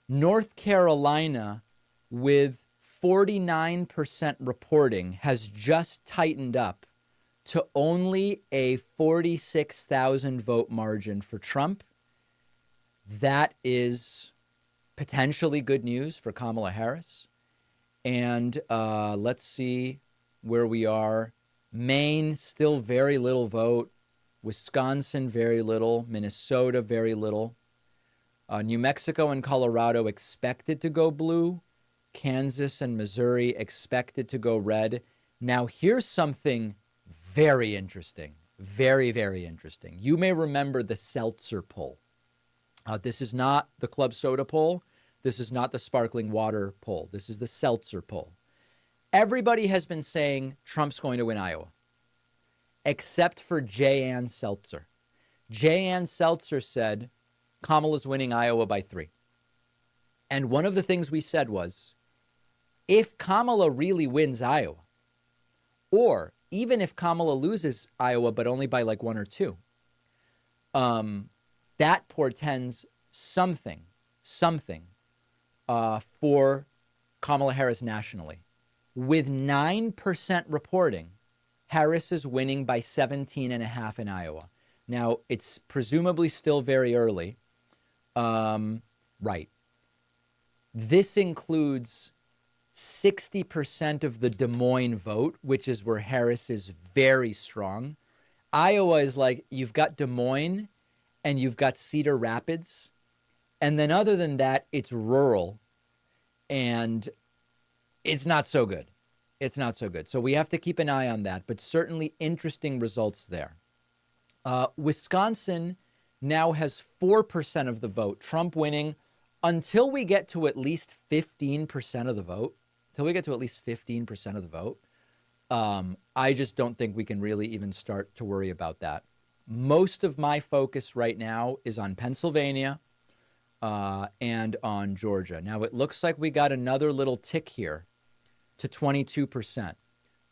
[SPEAKER 7] North Carolina, with 49% reporting, has just tightened up to only a 46,000 vote margin for Trump. That is potentially good news for Kamala Harris. And let's see where we are. Maine, still very little vote. Wisconsin, very little. Minnesota, very little. New Mexico and Colorado expected to go blue. Kansas and Missouri expected to go red. Now, here's something very interesting. Very, very interesting. You may remember the Seltzer poll. This is not the Club Soda poll. This is not the Sparkling Water poll. This is the Seltzer poll. Everybody has been saying Trump's going to win Iowa, except for Jay Ann Seltzer. Jay Ann Seltzer said Kamala's winning Iowa by 3. And one of the things we said was, if Kamala really wins Iowa, or even if Kamala loses Iowa, but only by like 1 or 2, that portends something for Kamala Harris nationally. With 9% reporting, Harris is winning by 17.5 in Iowa. Now, it's presumably still very early. Right. This includes 60% of the Des Moines vote, which is where Harris is very strong. Iowa is like, you've got Des Moines and you've got Cedar Rapids. And then other than that, it's rural and it's not so good. It's not so good. So we have to keep an eye on that, but certainly interesting results there. Wisconsin now has 4% of the vote, Trump winning until we get to at least 15% of the vote. Until we get to at least 15% of the vote, I just don't think we can really even start to worry about that. Most of my focus right now is on Pennsylvania and on Georgia. Now, it looks like we got another little tick here to 22%.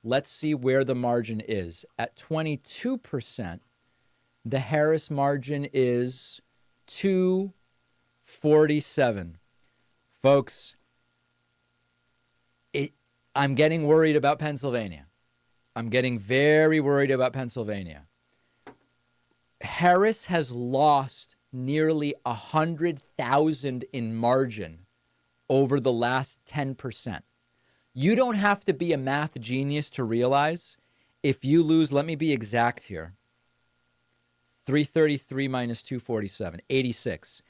[SPEAKER 7] Let's see where the margin is. At 22%, the Harris margin is 247. Folks, I'm getting worried about Pennsylvania. I'm getting very worried about Pennsylvania. Harris has lost nearly 100,000 in margin over the last 10%. You don't have to be a math genius to realize if you lose, let me be exact here, 333 minus 247, 86.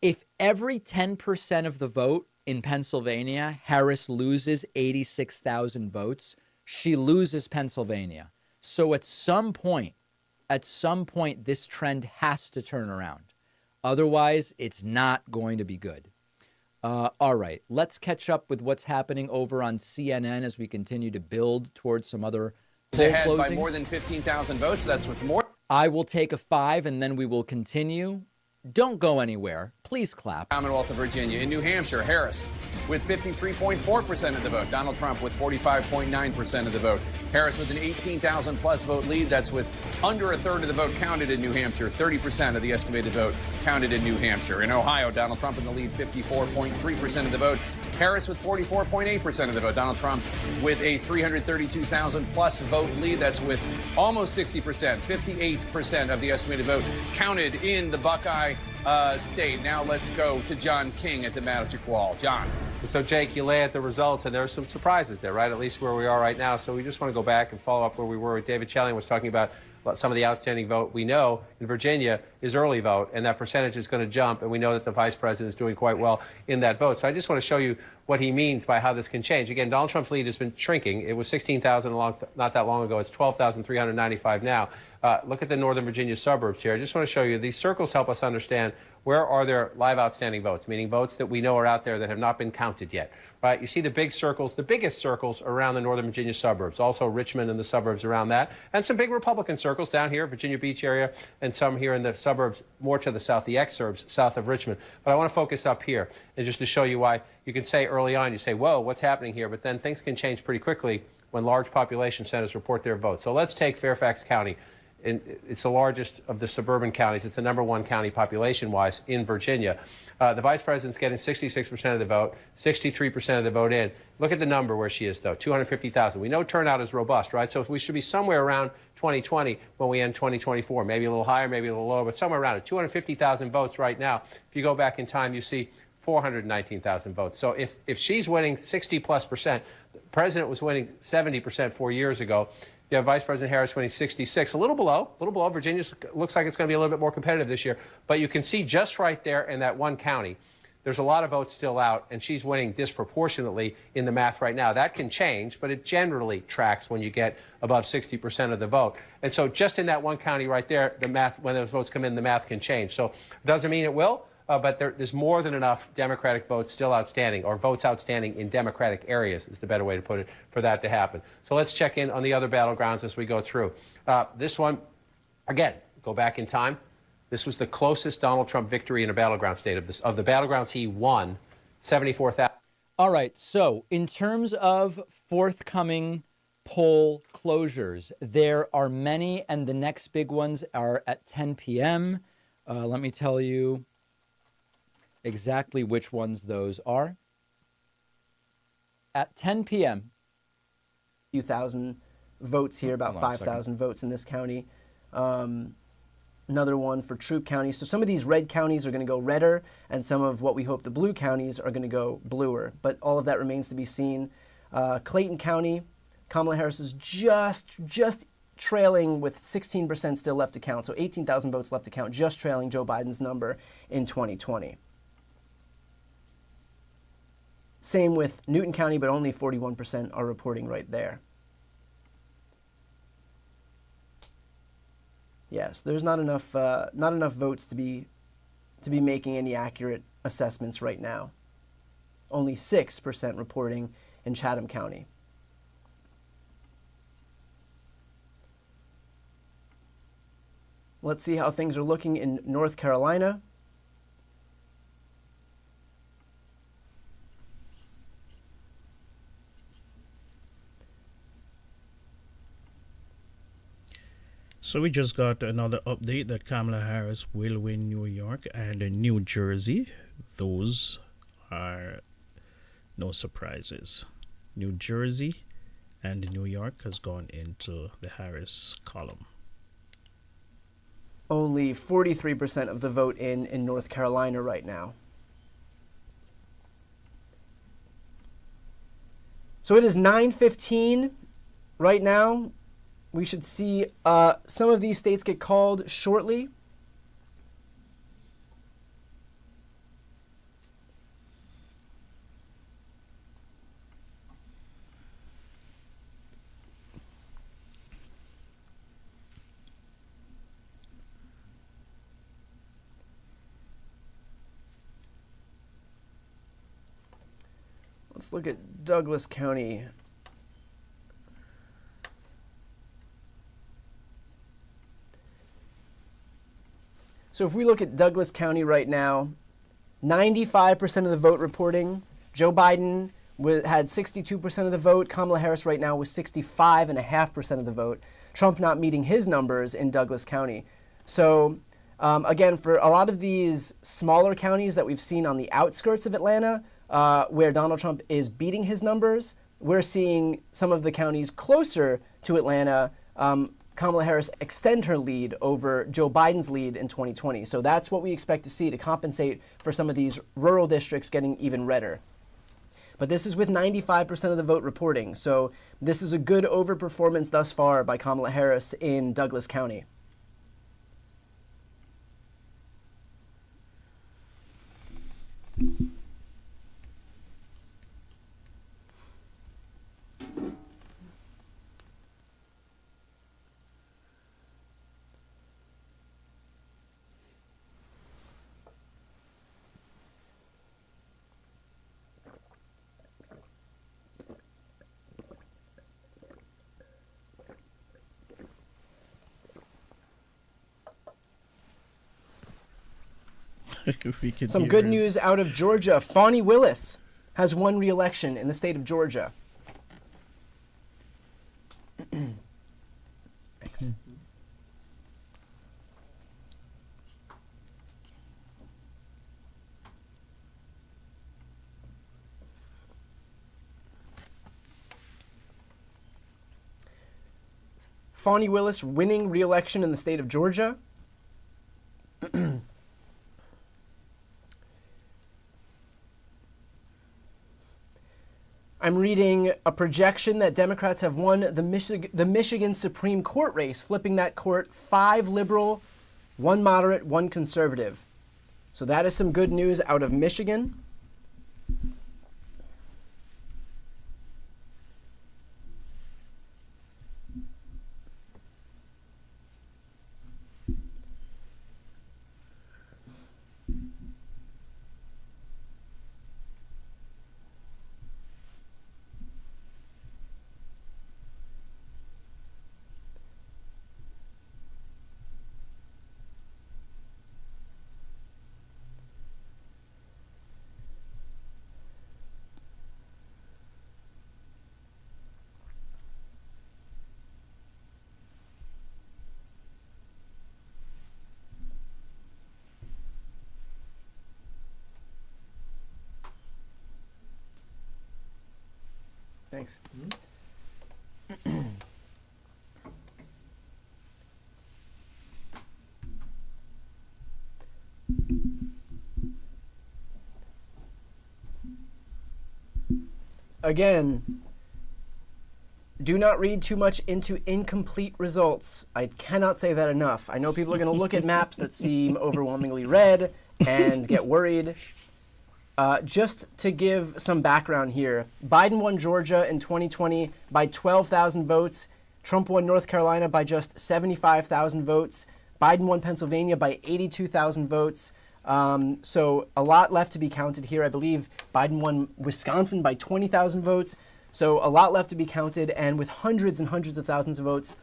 [SPEAKER 7] If every 10% of the vote in Pennsylvania, Harris loses 86,000 votes, she loses Pennsylvania. So at some point, At some point, this trend has to turn around. Otherwise, it's not going to be good. All right, let's catch up with what's happening over on CNN as we continue to build towards some other poll
[SPEAKER 12] ahead
[SPEAKER 7] closings.
[SPEAKER 12] by more than 15,000 votes. That's with more.
[SPEAKER 7] I will take a 5, and then we will continue. Don't go anywhere. Please clap.
[SPEAKER 12] Commonwealth of Virginia. In New Hampshire, Harris with 53.4% of the vote. Donald Trump with 45.9% of the vote. Harris with an 18,000 plus vote lead. That's with under a third of the vote counted in New Hampshire. 30% of the estimated vote counted in New Hampshire. In Ohio, Donald Trump in the lead, 54.3% of the vote. Harris with 44.8% of the vote. Donald Trump with a 332,000 plus vote lead. That's with almost 60%, 58% of the estimated vote counted in the Buckeye state. Now let's go to John King at the Magic Wall. John.
[SPEAKER 15] So, Jake, you lay out the results, and there are some surprises there, right? At least where we are right now. So we just want to go back and follow up where we were. David Chelling was talking about some of the outstanding vote. We know in Virginia is early vote, and that percentage is going to jump, and we know that the vice president is doing quite well in that vote. So I just want to show you what he means by how this can change. Again, Donald Trump's lead has been shrinking. It was 16,000 not that long ago. It's 12,395 now. Look at the Northern Virginia suburbs here. I just want to show you these circles help us understand where are there live outstanding votes, meaning votes that we know are out there that have not been counted yet. Right? You see the big circles, the biggest circles around the Northern Virginia suburbs, also Richmond and the suburbs around that, and some big Republican circles down here, Virginia Beach area, and some here in the suburbs more to the south, the exurbs south of Richmond. But I want to focus up here, and just to show you why you can say early on, you say, whoa, what's happening here? But then things can change pretty quickly when large population centers report their votes. So let's take Fairfax County. It's the largest of the suburban counties. It's the #1 county population-wise in Virginia. The vice president's getting 66% of the vote, 63% of the vote in. Look at the number where she is, though, 250,000. We know turnout is robust, right? So we should be somewhere around 2020 when we end 2024, maybe a little higher, maybe a little lower, but somewhere around it. 250,000 votes right now. If you go back in time, you see 419,000 votes. So if she's winning 60+%, the president was winning 70% 4 years ago. You have Vice President Harris winning 66, a little below. Virginia looks like it's going to be a little bit more competitive this year. But you can see just right there in that one county, there's a lot of votes still out, and she's winning disproportionately in the math right now. That can change, but it generally tracks when you get above 60% of the vote. And so just in that one county right there, the math, when those votes come in, the math can change. So it doesn't mean it will. But there's more than enough Democratic votes still outstanding, or votes outstanding in Democratic areas is the better way to put it, for that to happen. So let's check in on the other battlegrounds as we go through. This one, again, go back in time. This was the closest Donald Trump victory in a battleground state of the battlegrounds he won, 74,000.
[SPEAKER 7] All right. So in terms of forthcoming poll closures, there are many, and the next big ones are at 10 p.m. Let me tell you exactly which ones those are. At 10 p.m.
[SPEAKER 2] Few thousand votes here, about 5,000 votes in this county. Another one for Troup County. So some of these red counties are going to go redder, and some of what we hope the blue counties are going to go bluer. But all of that remains to be seen. Clayton County, Kamala Harris is just trailing with 16% still left to count. So 18,000 votes left to count, just trailing Joe Biden's number in 2020. Same with Newton County, but only 41% are reporting right there. Yes, there's not enough votes to be making any accurate assessments right now. Only 6% reporting in Chatham County. Let's see how things are looking in North Carolina.
[SPEAKER 1] So we just got another update that Kamala Harris will win New York and New Jersey. Those are no surprises. New Jersey and New York has gone into the Harris column.
[SPEAKER 2] Only 43% of the vote in North Carolina right now. So it is 9:15 right now. We should see some of these states get called shortly. Let's look at Douglas County. So if we look at Douglas County right now, 95% of the vote reporting, Joe Biden had 62% of the vote. Kamala Harris right now was 65.5% of the vote. Trump not meeting his numbers in Douglas County. So again, for a lot of these smaller counties that we've seen on the outskirts of Atlanta, where Donald Trump is beating his numbers, we're seeing some of the counties closer to Atlanta, Kamala Harris extend her lead over Joe Biden's lead in 2020. So that's what we expect to see to compensate for some of these rural districts getting even redder. But this is with 95% of the vote reporting. So this is a good overperformance thus far by Kamala Harris in Douglas County. Some good news out of Georgia. Fani Willis has won re-election in the state of Georgia. Thanks. Fani Willis winning re-election in the state of Georgia. I'm reading a projection that Democrats have won the Michigan Supreme Court race, flipping that court 5 liberal, 1 moderate, 1 conservative. So that is some good news out of Michigan. Thanks. Again, do not read too much into incomplete results. I cannot say that enough. I know people are going to look at maps that seem overwhelmingly red and get worried. Just to give some background here, Biden won Georgia in 2020 by 12,000 votes. Trump won North Carolina by just 75,000 votes. Biden won Pennsylvania by 82,000 votes. So a lot left to be counted here. I believe Biden won Wisconsin by 20,000 votes. So a lot left to be counted, and with hundreds and hundreds of thousands of votes,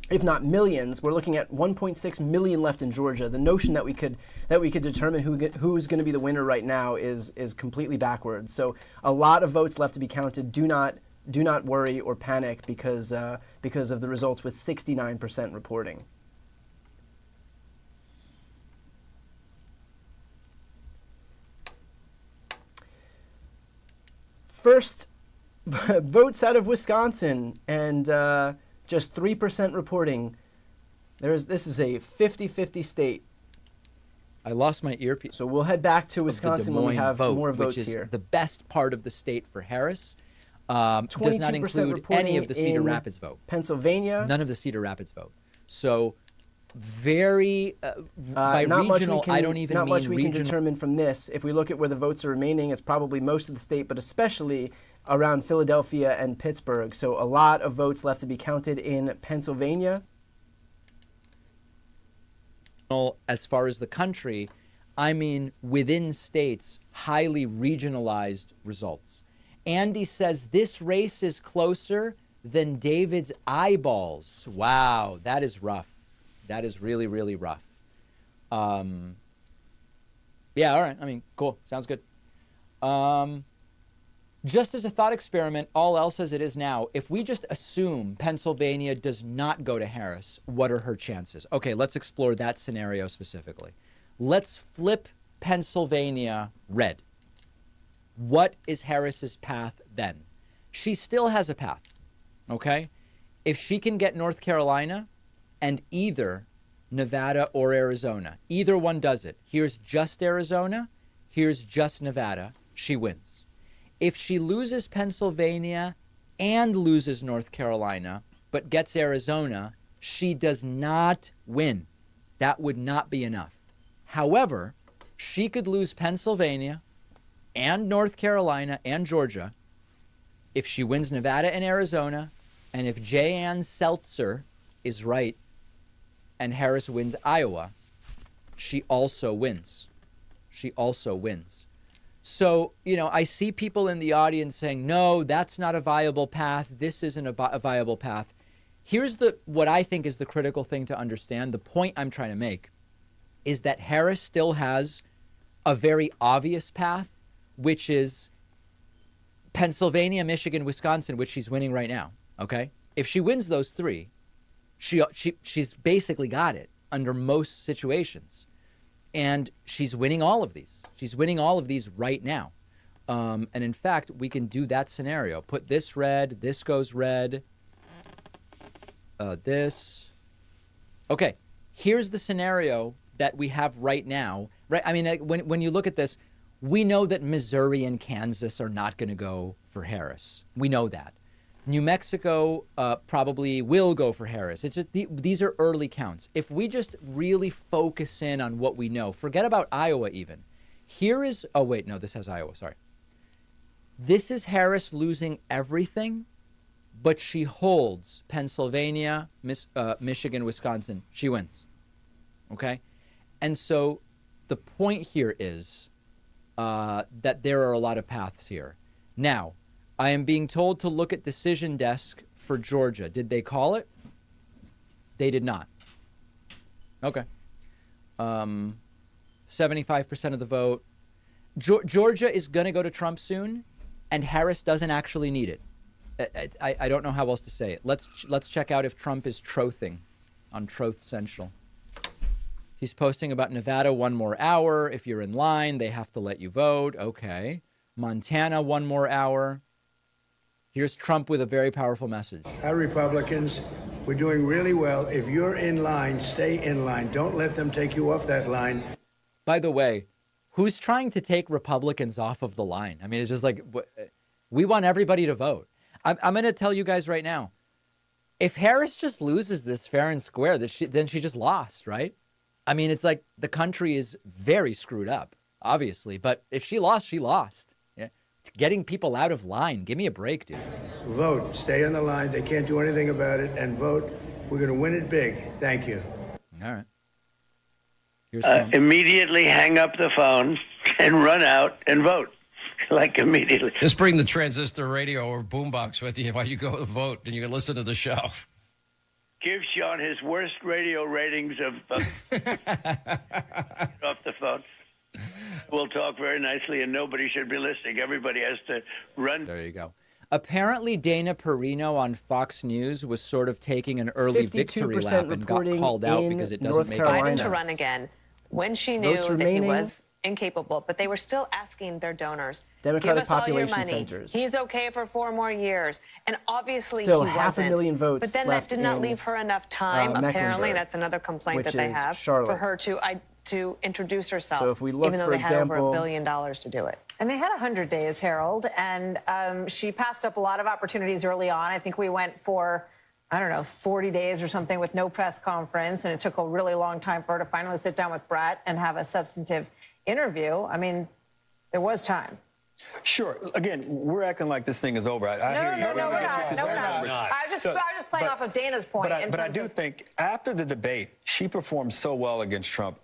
[SPEAKER 2] if not millions, we're looking at 1.6 million left in Georgia. The notion that we could determine who's going to be the winner right now is completely backwards. So a lot of votes left to be counted. Do not worry or panic because of the results with 69% reporting. First, votes out of Wisconsin, and just 3% reporting. This is a 50-50 state.
[SPEAKER 7] I lost my earpiece.
[SPEAKER 2] So we'll head back to Wisconsin when we have more votes
[SPEAKER 7] which is
[SPEAKER 2] here.
[SPEAKER 7] The best part of the state for Harris. Does not include any of the Cedar Rapids vote.
[SPEAKER 2] Pennsylvania.
[SPEAKER 7] None of the Cedar Rapids vote. So very by
[SPEAKER 2] not
[SPEAKER 7] regional.
[SPEAKER 2] Much we can,
[SPEAKER 7] I don't even
[SPEAKER 2] not
[SPEAKER 7] mean
[SPEAKER 2] much we
[SPEAKER 7] regional.
[SPEAKER 2] can determine from this. If we look at where the votes are remaining, it's probably most of the state, but especially around Philadelphia and Pittsburgh. So a lot of votes left to be counted in Pennsylvania.
[SPEAKER 7] As far as the country, I mean within states, highly regionalized results. Andy says this race is closer than David's eyeballs. Wow, that is rough. That is really, really rough. Yeah, all right. I mean, cool. Sounds good. Just as a thought experiment, all else as it is now, if we just assume Pennsylvania does not go to Harris, what are her chances? Okay, let's explore that scenario specifically. Let's flip Pennsylvania red. What is Harris's path then? She still has a path, okay? If she can get North Carolina and either Nevada or Arizona, either one does it. Here's just Arizona, here's just Nevada, she wins. If she loses Pennsylvania and loses North Carolina, but gets Arizona, she does not win. That would not be enough. However, she could lose Pennsylvania and North Carolina and Georgia if she wins Nevada and Arizona, and if J. Ann Seltzer is right and Harris wins Iowa, she also wins. She also wins. So, you know, I see people in the audience saying, no, that's not a viable path. This isn't a viable path. Here's what I think is the critical thing to understand. The point I'm trying to make is that Harris still has a very obvious path, which is Pennsylvania, Michigan, Wisconsin, which she's winning right now. Okay? If she wins those three, she's basically got it under most situations. And she's winning all of these. She's winning all of these right now. And in fact, we can do that scenario. Put this red, this goes red, this. Okay, here's the scenario that we have right now. Right? I mean, when you look at this, we know that Missouri and Kansas are not going to go for Harris. We know that. New Mexico probably will go for Harris. It's just these are early counts. If we just really focus in on what we know, forget about Iowa even. Here is, oh wait, no, this has Iowa, sorry. This is Harris losing everything, but she holds Pennsylvania, Michigan, Wisconsin. She wins, okay? And so the point here is that there are a lot of paths here. Now, I am being told to look at Decision Desk for Georgia. Did they call it? They did not. Okay. 75% of the vote. Georgia is going to go to Trump soon, and Harris doesn't actually need it. I don't know how else to say it. Let's check out if Trump is trothing on Troth Central. He's posting about Nevada 1 more hour. If you're in line, they have to let you vote. Okay. Montana 1 more hour. Here's Trump with a very powerful message.
[SPEAKER 16] Hi, Republicans. We're doing really well. If you're in line, stay in line. Don't let them take you off that line.
[SPEAKER 7] By the way, who's trying to take Republicans off of the line? I mean, it's just like, we want everybody to vote. I'm going to tell you guys right now, if Harris just loses this fair and square, then she just lost, right? I mean, it's like the country is very screwed up, obviously. But if she lost, she lost. Getting people out of line. Give me a break, dude.
[SPEAKER 16] Vote. Stay on the line. They can't do anything about it. And vote. We're going to win it big. Thank you.
[SPEAKER 7] All right.
[SPEAKER 17] Immediately hang up the phone and run out and vote. Like immediately.
[SPEAKER 18] Just bring the transistor radio or boombox with you while you go to vote, and you can listen to the show.
[SPEAKER 17] Give Sean his worst radio ratings of off the phone. We'll talk very nicely, and nobody should be listening. Everybody has to run.
[SPEAKER 7] There you go. Apparently, Dana Perino on Fox News was sort of taking an early victory lap and got called out because it doesn't make
[SPEAKER 19] Biden to run again when she knew that he was incapable, but they were still asking their donors,
[SPEAKER 2] Democratic
[SPEAKER 19] give us
[SPEAKER 2] population
[SPEAKER 19] all your money.
[SPEAKER 2] centers.
[SPEAKER 19] He's okay for 4 more years. And obviously
[SPEAKER 2] Still
[SPEAKER 19] he wasn't.
[SPEAKER 2] 500,000 votes
[SPEAKER 19] But then
[SPEAKER 2] left
[SPEAKER 19] that did not
[SPEAKER 2] in,
[SPEAKER 19] leave her enough time, apparently.
[SPEAKER 2] Mecklenburg,
[SPEAKER 19] That's another complaint that
[SPEAKER 2] which
[SPEAKER 19] they
[SPEAKER 2] is
[SPEAKER 19] have,
[SPEAKER 2] Charlotte.
[SPEAKER 19] for her to introduce herself,
[SPEAKER 2] So if we look,
[SPEAKER 19] even though
[SPEAKER 2] for
[SPEAKER 19] they had over
[SPEAKER 2] example-
[SPEAKER 19] $1 billion to do it.
[SPEAKER 20] And they had 100 days, Harold, and she passed up a lot of opportunities early on. I think we went for, 40 days or something with no press conference, and it took a really long time for her to finally sit down with Brett and have a substantive interview. I mean, there was time.
[SPEAKER 21] Sure. Again, we're acting like this thing is over. I hear you.
[SPEAKER 20] No, we're not. No, we're not. I was just playing off of Dana's point.
[SPEAKER 21] But I do think after the debate, she performed so well against Trump.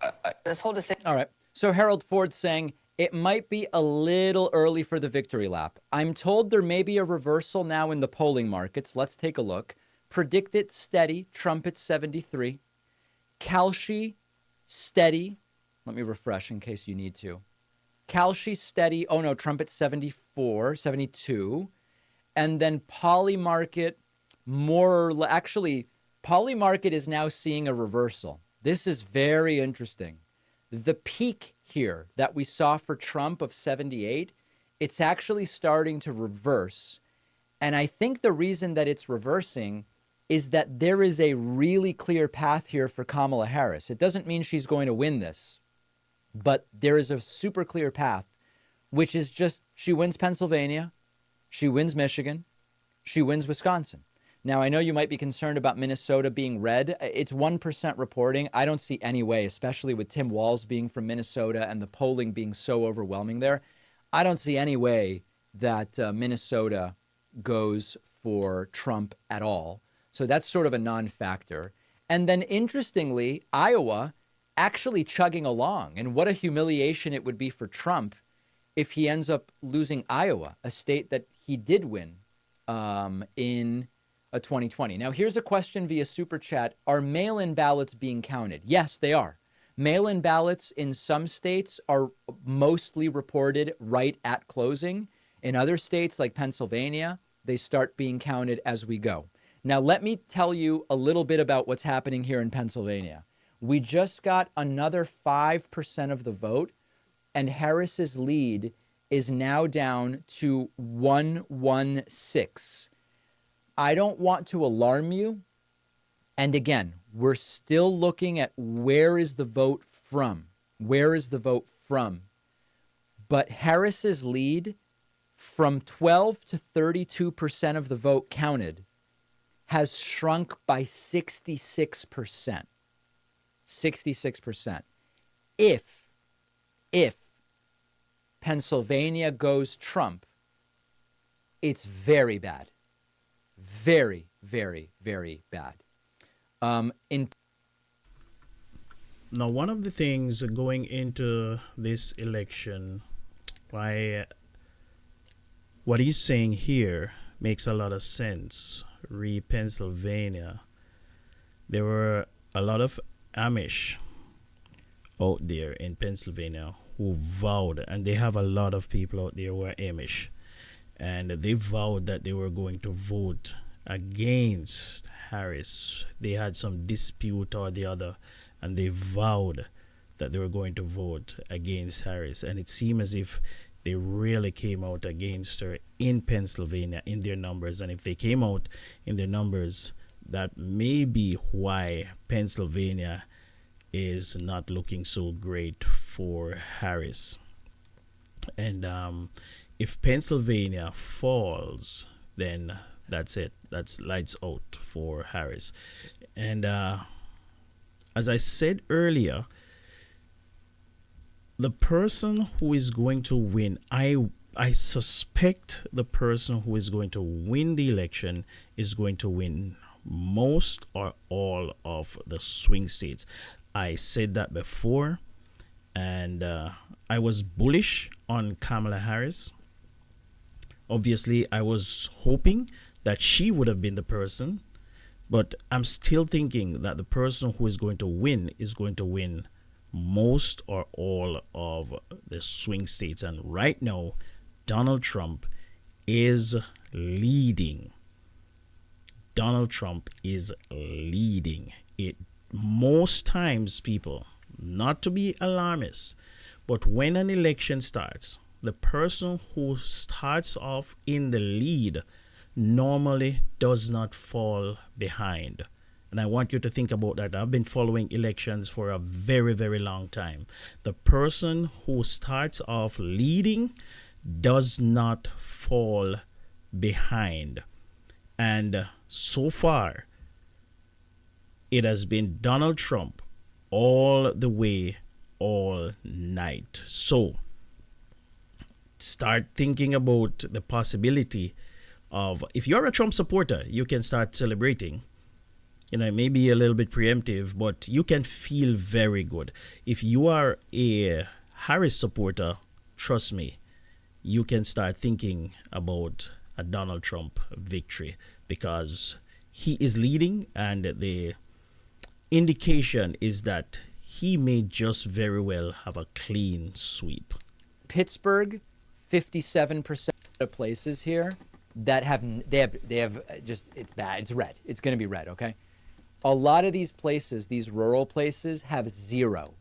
[SPEAKER 19] This whole decision.
[SPEAKER 7] All right. So Harold Ford saying, it might be a little early for the victory lap. I'm told there may be a reversal now in the polling markets. Let's take a look. Predict it steady, Trump at 73. Kalshi steady. Let me refresh in case you need to. Kalshi steady. Oh no, Trump at 74, 72. And then Polymarket actually, Polymarket is now seeing a reversal. This is very interesting. The peak here that we saw for Trump of 78, it's actually starting to reverse. And I think the reason that it's reversing is that there is a really clear path here for Kamala Harris. It doesn't mean she's going to win this, but there is a super clear path, which is just she wins Pennsylvania, she wins Michigan, she wins Wisconsin. Now, I know you might be concerned about Minnesota being red. It's 1% reporting. I don't see any way, especially with Tim Walz being from Minnesota and the polling being so overwhelming there. I don't see any way that Minnesota goes for Trump at all. So that's sort of a non-factor. And then interestingly, Iowa actually chugging along. And what a humiliation it would be for Trump if he ends up losing Iowa, a state that he did win in 2020. Now, here's a question via Super Chat. Are mail-in ballots being counted? Yes, they are. Mail-in ballots in some states are mostly reported right at closing. In other states like Pennsylvania, they start being counted as we go. Now, let me tell you a little bit about what's happening here in Pennsylvania. We just got another 5% of the vote, and Harris's lead is now down to 116. I don't want to alarm you. And again, we're still looking at where is the vote from? Where is the vote from? But Harris's lead from 12 to 32% of the vote counted has shrunk by 66%. 66%. If Pennsylvania goes Trump, it's very bad. Very, very, very bad.
[SPEAKER 1] Now, one of the things going into this election, what he's saying here makes a lot of sense. Pennsylvania, there were a lot of Amish out there in Pennsylvania who vowed, and they have a lot of people out there who are Amish, and they vowed that they were going to vote against Harris. They had some dispute or the other, and they vowed that they were going to vote against Harris. And it seemed as if they really came out against her in Pennsylvania in their numbers. And if they came out in their numbers, that may be why Pennsylvania is not looking so great for Harris. And if Pennsylvania falls, then that's it. That's lights out for Harris. And as I said earlier, the person who is going to win, I suspect the person who is going to win the election is going to win most or all of the swing states. I said that before, and I was bullish on Kamala Harris. Obviously, I was hoping that she would have been the person, but I'm still thinking that the person who is going to win most or all of the swing states. And right now, Donald Trump is leading. Donald Trump is leading it. Most times, people, not to be alarmist, but when an election starts, the person who starts off in the lead normally does not fall behind. And I want you to think about that. I've been following elections for a very, very long time. The person who starts off leading does not fall behind. And so far, it has been Donald Trump all the way, all night. So start thinking about the possibility of, if you're a Trump supporter, you can start celebrating. You know, it may be a little bit preemptive, but you can feel very good. If you are a Harris supporter, trust me, you can start thinking about a Donald Trump victory, because he is leading, and the indication is that he may just very well have a clean sweep.
[SPEAKER 7] Pittsburgh, 57% of places here that have just, it's bad. It's red. It's going to be red, okay? A lot of these places, these rural places, have 0.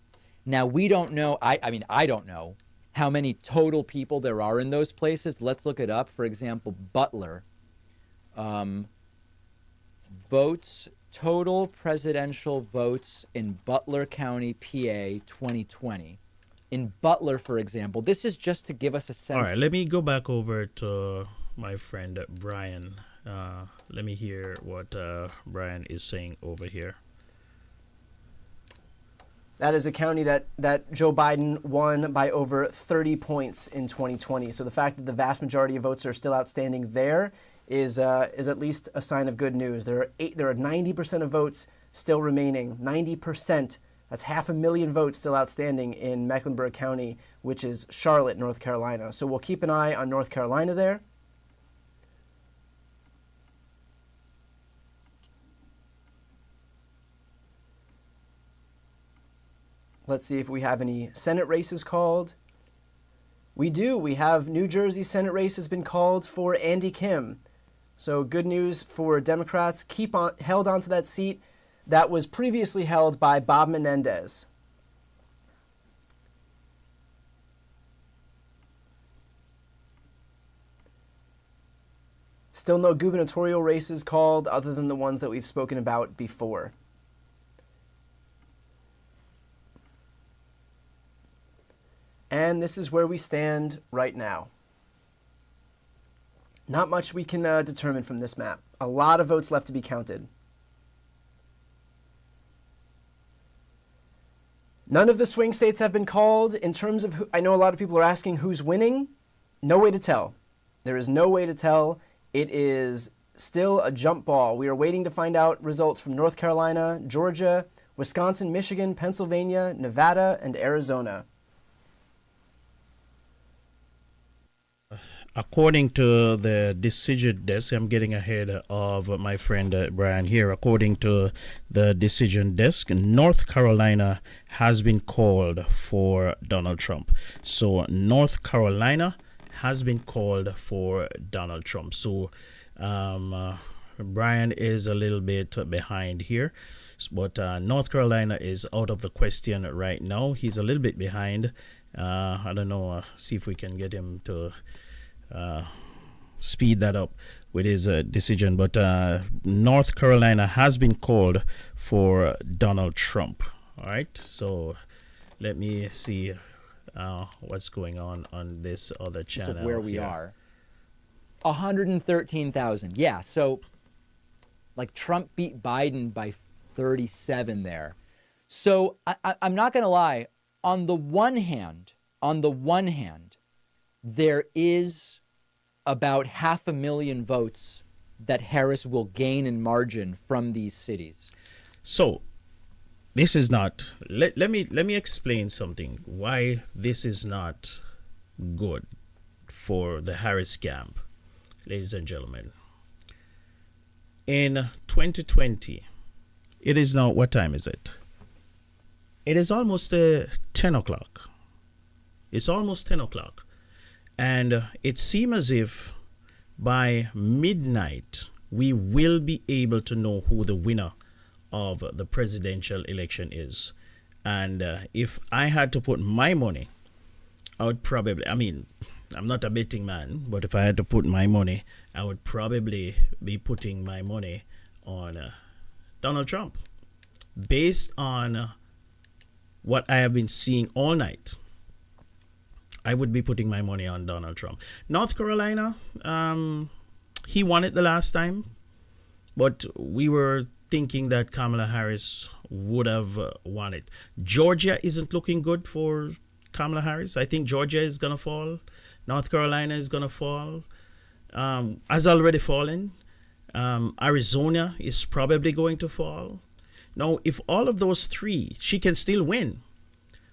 [SPEAKER 7] Now, we don't know, I mean, I don't know how many total people there are in those places. Let's look it up. For example, Butler. Votes, total presidential votes in Butler County, PA, 2020. In Butler, for example, this is just to give us a sense.
[SPEAKER 1] All right, let me go back over to my friend Brian. Let me hear what Brian is saying over here.
[SPEAKER 2] That is a county that Joe Biden won by over 30 points in 2020. So the fact that the vast majority of votes are still outstanding there is at least a sign of good news. There are 90% of votes still remaining. 90%. That's 500,000 votes still outstanding in Mecklenburg County, which is Charlotte, North Carolina. So we'll keep an eye on North Carolina there. Let's see if we have any Senate races called. We do. We have New Jersey Senate race has been called for Andy Kim. So good news for Democrats. Held onto that seat that was previously held by Bob Menendez. Still no gubernatorial races called other than the ones that we've spoken about before. And this is where we stand right now. Not much we can determine from this map. A lot of votes left to be counted. None of the swing states have been called. In terms of, I know a lot of people are asking who's winning. No way to tell. There is no way to tell. It is still a jump ball. We are waiting to find out results from North Carolina, Georgia, Wisconsin, Michigan, Pennsylvania, Nevada, and Arizona.
[SPEAKER 1] According to the decision desk, I'm getting ahead of my friend Brian here. According to the decision desk, North Carolina has been called for Donald Trump. So North Carolina has been called for Donald Trump. So Brian is a little bit behind here. But North Carolina is out of the question right now. He's a little bit behind. I don't know. See if we can get him to speed that up with his decision. But North Carolina has been called for Donald Trump. All right. So let me see what's going on this other channel.
[SPEAKER 7] This is where we are. 113,000. Yeah. So like Trump beat Biden by 37 there. So I'm not going to lie. On the one hand, there is about 500,000 votes that Harris will gain in margin from these cities.
[SPEAKER 1] So this is not, let me explain something why this is not good for the Harris camp, ladies and gentlemen. In 2020, it is now, what time is it? It is almost 10 o'clock. It's almost 10 o'clock. And it seems as if by midnight, we will be able to know who the winner of the presidential election is. And if I had to put my money, I would probably, I mean, I'm not a betting man, but if I had to put my money, I would probably be putting my money on Donald Trump. Based on what I have been seeing all night, I would be putting my money on Donald Trump. North Carolina, he won it the last time, but we were thinking that Kamala Harris would have won it. Georgia isn't looking good for Kamala Harris. I think Georgia is going to fall. North Carolina is going to fall. Has already fallen. Arizona is probably going to fall. Now, if all of those three, she can still win,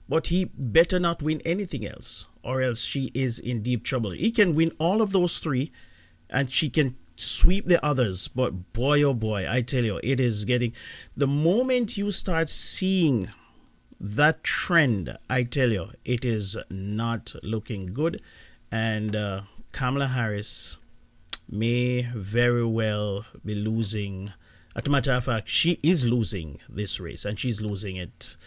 [SPEAKER 1] but he better not win anything else. or else she is in deep trouble. He can win all of those three, and she can sweep the others. But boy, oh boy, I tell you, it is getting... The moment you start seeing that trend, I tell you, it is not looking good. And Kamala Harris may very well be losing. As a matter of fact, she is losing this race, and she's losing it,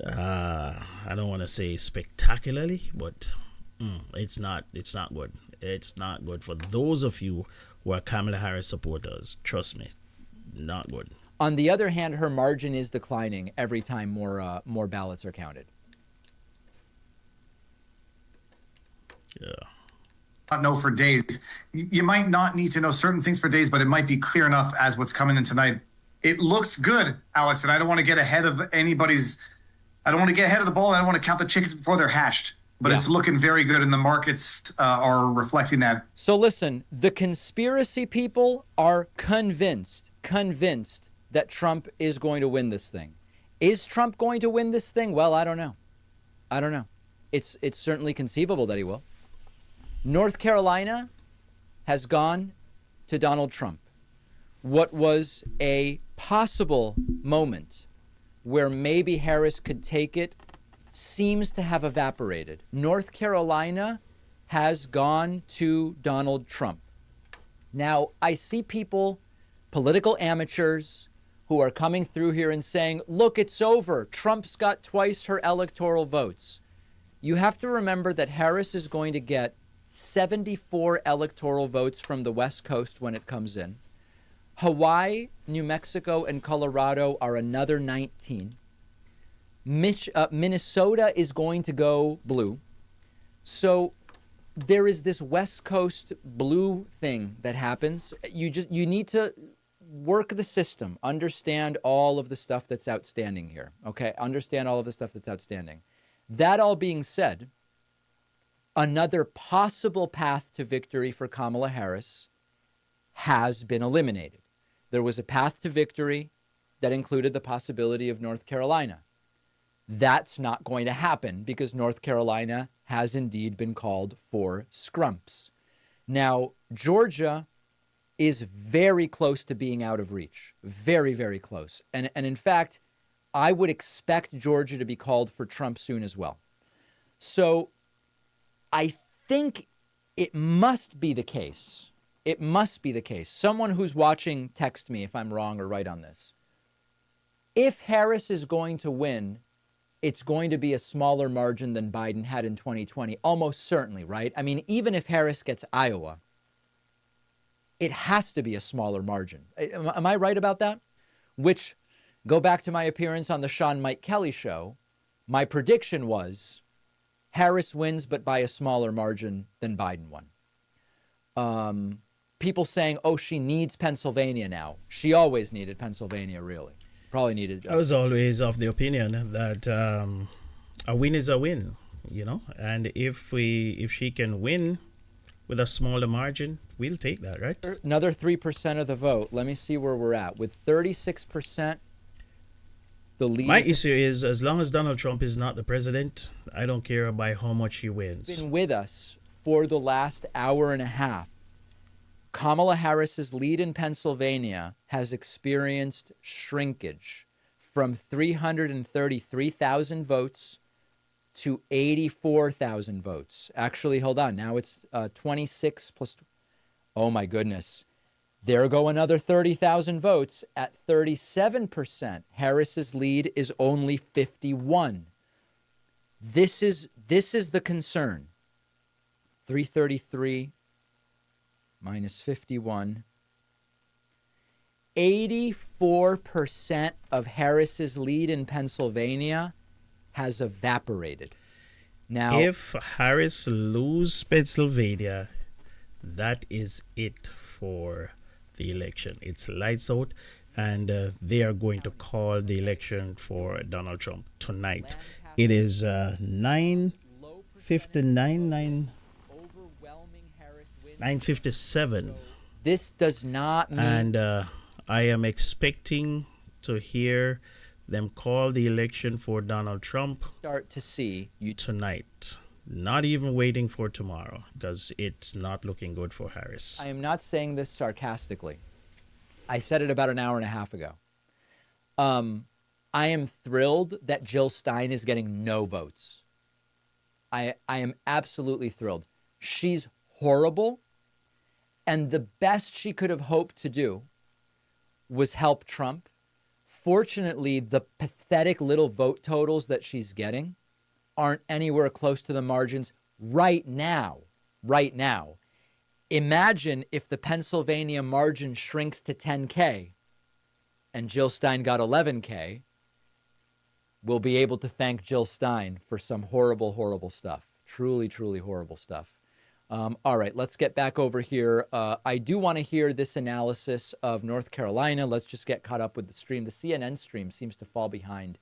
[SPEAKER 1] I don't want to say spectacularly, but it's not good. It's not good for those of you who are Kamala Harris supporters. Trust me, not good.
[SPEAKER 7] On the other hand, her margin is declining every time more ballots are counted.
[SPEAKER 1] Yeah.
[SPEAKER 4] Not know for days. You might not need to know certain things for days, but it might be clear enough as what's coming in tonight. It looks good, Alex, and I don't want to get ahead of anybody's. I don't want to get ahead of the ball. I don't want to count the chickens before they're hatched. But it's looking very good, and the markets are reflecting that.
[SPEAKER 7] So listen, the conspiracy people are convinced that Trump is going to win this thing. Is Trump going to win this thing? Well, I don't know. It's certainly conceivable that he will. North Carolina has gone to Donald Trump. What was a possible moment where maybe Harris could take it seems to have evaporated. North Carolina has gone to Donald Trump. Now, I see people, political amateurs, who are coming through here and saying, look, it's over. Trump's got twice her electoral votes. You have to remember that Harris is going to get 74 electoral votes from the West Coast when it comes in. Hawaii, New Mexico, and Colorado are another 19. Minnesota is going to go blue. So there is this West Coast blue thing that happens. You need to work the system, understand all of the stuff that's outstanding here. Okay, understand all of the stuff that's outstanding. That all being said, another possible path to victory for Kamala Harris has been eliminated. There was a path to victory that included the possibility of North Carolina. That's not going to happen because North Carolina has indeed been called for scrumps. Now, Georgia is very close to being out of reach. Very, very close. And in fact, I would expect Georgia to be called for Trump soon as well. So I think it must be the case. It must be the case. Someone who's watching, text me if I'm wrong or right on this. If Harris is going to win, it's going to be a smaller margin than Biden had in 2020, almost certainly, right? I mean, even if Harris gets Iowa, it has to be a smaller margin. Am I right about that? Which, go back to my appearance on the Sean Mike Kelly show, my prediction was Harris wins, but by a smaller margin than Biden won. People saying, oh, she needs Pennsylvania now. She always needed Pennsylvania, really. Probably needed.
[SPEAKER 1] I was always of the opinion that a win is a win, you know. And if she can win with a smaller margin, we'll take that, right?
[SPEAKER 7] Another 3% of the vote. Let me see where we're at. With 36%, the lead.
[SPEAKER 1] My issue is, as long as Donald Trump is not the president, I don't care by how much he wins.
[SPEAKER 7] Been with us for the last hour and a half. Kamala Harris's lead in Pennsylvania has experienced shrinkage from 333,000 votes to 84,000 votes. Actually, hold on. Now it's 26 plus. Oh, my goodness. There go another 30,000 votes. At 37%, Harris's lead is only 51. This is the concern. 333 minus 51. 84% of Harris's lead in Pennsylvania has evaporated. Now,
[SPEAKER 1] if Harris loses Pennsylvania, that is it for the election. It's lights out, and they are going to call the election for Donald Trump tonight. It is 9:59, 9:57.
[SPEAKER 7] This does not mean...
[SPEAKER 1] And I am expecting to hear them call the election for Donald Trump
[SPEAKER 7] start to see you
[SPEAKER 1] tonight. Not even waiting for tomorrow, because it's not looking good for Harris.
[SPEAKER 7] I am not saying this sarcastically. I said it about an hour and a half ago. I am thrilled that Jill Stein is getting no votes. I am absolutely thrilled. She's horrible, and the best she could have hoped to do was help Trump. Fortunately, the pathetic little vote totals that she's getting aren't anywhere close to the margins right now. Right now. Imagine if the Pennsylvania margin shrinks to 10K and Jill Stein got 11K. We'll be able to thank Jill Stein for some horrible, horrible stuff. Truly, truly horrible stuff. All right, let's get back over here. I do want to hear this analysis of North Carolina. Let's just get caught up with the stream. The CNN stream seems to fall behind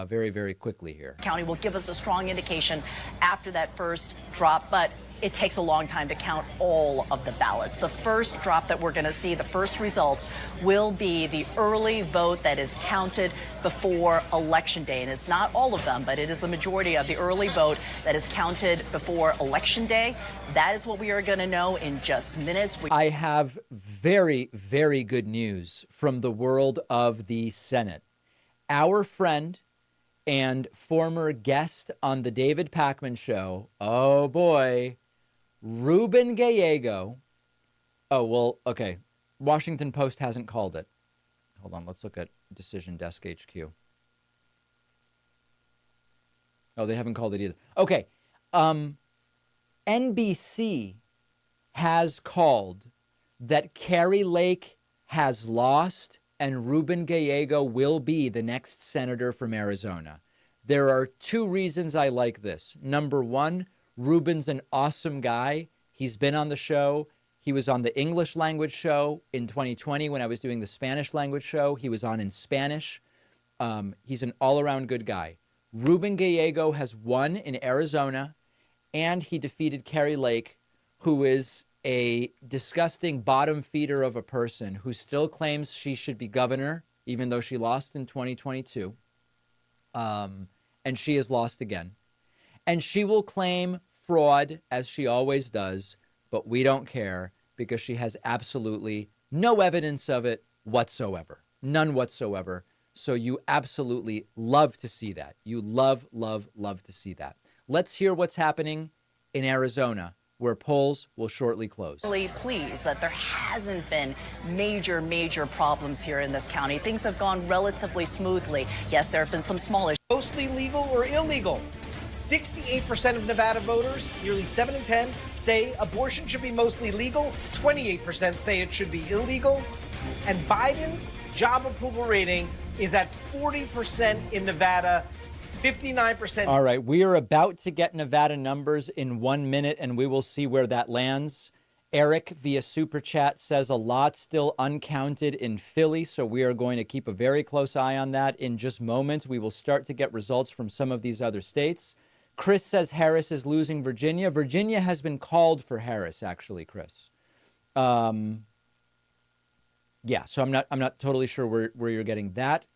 [SPEAKER 7] very, very quickly here.
[SPEAKER 11] County will give us a strong indication after that first drop, but it takes a long time to count all of the ballots. The first drop that we're going to see, the first results, will be the early vote that is counted before Election Day. And it's not all of them, but it is the majority of the early vote that is counted before Election Day. That is what we are going to know in just minutes.
[SPEAKER 7] I have very, very good news from the world of the Senate. Our friend and former guest on the David Pakman Show, oh boy, Ruben Gallego. Oh, well, okay. Washington Post hasn't called it. Hold on, let's look at Decision Desk HQ. Oh, they haven't called it either. Okay. NBC has called that Kari Lake has lost and Ruben Gallego will be the next senator from Arizona. There are two reasons I like this. Number one, Ruben's an awesome guy. He's been on the show. He was on the English language show in 2020 when I was doing the Spanish language show. He was on in Spanish. He's an all-around good guy. Ruben Gallego has won in Arizona, and he defeated Kari Lake, who is a disgusting bottom feeder of a person who still claims she should be governor, even though she lost in 2022. And she has lost again. And she will claim fraud, as she always does, but we don't care because she has absolutely no evidence of it whatsoever. None whatsoever. So you absolutely love to see that. You love, love, love to see that. Let's hear what's happening in Arizona, where polls will shortly close.
[SPEAKER 11] Really pleased that there hasn't been major problems here in this county. Things have gone relatively smoothly. Yes, there have been some small issues.
[SPEAKER 3] Mostly legal or illegal? 68% of Nevada voters, nearly 7 in 10, say abortion should be mostly legal. 28% say it should be illegal. And Biden's job approval rating is at 40% in Nevada, 59%.
[SPEAKER 7] All right, we are about to get Nevada numbers in 1 minute, and we will see where that lands. Eric via Super Chat says a lot still uncounted in Philly, so we are going to keep a very close eye on that. In just moments, we will start to get results from some of these other states. Chris says Harris is losing Virginia. Virginia has been called for Harris, actually, Chris. Yeah, so I'm not totally sure where you're getting that.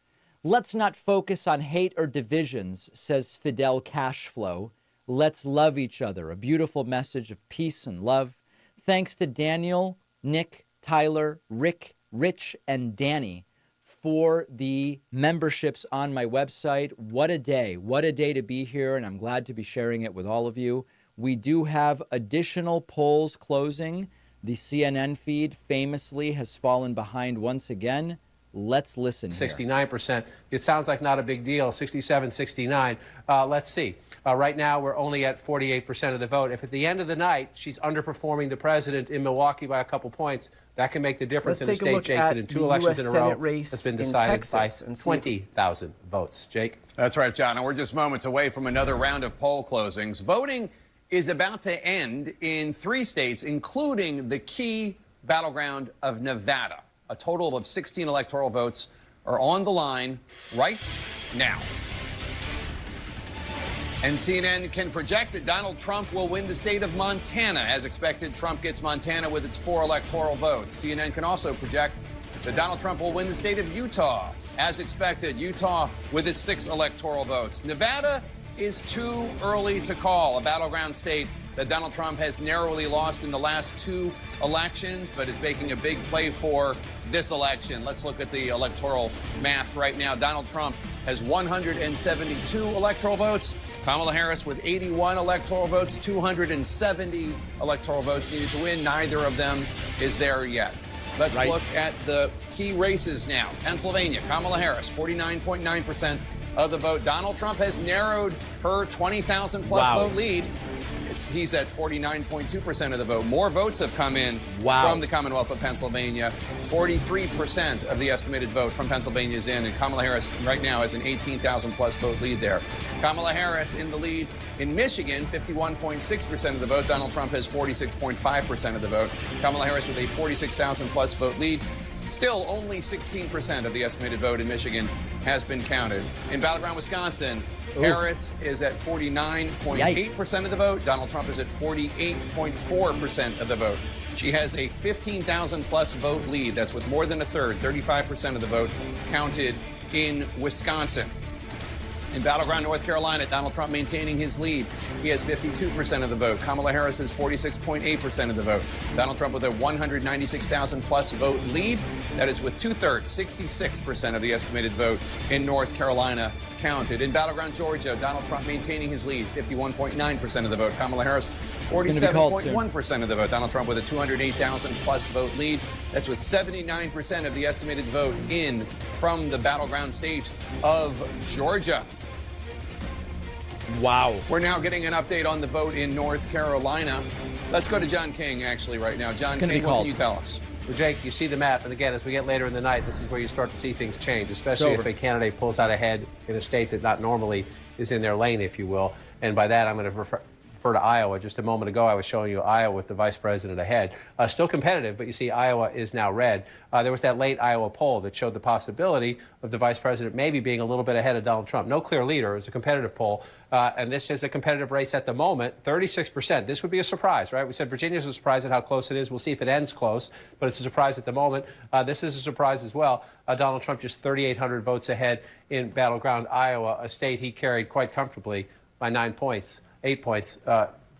[SPEAKER 7] Let's not focus on hate or divisions, says Fidel Cashflow. Let's love each other. A beautiful message of peace and love. Thanks to Daniel, Nick, Tyler, Rick, Rich, and Danny for the memberships on my website. What a day. What a day to be here, and I'm glad to be sharing it with all of you. We do have additional polls closing. The CNN feed famously has fallen behind once again. Let's listen here.
[SPEAKER 15] 69%. It sounds like not a big deal. 67, 69. Let's see. Right now, we're only at 48% of the vote. If at the end of the night she's underperforming the president in Milwaukee by a couple points, that can make the difference in the state, Jake, that in 2 elections in a row has been decided by 20,000 votes. Jake?
[SPEAKER 12] That's right, John. And we're just moments away from another round of poll closings. Voting is about to end in 3 states, including the key battleground of Nevada. A total of 16 electoral votes are on the line right now. And CNN can project that Donald Trump will win the state of Montana. As expected, Trump gets Montana with its 4 electoral votes. CNN can also project that Donald Trump will win the state of Utah. As expected, Utah with its 6 electoral votes. Nevada is too early to call. A battleground state that Donald Trump has narrowly lost in the last 2 elections, but is making a big play for this election. Let's look at the electoral math right now. Donald Trump has 172 electoral votes. Kamala Harris with 81 electoral votes, 270 electoral votes needed to win. Neither of them is there yet. Let's look at the key races now. Pennsylvania, Kamala Harris, 49.9% of the vote. Donald Trump has narrowed her 20,000 plus vote lead. He's at 49.2% of the vote. More votes have come in from the Commonwealth of Pennsylvania. 43% of the estimated vote from Pennsylvania is in, and Kamala Harris right now has an 18,000 plus vote lead there. Kamala Harris in the lead in Michigan, 51.6% of the vote. Donald Trump has 46.5% of the vote. Kamala Harris with a 46,000 plus vote lead. Still, only 16% of the estimated vote in Michigan has been counted. In battleground Wisconsin, Harris is at 49.8% of the vote. Donald Trump is at 48.4% of the vote. She has a 15,000 plus vote lead. That's with more than a third, 35% of the vote counted in Wisconsin. In battleground North Carolina, Donald Trump maintaining his lead. He has 52% of the vote. Kamala Harris has 46.8% of the vote. Donald Trump with a 196,000 plus vote lead. That is with 2/3, 66% of the estimated vote in North Carolina counted. In battleground Georgia, Donald Trump maintaining his lead, 51.9% of the vote. Kamala Harris, 47.1% of the vote. Donald Trump with a 208,000 plus vote lead. That's with 79% of the estimated vote in from the battleground state of Georgia.
[SPEAKER 7] Wow.
[SPEAKER 12] We're now getting an update on the vote in North Carolina. Let's go to John King, actually, right now. John King, what can you tell us?
[SPEAKER 15] Well, Jake, you see the map, and again, as we get later in the night, this is where you start to see things change, especially if a candidate pulls out ahead in a state that not normally is in their lane, if you will. And by that, I'm going to refer to Iowa. Just a moment ago, I was showing you Iowa with the vice president ahead. Still competitive, but you see Iowa is now red. There was that late Iowa poll that showed the possibility of the vice president maybe being a little bit ahead of Donald Trump. No clear leader. It was a competitive poll. And this is a competitive race at the moment, 36%. This would be a surprise, right? We said Virginia's a surprise at how close it is. We'll see if it ends close, but it's a surprise at the moment. This is a surprise as well. Donald Trump just 3,800 votes ahead in battleground Iowa, a state he carried quite comfortably by 8 points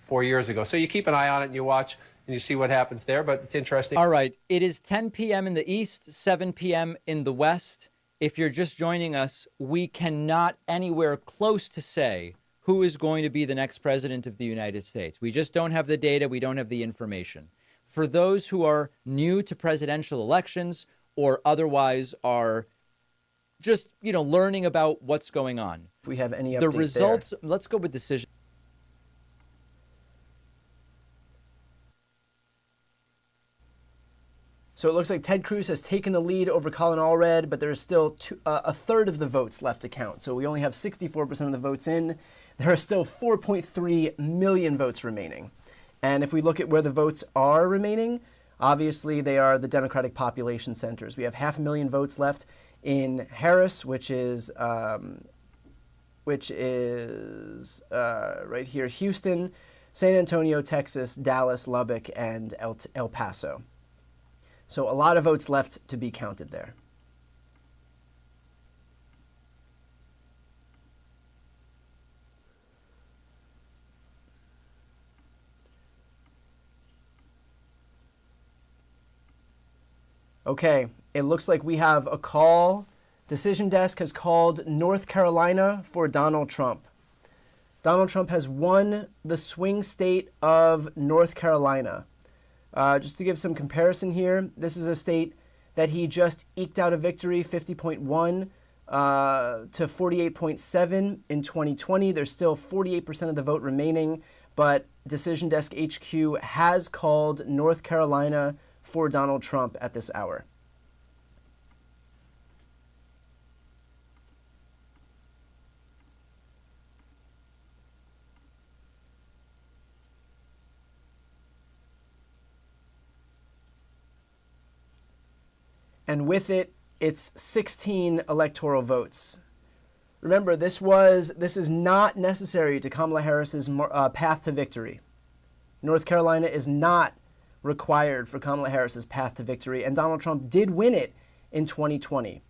[SPEAKER 15] 4 years ago. So you keep an eye on it and you watch and you see what happens there, but it's interesting.
[SPEAKER 7] All right. It is 10 p.m. in the East, 7 p.m. in the West. If you're just joining us, we cannot anywhere close to say who is going to be the next president of the United States. We just don't have the data. We don't have the information. For those who are new to presidential elections or otherwise are just, learning about what's going on.
[SPEAKER 2] If we have any update
[SPEAKER 7] the results,
[SPEAKER 2] there.
[SPEAKER 7] Let's go with decision.
[SPEAKER 2] So it looks like Ted Cruz has taken the lead over Colin Allred, but there's still a third of the votes left to count. So we only have 64% of the votes in. There are still 4.3 million votes remaining. And if we look at where the votes are remaining, obviously they are the Democratic population centers. We have 500,000 votes left in Harris, which is right here, Houston, San Antonio, Texas, Dallas, Lubbock, and El Paso. So a lot of votes left to be counted there. Okay, it looks like we have a call. Decision Desk has called North Carolina for Donald Trump. Donald Trump has won the swing state of North Carolina. Just to give some comparison here, this is a state that he just eked out a victory, 50.1 to 48.7 in 2020. There's still 48% of the vote remaining, but Decision Desk HQ has called North Carolina for Donald Trump at this hour. And with it, it's 16 electoral votes. Remember, this is not necessary to Kamala Harris's path to victory. North Carolina is not required for Kamala Harris's path to victory, and Donald Trump did win it in 2020.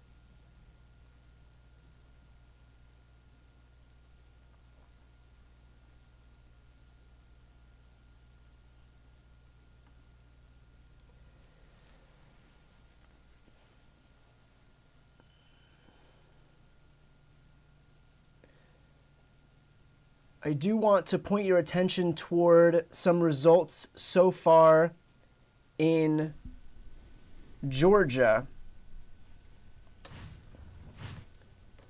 [SPEAKER 2] I do want to point your attention toward some results so far in Georgia.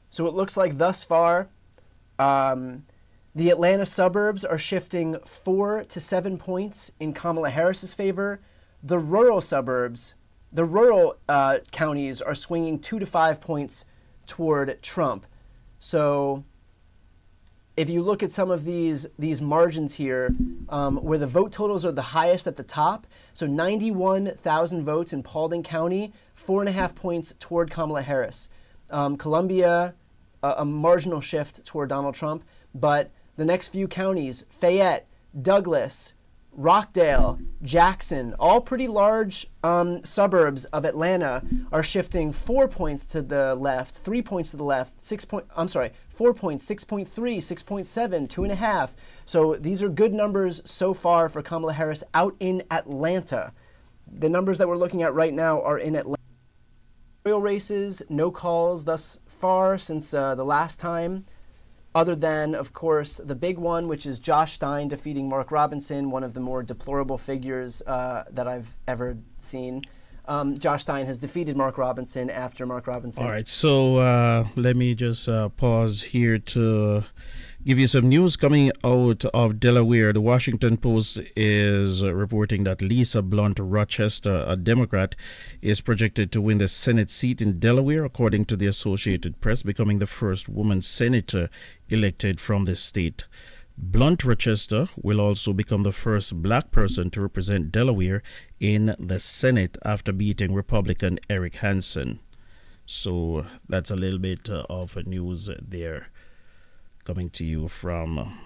[SPEAKER 2] So it looks like thus far, the Atlanta suburbs are shifting 4 to 7 points in Kamala Harris's favor. The rural suburbs, the rural counties are swinging 2 to 5 points toward Trump. So if you look at some of these margins here, where the vote totals are the highest at the top, so 91,000 votes in Paulding County, 4.5 points toward Kamala Harris. Columbia, a marginal shift toward Donald Trump, but the next few counties, Fayette, Douglas, Rockdale, Jackson, all pretty large suburbs of Atlanta, are shifting 4 points to the left, 3 points to the left, 4 points, 6.3, 6.7, 2.5. So these are good numbers so far for Kamala Harris out in Atlanta. The numbers that we're looking at right now are in Atlanta. Royal races, no calls thus far since the last time, other than, of course, the big one, which is Josh Stein defeating Mark Robinson, one of the more deplorable figures that I've ever seen. Josh Stein has defeated Mark Robinson after Mark Robinson.
[SPEAKER 1] All right, so let me just pause here to give you some news coming out of Delaware. The Washington Post is reporting that Lisa Blunt Rochester, a Democrat, is projected to win the Senate seat in Delaware, according to the Associated Press, becoming the first woman senator elected from the state. Blunt Rochester will also become the first black person to represent Delaware in the Senate after beating Republican Eric Hansen. So that's a little bit of news there, coming to you from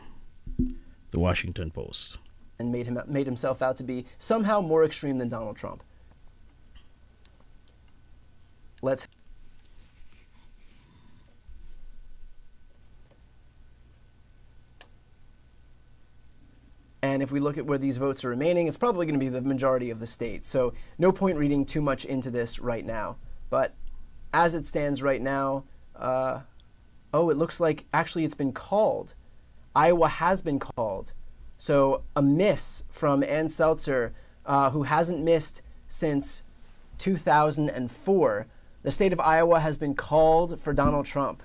[SPEAKER 1] the Washington Post.
[SPEAKER 2] And made himself out to be somehow more extreme than Donald Trump. And if we look at where these votes are remaining, it's probably going to be the majority of the state. So no point reading too much into this right now. But as it stands right now, it looks like actually it's been called. Iowa has been called. So a miss from Ann Seltzer, who hasn't missed since 2004. The state of Iowa has been called for Donald Trump.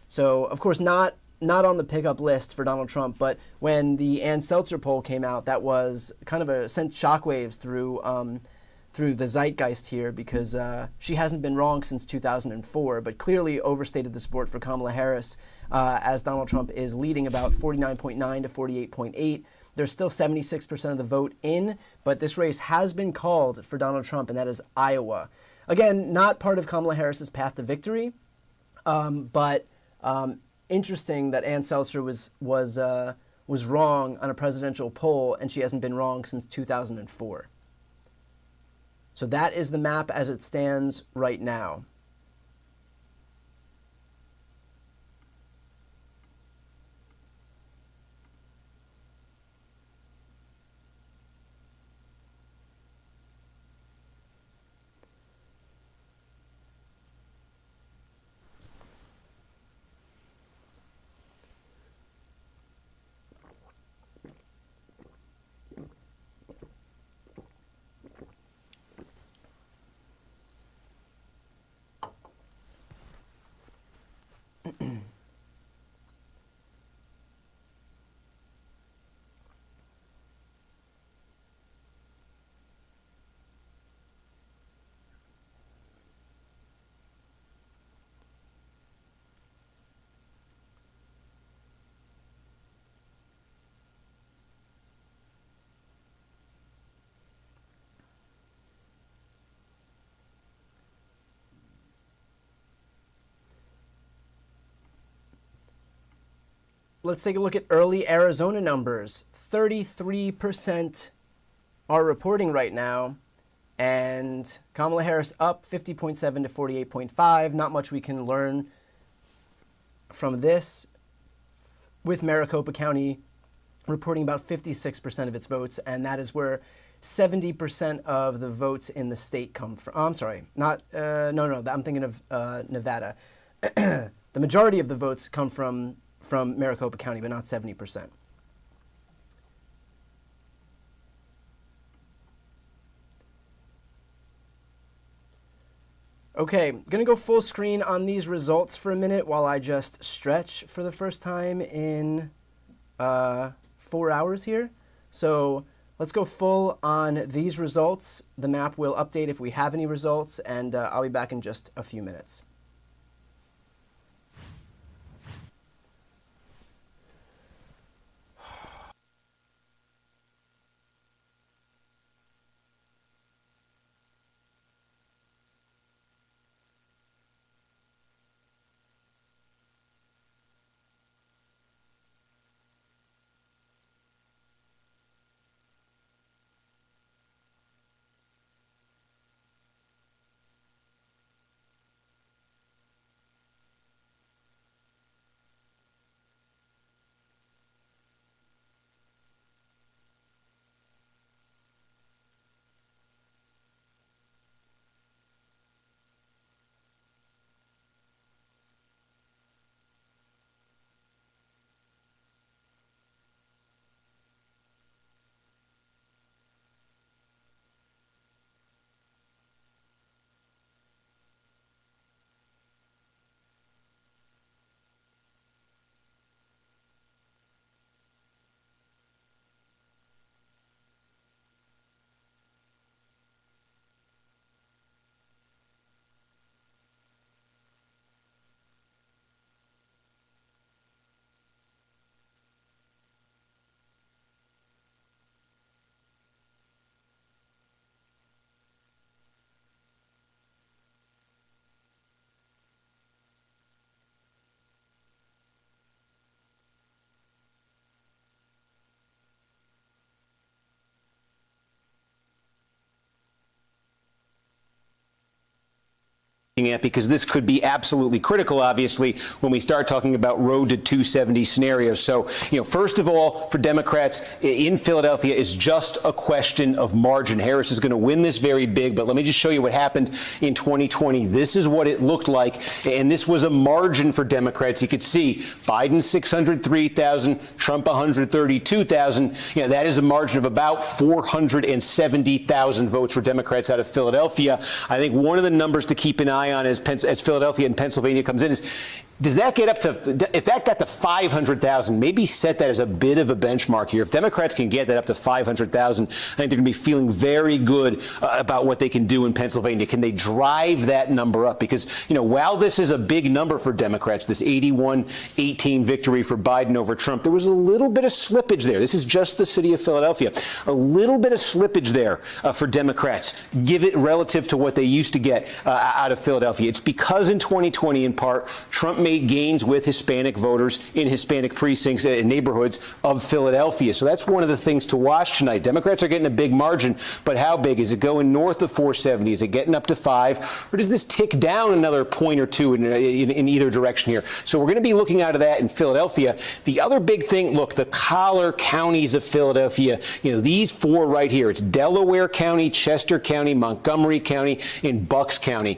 [SPEAKER 2] So, of course, not on the pickup list for Donald Trump, but when the Ann Seltzer poll came out, that was kind of sent shockwaves through the zeitgeist here, because she hasn't been wrong since 2004, but clearly overstated the support for Kamala Harris, as Donald Trump is leading about 49.9 to 48.8. There's still 76% of the vote in, but this race has been called for Donald Trump, and that is Iowa. Again, not part of Kamala Harris's path to victory, but interesting that Ann Seltzer was wrong on a presidential poll, and she hasn't been wrong since 2004. So that is the map as it stands right now. Let's take a look at early Arizona numbers. 33% are reporting right now, and Kamala Harris up 50.7 to 48.5. Not much we can learn from this, with Maricopa County reporting about 56% of its votes, and that is where 70% of the votes in the state come from. Oh, I'm sorry, I'm thinking of Nevada. The majority of the votes come from from Maricopa County, but not 70%. Okay, gonna go full screen on these results for a minute while I just stretch for the first time in 4 hours here. So let's go full on these results. The map will update if we have any results, and I'll be back in just a few minutes.
[SPEAKER 5] At, because this could be absolutely critical, obviously, when we start talking about road to 270 scenarios. So, first of all, for Democrats in Philadelphia is just a question of margin. Harris is going to win this very big, but let me just show you what happened in 2020. This is what it looked like, and this was a margin for Democrats. You could see Biden 603,000, Trump 132,000. That is a margin of about 470,000 votes for Democrats out of Philadelphia. I think one of the numbers to keep an eye on as Philadelphia and Pennsylvania comes in is, does that get up to, if that got to 500,000, maybe set that as a bit of a benchmark here. If Democrats can get that up to 500,000, I think they're going to be feeling very good about what they can do in Pennsylvania. Can they drive that number up? Because, while this is a big number for Democrats, this 81-18 victory for Biden over Trump, there was a little bit of slippage there. This is just the city of Philadelphia. A little bit of slippage there for Democrats. Give it relative to what they used to get out of Philadelphia. It's because in 2020, in part, Trump made gains with Hispanic voters in Hispanic precincts and neighborhoods of Philadelphia. So that's one of the things to watch tonight. Democrats are getting a big margin, but how big? Is it going north of 470? Is it getting up to 5? Or does this tick down another point or two in either direction here? So we're going to be looking out of that in Philadelphia. The other big thing, look, the collar counties of Philadelphia, these four right here. It's Delaware County, Chester County, Montgomery County, and Bucks County.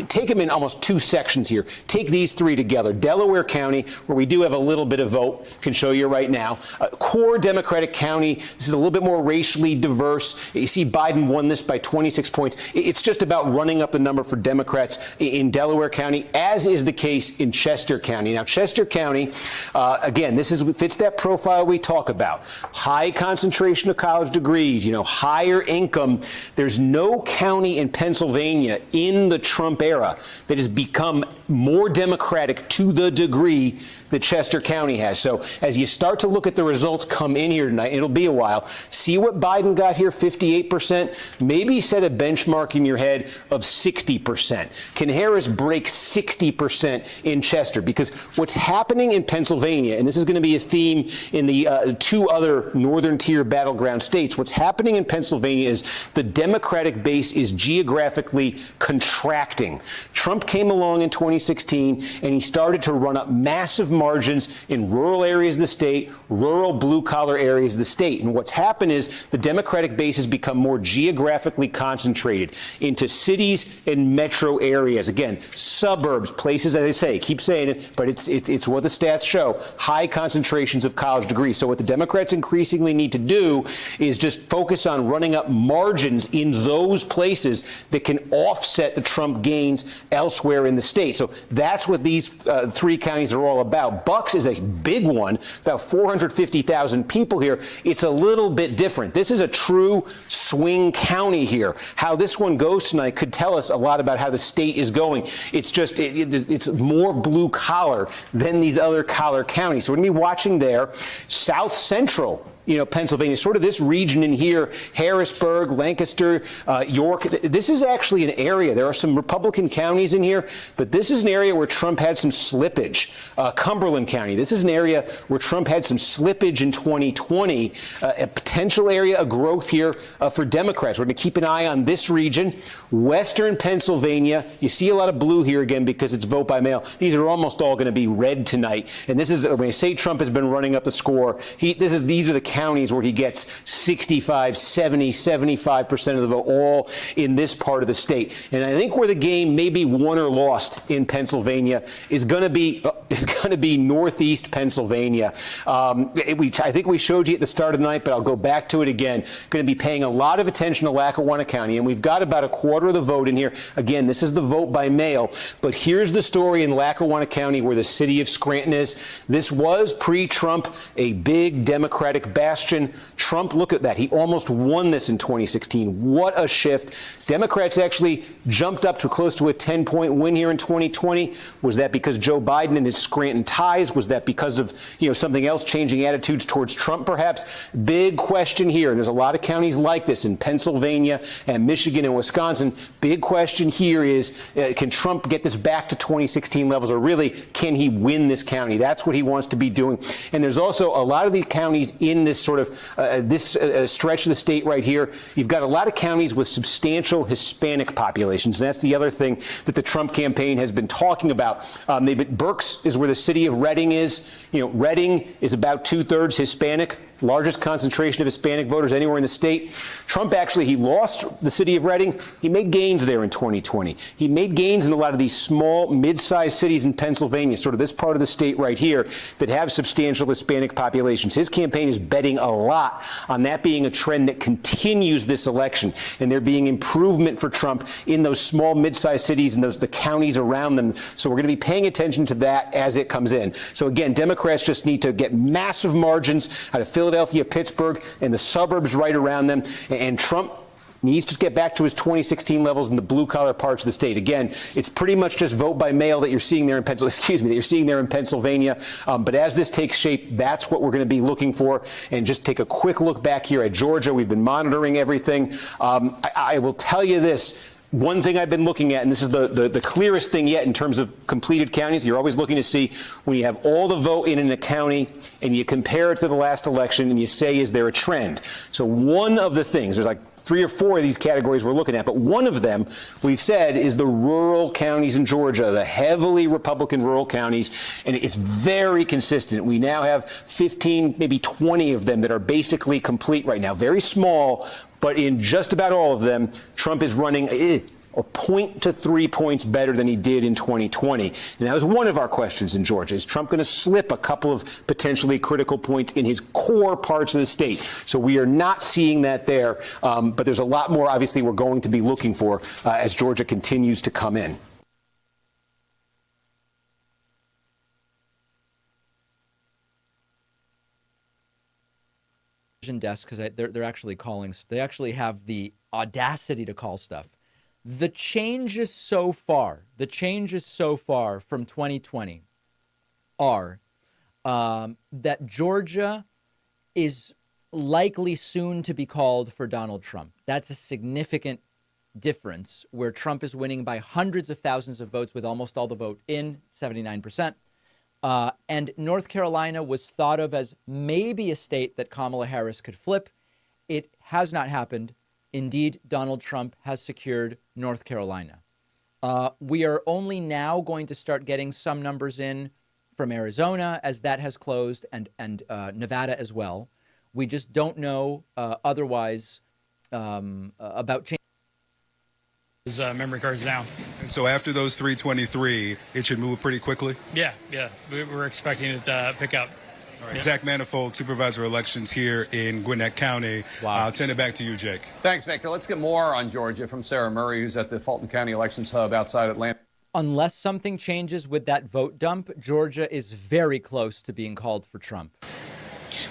[SPEAKER 5] Take them in almost two sections here. Take these three together. Delaware County, where we do have a little bit of vote, can show you right now. Core Democratic County, this is a little bit more racially diverse. You see Biden won this by 26 points. It's just about running up the number for Democrats in Delaware County, as is the case in Chester County. Now, Chester County, again, this fits that profile we talk about. High concentration of college degrees, higher income. There's no county in Pennsylvania in the Trump era that has become more Democratic to the degree that Chester County has. So as you start to look at the results come in here tonight, it'll be a while. See what Biden got here, 58%. Maybe set a benchmark in your head of 60%. Can Harris break 60% in Chester? Because what's happening in Pennsylvania, and this is going to be a theme in the two other northern tier battleground states, what's happening in Pennsylvania is the Democratic base is geographically contracting. Trump came along in 2016 and he started to run up massive margins in rural areas of the state, rural blue-collar areas of the state. And what's happened is the Democratic base has become more geographically concentrated into cities and metro areas. Again, suburbs, places, as I say, keep saying it, but it's what the stats show, high concentrations of college degrees. So what the Democrats increasingly need to do is just focus on running up margins in those places that can offset the Trump gains elsewhere in the state. So that's what these three counties are all about. Bucks is a big one, about 450,000 people here. It's a little bit different. This is a true swing county here. How this one goes tonight could tell us a lot about how the state is going. It's just, it's more blue collar than these other collar counties. So we're going to be watching there. South Central, Pennsylvania, sort of this region in here, Harrisburg, Lancaster, York. This is actually an area. There are some Republican counties in here, but this is an area where Trump had some slippage. Cumberland County, this is an area where Trump had some slippage in 2020, a potential area of growth here for Democrats. We're going to keep an eye on this region. Western Pennsylvania, you see a lot of blue here again because it's vote by mail. These are almost all going to be red tonight. And this is, when I say Trump has been running up the score, these are the counties where he gets 65, 70, 75% of the vote, all in this part of the state. And I think where the game may be won or lost in Pennsylvania is going to be northeast Pennsylvania. I think we showed you at the start of the night, but I'll go back to it again. Going to be paying a lot of attention to Lackawanna County, and we've got about a quarter of the vote in here. Again, this is the vote by mail, but here's the story in Lackawanna County where the city of Scranton is. This was pre-Trump a big Democratic bastion. Trump, look at that. He almost won this in 2016. What a shift. Democrats actually jumped up to close to a 10-point win here in 2020. Was that because Joe Biden and his Scranton ties? Was that because of, something else, changing attitudes towards Trump, perhaps? Big question here. And there's a lot of counties like this in Pennsylvania and Michigan and Wisconsin. Big question here is, can Trump get this back to 2016 levels, or really, can he win this county? That's what he wants to be doing. And there's also a lot of these counties in this sort of stretch of the state right here. You've got a lot of counties with substantial Hispanic populations. And that's the other thing that the Trump campaign has been talking about. Berks is where the city of Reading is. Reading is about 2/3 Hispanic, largest concentration of Hispanic voters anywhere in the state. Trump actually, he lost the city of Reading. He made gains there in 2020. He made gains in a lot of these small, mid-sized cities in Pennsylvania, sort of this part of the state right here, that have substantial Hispanic populations. His campaign is betting a lot on that being a trend that continues this election, and there being improvement for Trump in those small, mid-sized cities and the counties around them. So we're going to be paying attention to that as it comes in. So again, Democrats just need to get massive margins out of Philadelphia, Pittsburgh, and the suburbs right around them. And Trump needs to get back to his 2016 levels in the blue-collar parts of the state. Again, it's pretty much just vote by mail that you're seeing there in Pennsylvania. But as this takes shape, that's what we're going to be looking for. And just take a quick look back here at Georgia. We've been monitoring everything. I will tell you this. One thing I've been looking at, and this is the clearest thing yet in terms of completed counties, you're always looking to see when you have all the vote in a county and you compare it to the last election and you say, is there a trend? So one of the things, there's like 3 or 4 of these categories we're looking at, but one of them we've said is the rural counties in Georgia, the heavily Republican rural counties, and it's very consistent. We now have 15, maybe 20 of them that are basically complete right now. Very small, but in just about all of them, Trump is running a point to 3 points better than he did in 2020. And that was one of our questions in Georgia. Is Trump going to slip a couple of potentially critical points in his core parts of the state? So we are not seeing that there. But there's a lot more, obviously, we're going to be looking for as Georgia continues to come in.
[SPEAKER 7] Desk, because they're actually calling. They actually have the audacity to call stuff. The changes so far from 2020 are that Georgia is likely soon to be called for Donald Trump. That's a significant difference, where Trump is winning by hundreds of thousands of votes with almost all the vote in, 79%. And North Carolina was thought of as maybe a state that Kamala Harris could flip. It has not happened. Indeed, Donald Trump has secured North Carolina. We are only now going to start getting some numbers in from Arizona, as that has closed, and Nevada as well. We just don't know otherwise about change.
[SPEAKER 6] Memory cards now.
[SPEAKER 22] And so after those 323, it should move pretty quickly?
[SPEAKER 6] Yeah. We're expecting it to pick up.
[SPEAKER 22] All right. Zach Manifold, Supervisor of Elections here in Gwinnett County. Wow. I'll turn it back to you, Jake.
[SPEAKER 12] Thanks, Victor. Let's get more on Georgia from Sarah Murray, who's at the Fulton County Elections Hub outside Atlanta.
[SPEAKER 7] Unless something changes with that vote dump, Georgia is very close to being called for Trump.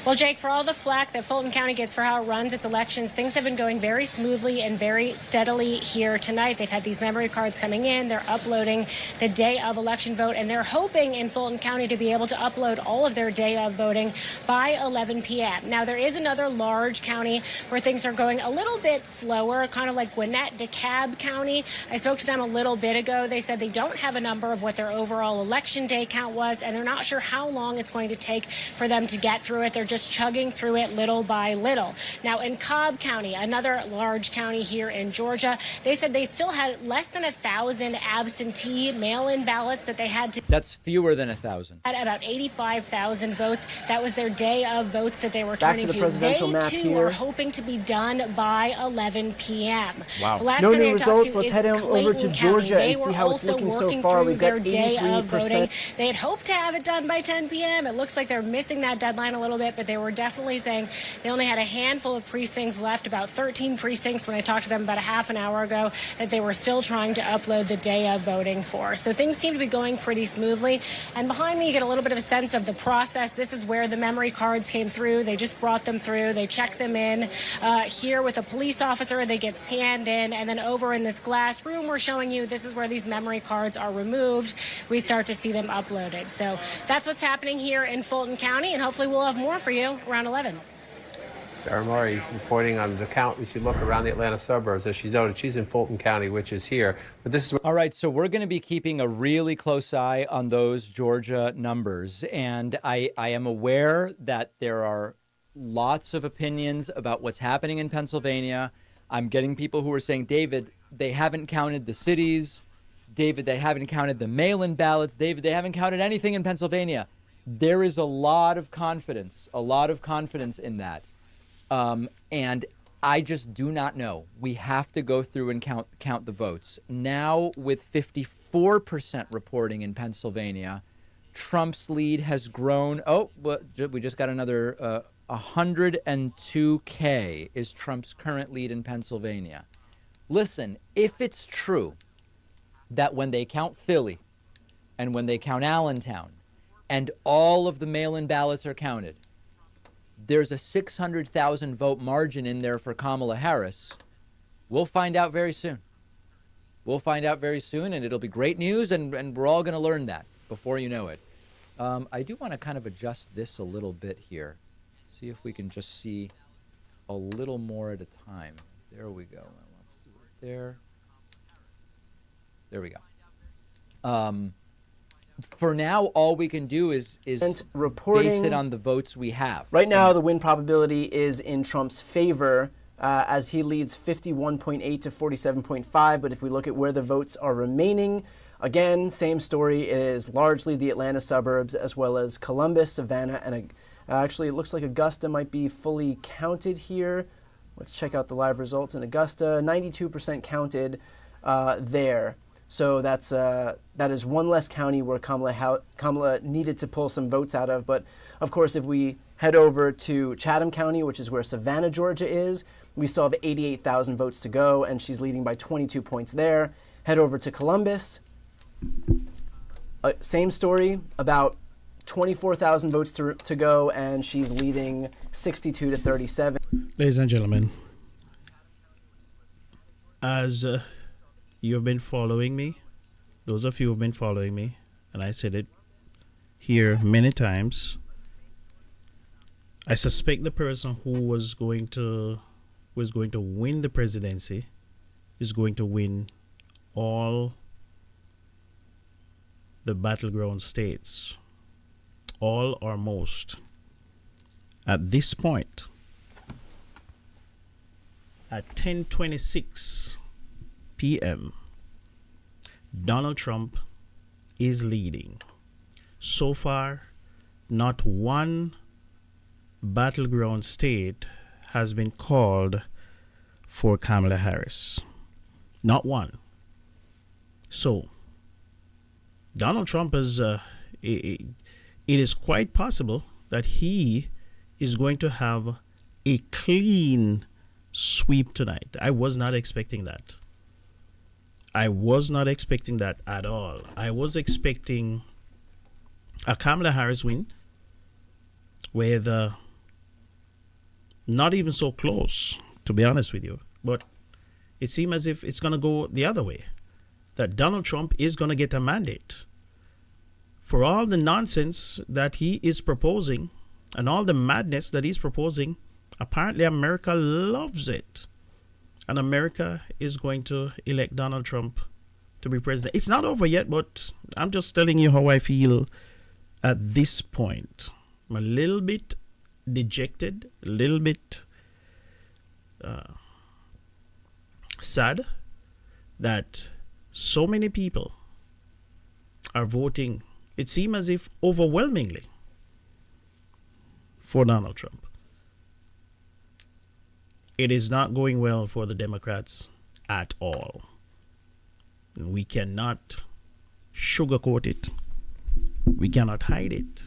[SPEAKER 23] Well, Jake, for all the flack that Fulton County gets for how it runs its elections, things have been going very smoothly and very steadily here tonight. They've had these memory cards coming in. They're uploading the day of election vote, and they're hoping in Fulton County to be able to upload all of their day of voting by 11 p.m. Now, there is another large county where things are going a little bit slower, kind of like Gwinnett, DeKalb County. I spoke to them a little bit ago. They said they don't have a number of what their overall election day count was, and they're not sure how long it's going to take for them to get through it. They're just chugging through it little by little. Now, in Cobb County, another large county here in Georgia, they said they still had less than 1,000 absentee mail-in ballots that they had to.
[SPEAKER 7] That's fewer than 1,000.
[SPEAKER 23] At about 85,000 votes. That was their day of votes that they were turning
[SPEAKER 2] Back to the presidential map
[SPEAKER 23] They, too,
[SPEAKER 2] here.
[SPEAKER 23] are hoping to be done by 11 p.m.
[SPEAKER 2] Wow.
[SPEAKER 23] The last
[SPEAKER 2] No
[SPEAKER 23] county
[SPEAKER 2] new
[SPEAKER 23] I talked
[SPEAKER 2] results.
[SPEAKER 23] to
[SPEAKER 2] Let's
[SPEAKER 23] is
[SPEAKER 2] head over to
[SPEAKER 23] Clayton
[SPEAKER 2] Georgia
[SPEAKER 23] County.
[SPEAKER 2] and see
[SPEAKER 23] They
[SPEAKER 2] how
[SPEAKER 23] were
[SPEAKER 2] it's
[SPEAKER 23] also
[SPEAKER 2] looking so
[SPEAKER 23] working
[SPEAKER 2] far.
[SPEAKER 23] through
[SPEAKER 2] We've got
[SPEAKER 23] their day of
[SPEAKER 2] 83%.
[SPEAKER 23] voting. They had hoped to have it done by 10 p.m. It looks like they're missing that deadline a little bit, but they were definitely saying they only had a handful of precincts left, about 13 precincts when I talked to them about a half an hour ago, that they were still trying to upload the day of voting for. So things seem to be going pretty smoothly. And behind me, you get a little bit of a sense of the process. This is where the memory cards came through. They just brought them through. They checked them in. Here with a police officer, they get scanned in. And then over in this glass room, we're showing you this is where these memory cards are removed. We start to see them uploaded. So that's what's happening here in Fulton County. And hopefully we'll have more for you around 11.
[SPEAKER 15] Sarah Murray reporting on the count as you look around the Atlanta suburbs. As she's noted, she's in Fulton County, which is here. But this is
[SPEAKER 7] all right. So we're going to be keeping a really close eye on those Georgia numbers. And I am aware that there are lots of opinions about what's happening in Pennsylvania. I'm getting people who are saying, David, they haven't counted the cities. David, they haven't counted the mail-in ballots. David, they haven't counted anything in Pennsylvania. There is a lot of confidence in that. And I just do not know. We have to go through and count the votes. Now, with 54% reporting in Pennsylvania, Trump's lead has grown. Oh, we just got another 102K is Trump's current lead in Pennsylvania. Listen, if it's true that when they count Philly and when they count Allentown and all of the mail-in ballots are counted, there's a 600,000 vote margin in there for Kamala Harris. We'll find out very soon. And it'll be great news, and we're all going to learn that before you know it. I do want to kind of adjust this a little bit here. See if we can just see a little more at a time. There we go. Let's do it there. There we go. For now, all we can do is
[SPEAKER 2] reporting,
[SPEAKER 7] base it on the votes we have.
[SPEAKER 2] Right now, the win probability is in Trump's favor, as he leads 51.8 to 47.5. But if we look at where the votes are remaining, again, same story. It is largely the Atlanta suburbs, as well as Columbus, Savannah, and actually it looks like Augusta might be fully counted here. Let's check out the live results in Augusta. 92% counted there. So that is one less county where Kamala needed to pull some votes out of. But of course, if we head over to Chatham County, which is where Savannah, Georgia is, we still have 88,000 votes to go, and she's leading by 22 points there. Head over to Columbus. Same story, about 24,000 votes to go, and she's leading 62 to 37.
[SPEAKER 1] Ladies and gentlemen, as you have been following me, those of you who have been following me, and I said it here many times, I suspect the person who was going to win the presidency is going to win all the battleground states, all or most. At this point, at 10:26 p.m., Donald Trump is leading. so far, not one battleground state has been called for Kamala Harris. Not one. So, Donald Trump is, it is quite possible that he is going to have a clean sweep tonight. I was not expecting that. I was not expecting that at all. I was expecting a Kamala Harris win with not even so close, to be honest with you. But it seems as if it's going to go the other way, that Donald Trump is going to get a mandate for all the nonsense that he is proposing and all the madness that he's proposing. Apparently, America loves it. And America is going to elect Donald Trump to be president. It's not over yet, but I'm just telling you how I feel at this point. I'm a little bit dejected, a little bit sad that so many people are voting, it seems as if overwhelmingly, for Donald Trump. It is not going well for the Democrats at all. We cannot sugarcoat it. We cannot hide it.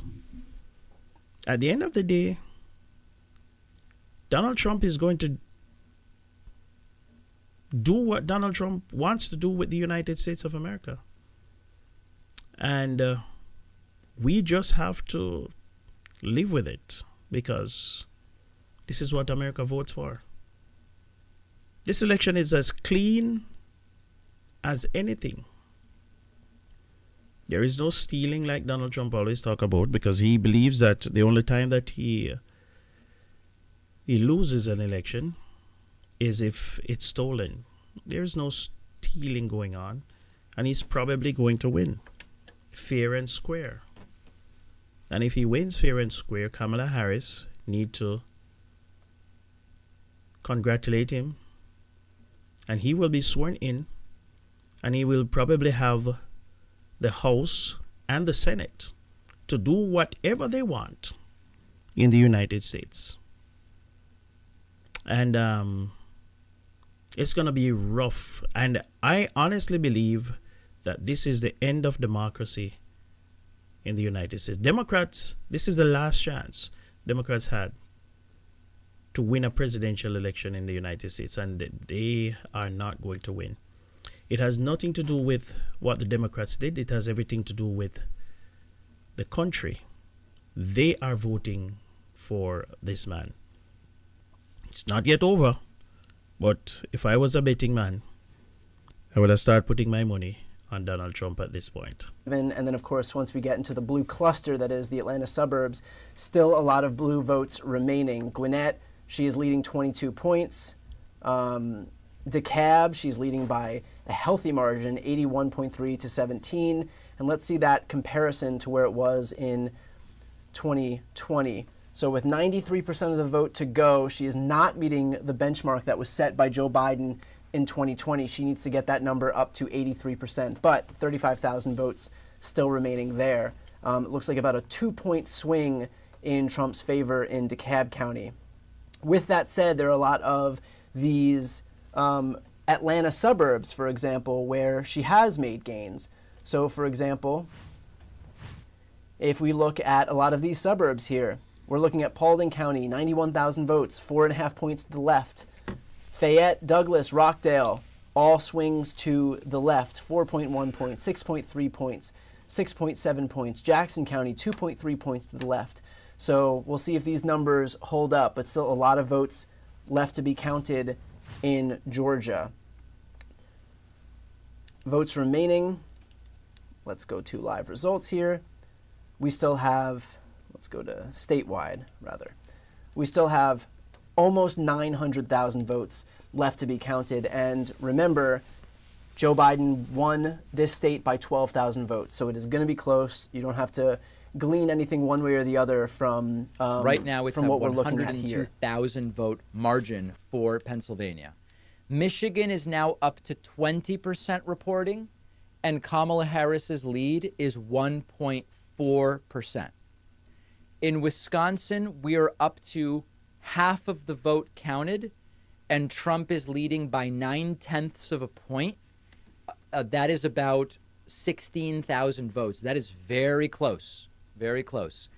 [SPEAKER 1] At the end of the day, Donald Trump is going to do what Donald Trump wants to do with the United States of America. And we just have to live with it, because this is what America votes for. This election is as clean as anything. There is no stealing like Donald Trump always talk about, because he believes that the only time that he loses an election is if it's stolen. There's no stealing going on, and he's probably going to win fair and square. And if he wins fair and square, Kamala Harris need to congratulate him, and he will be sworn in, and he will probably have the House and the Senate to do whatever they want in the United States. And it's going to be rough. And I honestly believe that this is the end of democracy in the United States. Democrats, this is the last chance Democrats had to win a presidential election in the United States, and they are not going to win. It has nothing to do with what the Democrats did. It has everything to do with the country. They are voting for this man. It's not yet over, but if I was a betting man, I would have started putting my money on Donald Trump at this point.
[SPEAKER 2] And then, of course, once we get into the blue cluster, that is the Atlanta suburbs, still a lot of blue votes remaining. Gwinnett, she is leading 22 points. DeKalb, she's leading by a healthy margin, 81.3 to 17. And let's see that comparison to where it was in 2020. So with 93% of the vote to go, she is not meeting the benchmark that was set by Joe Biden in 2020. She needs to get that number up to 83%, but 35,000 votes still remaining there. It looks like about a 2-point swing in Trump's favor in DeKalb County. With that said, there are a lot of these Atlanta suburbs, for example, where she has made gains. So, for example, if we look at a lot of these suburbs here, we're looking at Paulding County, 91,000 votes, 4.5 points to the left. Fayette, Douglas, Rockdale, all swings to the left, 4.1 points, 6.3 points, 6.7 points. Jackson County, 2.3 points to the left. So we'll see if these numbers hold up, but still a lot of votes left to be counted in Georgia. Votes remaining. Let's go to live results here. We still have, let's go to statewide, rather. We still have almost 900,000 votes left to be counted. And remember, Joe Biden won this state by 12,000 votes. So it is going to be close. You don't have to glean anything one way or the other from
[SPEAKER 7] right now it's
[SPEAKER 2] from
[SPEAKER 7] a
[SPEAKER 2] what we're looking at here.
[SPEAKER 7] 102,000 vote margin for Pennsylvania. Michigan is now up to 20% reporting, and Kamala Harris's lead is 1.4 4%. In Wisconsin, we are up to half of the vote counted, and Trump is leading by 0.9 of a point. That is about 16,000 votes. That is very close, very close.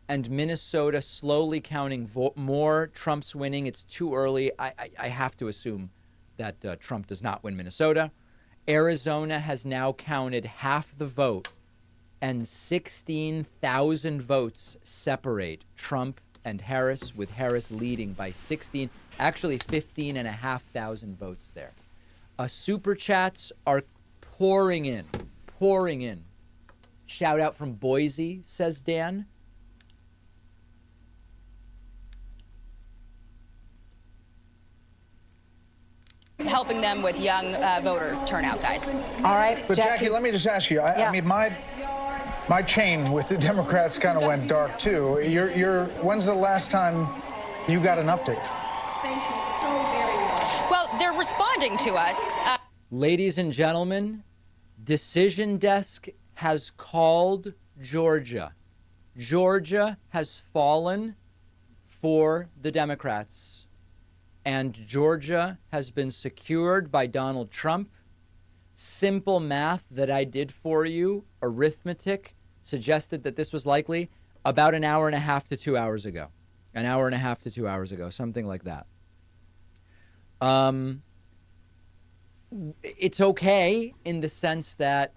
[SPEAKER 7] And Minnesota slowly counting more. Trump's winning. It's too early. I have to assume that Trump does not win Minnesota. Arizona has now counted half the vote, and 16,000 votes separate Trump and Harris, with Harris leading by 15,500 votes there. Super chats are pouring in. Shout out from Boise, says Dan.
[SPEAKER 8] Helping them with young voter turnout, guys.
[SPEAKER 20] All right,
[SPEAKER 13] but Jackie, let me just ask you. I mean, my chain with the Democrats kind of went dark too. When's the last time you got an update?
[SPEAKER 8] Thank you so very much. Well, they're responding to us.
[SPEAKER 7] Ladies and gentlemen, Decision Desk has called Georgia. Georgia has fallen for the Democrats, and Georgia has been secured by Donald Trump. Simple math that I did for you, arithmetic, suggested that this was likely about an hour and a half to 2 hours ago. An hour and a half to 2 hours ago, something like that. It's okay in the sense that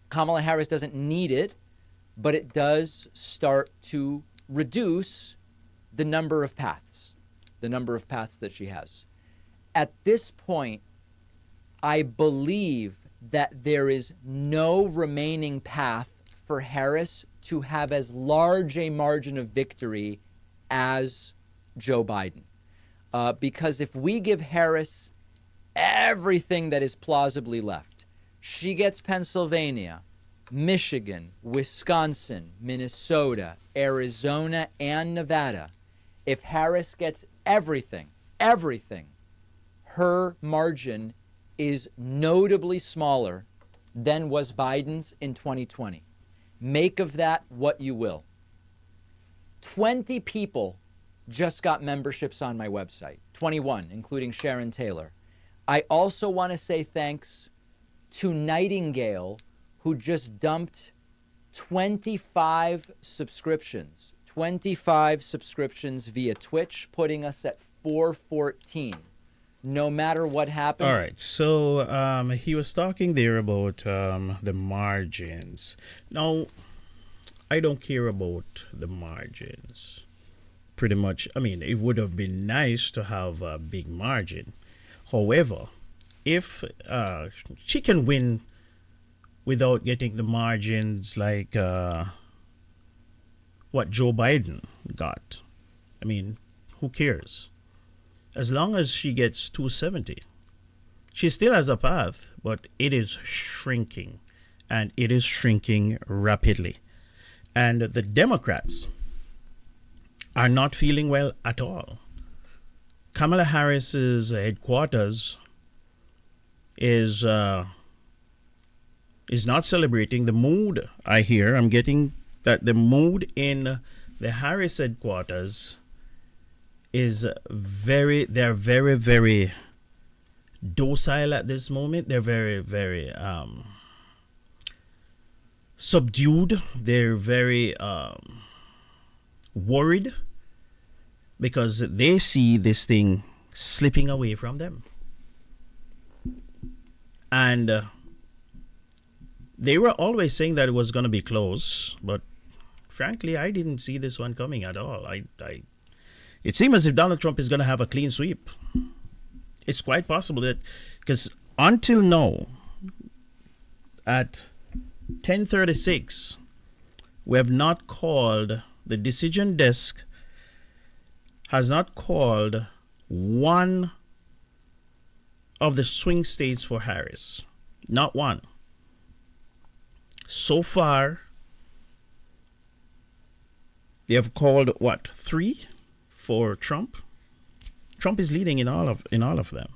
[SPEAKER 7] Kamala Harris doesn't need it, but it does start to reduce the number of paths that she has. At this point, I believe that there is no remaining path for Harris to have as large a margin of victory as Joe Biden. Because if we give Harris everything that is plausibly left, she gets Pennsylvania, Michigan, Wisconsin, Minnesota, Arizona, and Nevada. If Harris gets everything, her margin is notably smaller than was Biden's in 2020. Make of that what you will. 20 people just got memberships on my website, 21, including Sharon Taylor. I also want to say thanks to Nightingale, who just dumped 25 subscriptions via Twitch, putting us at 414. No matter what happens.
[SPEAKER 1] All right. So he was talking there about the margins. Now, I don't care about the margins. Pretty much, I mean, it would have been nice to have a big margin. However, if she can win without getting the margins like what Joe Biden got, I mean, who cares? As long as she gets 270, she still has a path, but it is shrinking, and it is shrinking rapidly. And the Democrats are not feeling well at all. Kamala Harris's headquarters is not celebrating. The mood, I'm getting that the mood in the Harris headquarters is they're very, very docile at this moment. They're very, very subdued. They're very worried because they see this thing slipping away from them. And they were always saying that it was going to be close, but frankly, I didn't see this one coming at all. It seems as if Donald Trump is going to have a clean sweep. It's quite possible that, because until now, at 10:36, we have not called, the Decision Desk has not called one of the swing states for Harris. Not one. So far, they have called, what, 3 for Trump? Trump is leading in all of them.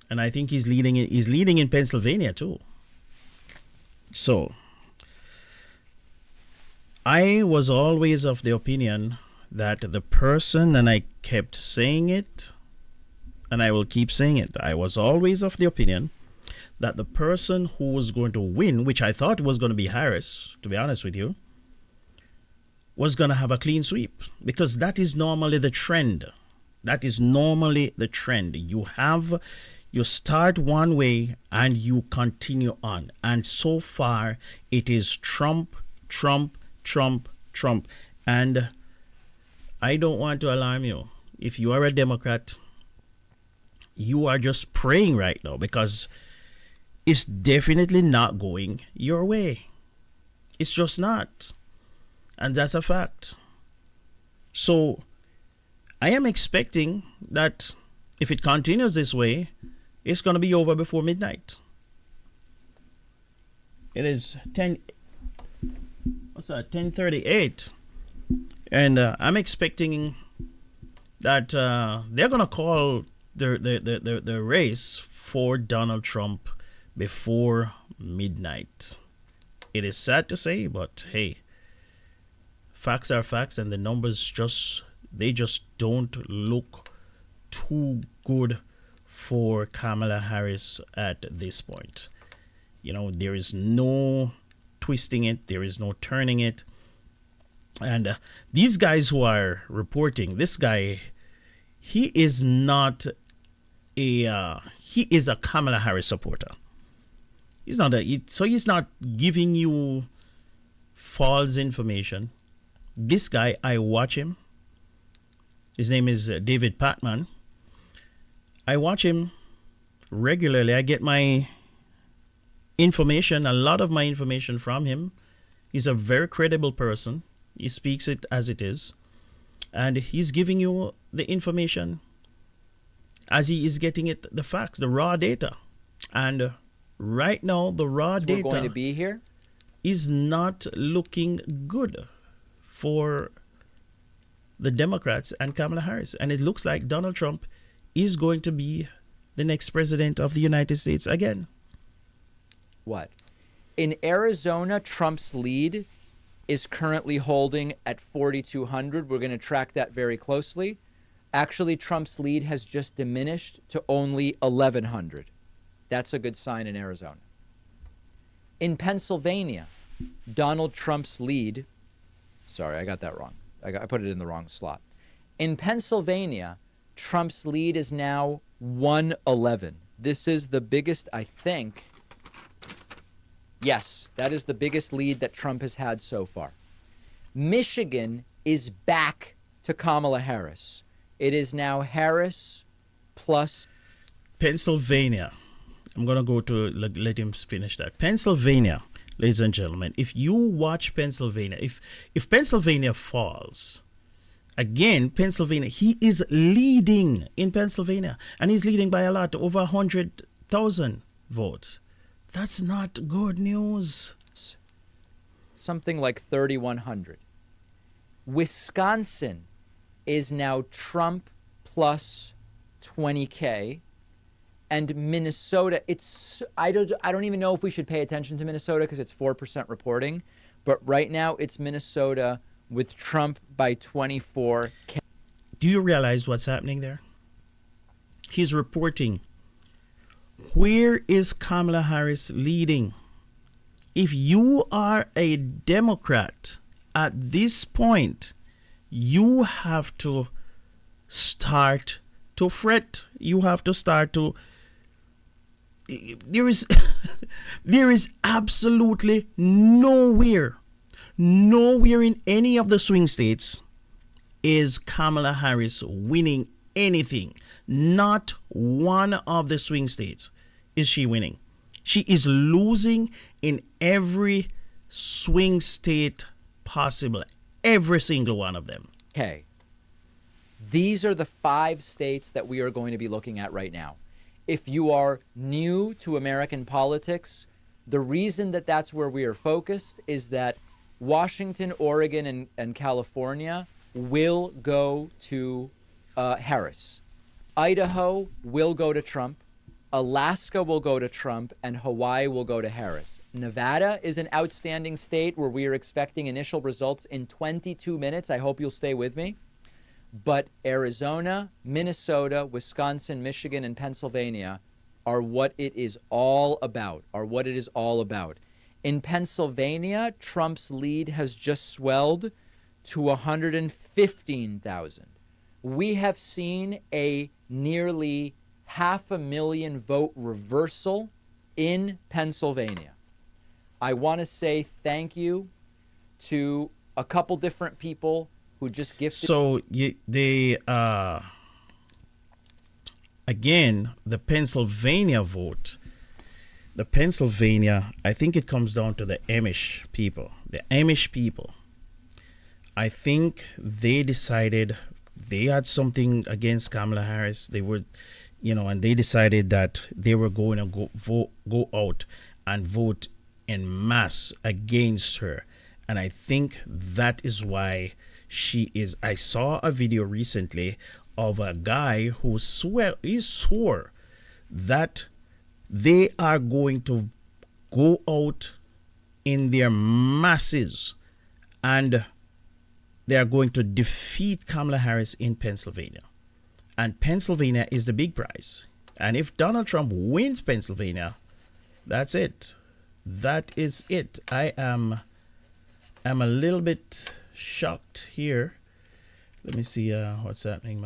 [SPEAKER 1] And I think he's leading in Pennsylvania too. So I was always of the opinion that the person, and I kept saying it, and I will keep saying it, I was always of the opinion that the person who was going to win, which I thought was going to be Harris, to be honest with you, was going to have a clean sweep, because that is normally the trend. That is normally the trend. You start one way and you continue on. And so far, it is Trump, Trump, Trump, Trump. And I don't want to alarm you. If you are a Democrat, you are just praying right now, because it's definitely not going your way. It's just not. And that's a fact. So I am expecting that if it continues this way, it's going to be over before midnight. It is 10:38. And I'm expecting that they're going to call the race for Donald Trump before midnight. It is sad to say, but hey, facts are facts, and the numbers just don't look too good for Kamala Harris at this point. You know, there is no twisting it, there is no turning it. And these guys who are reporting, this guy, he is a Kamala Harris supporter. He's not giving you false information. This guy, I watch him. His name is David Patman. I watch him regularly. I get my information, a lot of my information from him. He's a very credible person. He speaks it as it is. And he's giving you the information as he is getting it, the facts, the raw data. And right now, the raw data
[SPEAKER 7] we're going to be here
[SPEAKER 1] is not looking good for the Democrats and Kamala Harris. And it looks like Donald Trump is going to be the next president of the United States again.
[SPEAKER 7] What? In Arizona, Trump's lead is currently holding at 4,200. We're going to track that very closely. Actually, Trump's lead has just diminished to only 1,100. That's a good sign in Arizona. In Pennsylvania, Donald Trump's lead, sorry, I got that wrong. I put it in the wrong slot. In Pennsylvania, Trump's lead is now 111. This is the biggest, I think. Yes, that is the biggest lead that Trump has had so far. Michigan is back to Kamala Harris. It is now Harris plus
[SPEAKER 1] Pennsylvania. I'm going to go to let him finish that. Pennsylvania, ladies and gentlemen, if you watch Pennsylvania, if Pennsylvania falls, again, Pennsylvania, he is leading in Pennsylvania, and he's leading by a lot, over 100,000 votes. That's not good news.
[SPEAKER 7] Something like 3,100. Wisconsin is now Trump plus 20K. And Minnesota, I don't even know if we should pay attention to Minnesota because it's 4% reporting. But right now it's Minnesota with Trump by 24K.
[SPEAKER 1] Do you realize what's happening there? He's reporting. Where is Kamala Harris leading? If you are a Democrat at this point, you have to start to fret. You have to start to... There is absolutely nowhere in any of the swing states is Kamala Harris winning anything. Not one of the swing states is she winning. She is losing in every swing state possible. Every single one of them.
[SPEAKER 7] Okay. These are the 5 states that we are going to be looking at right now. If you are new to American politics, the reason that that's where we are focused is that Washington, Oregon, and California will go to Harris. Idaho will go to Trump. Alaska will go to Trump, and Hawaii will go to Harris. Nevada is an outstanding state where we are expecting initial results in 22 minutes. I hope you'll stay with me. But Arizona, Minnesota, Wisconsin, Michigan, and Pennsylvania are what it is all about, In Pennsylvania, Trump's lead has just swelled to 115,000. We have seen a nearly 500,000 vote reversal in Pennsylvania. I want to say thank you to a couple different people who just gifted.
[SPEAKER 1] So again, the Pennsylvania vote, I think it comes down to the Amish people. The Amish people, I think they decided they had something against Kamala Harris. They were, and they decided that they were going to go out and vote en masse against her. And I think that is why she is. I saw a video recently of a guy who swore that they are going to go out in their masses and they are going to defeat Kamala Harris in Pennsylvania. And Pennsylvania is the big prize. And if Donald Trump wins Pennsylvania, that's it. That is it. I'm a little bit shocked here. Let me see what's happening.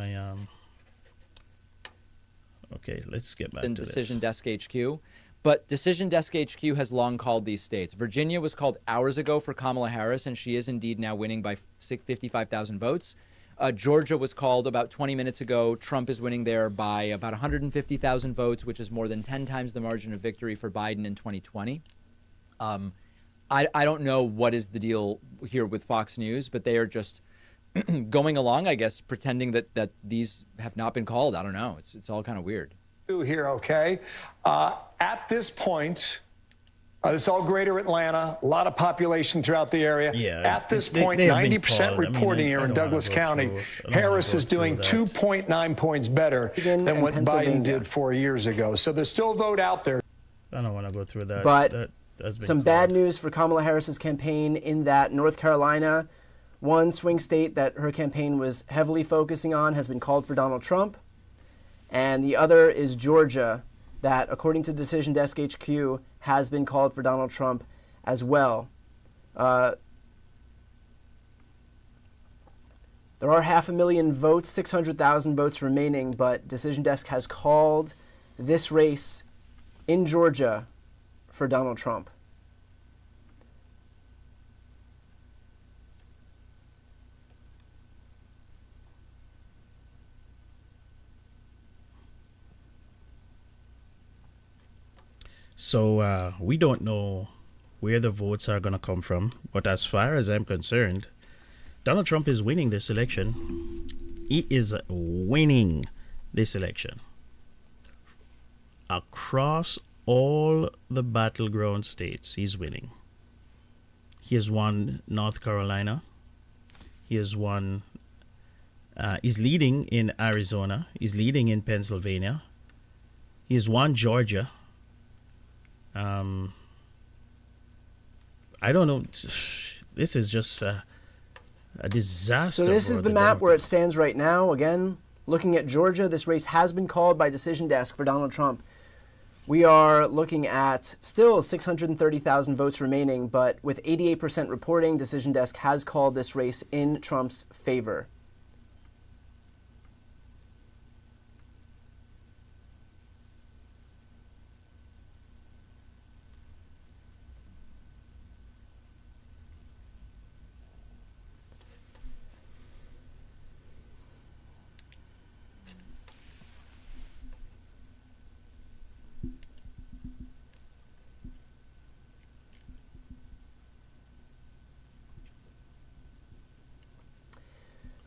[SPEAKER 1] Okay, let's get back to
[SPEAKER 7] Decision
[SPEAKER 1] this.
[SPEAKER 7] Desk HQ. But Decision Desk HQ has long called these states. Virginia was called hours ago for Kamala Harris, and she is indeed now winning by 55,000 votes. Georgia was called about 20 minutes ago. Trump is winning there by about 150,000 votes, which is more than 10 times the margin of victory for Biden in 2020. I don't know what is the deal here with Fox News, but they are just going along, I guess, pretending that these have not been called. I don't know. It's all kind of weird.
[SPEAKER 9] Here, okay? At this point, it's all greater Atlanta, a lot of population throughout the area.
[SPEAKER 1] Yeah,
[SPEAKER 9] at this point, 90% reporting here in Douglas County, Harris is doing 2.9 points better than what Biden did 4 years ago. So there's still a vote out there.
[SPEAKER 1] I don't want to go through that.
[SPEAKER 2] But some bad news for Kamala Harris's campaign in that North Carolina, one swing state that her campaign was heavily focusing on, has been called for Donald Trump. And the other is Georgia, that, according to Decision Desk HQ, has been called for Donald Trump as well. There are 500,000 votes, 600,000 votes remaining, but Decision Desk has called this race in Georgia for Donald Trump.
[SPEAKER 1] So we don't know where the votes are going to come from. But as far as I'm concerned, Donald Trump is winning this election. He is winning this election. Across all the battleground states, he's winning. He has won North Carolina. He has won, he's leading in Arizona. He's leading in Pennsylvania. He has won Georgia. I don't know. This is just a disaster.
[SPEAKER 2] So this is the map where it stands right now. Again, looking at Georgia, this race has been called by Decision Desk for Donald Trump. We are looking at still 630,000 votes remaining, but with 88% reporting, Decision Desk has called this race in Trump's favor.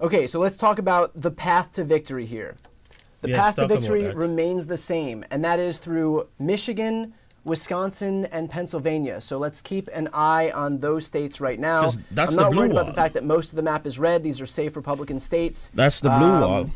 [SPEAKER 2] Okay, so let's talk about the path to victory here. The path to victory remains the same, and that is through Michigan, Wisconsin, and Pennsylvania. So let's keep an eye on those states right now. I'm not worried about the fact that most of the map is red. These are safe Republican states.
[SPEAKER 1] That's the blue wall.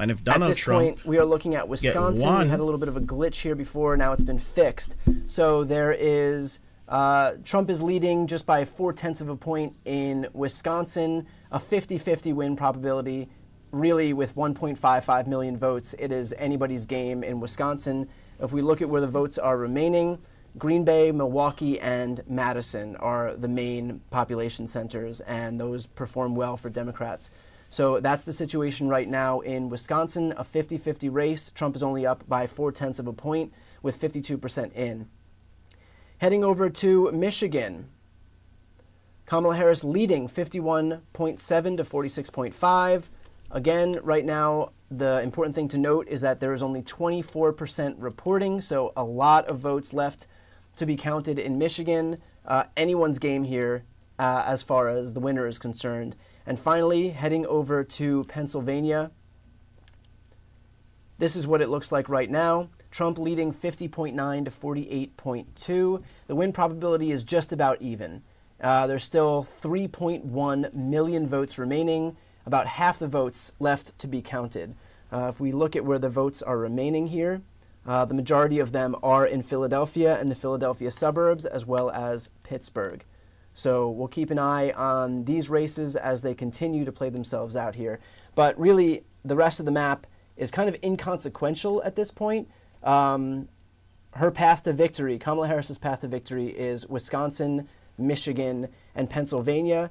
[SPEAKER 1] And if Donald
[SPEAKER 2] at this
[SPEAKER 1] Trump
[SPEAKER 2] point, we are looking at Wisconsin. We had a little bit of a glitch here before. Now it's been fixed. So there is Trump is leading just by 0.4 of a point in Wisconsin, a 50-50 win probability. Really, with 1.55 million votes, it is anybody's game in Wisconsin. If we look at where the votes are remaining, Green Bay, Milwaukee, and Madison are the main population centers, and those perform well for Democrats. So that's the situation right now in Wisconsin, a 50-50 race. Trump is only up by 0.4 of a point with 52% in. Heading over to Michigan, Kamala Harris leading 51.7 to 46.5. Again, right now, the important thing to note is that there is only 24% reporting, so a lot of votes left to be counted in Michigan. Anyone's game here as far as the winner is concerned. And finally, heading over to Pennsylvania, this is what it looks like right now. Trump leading 50.9 to 48.2. The win probability is just about even. There's still 3.1 million votes remaining, about half the votes left to be counted. If we look at where the votes are remaining here, the majority of them are in Philadelphia and the Philadelphia suburbs, as well as Pittsburgh. So we'll keep an eye on these races as they continue to play themselves out here. But really, the rest of the map is kind of inconsequential at this point. Her path to victory, Kamala Harris's path to victory, is Wisconsin, Michigan, and Pennsylvania.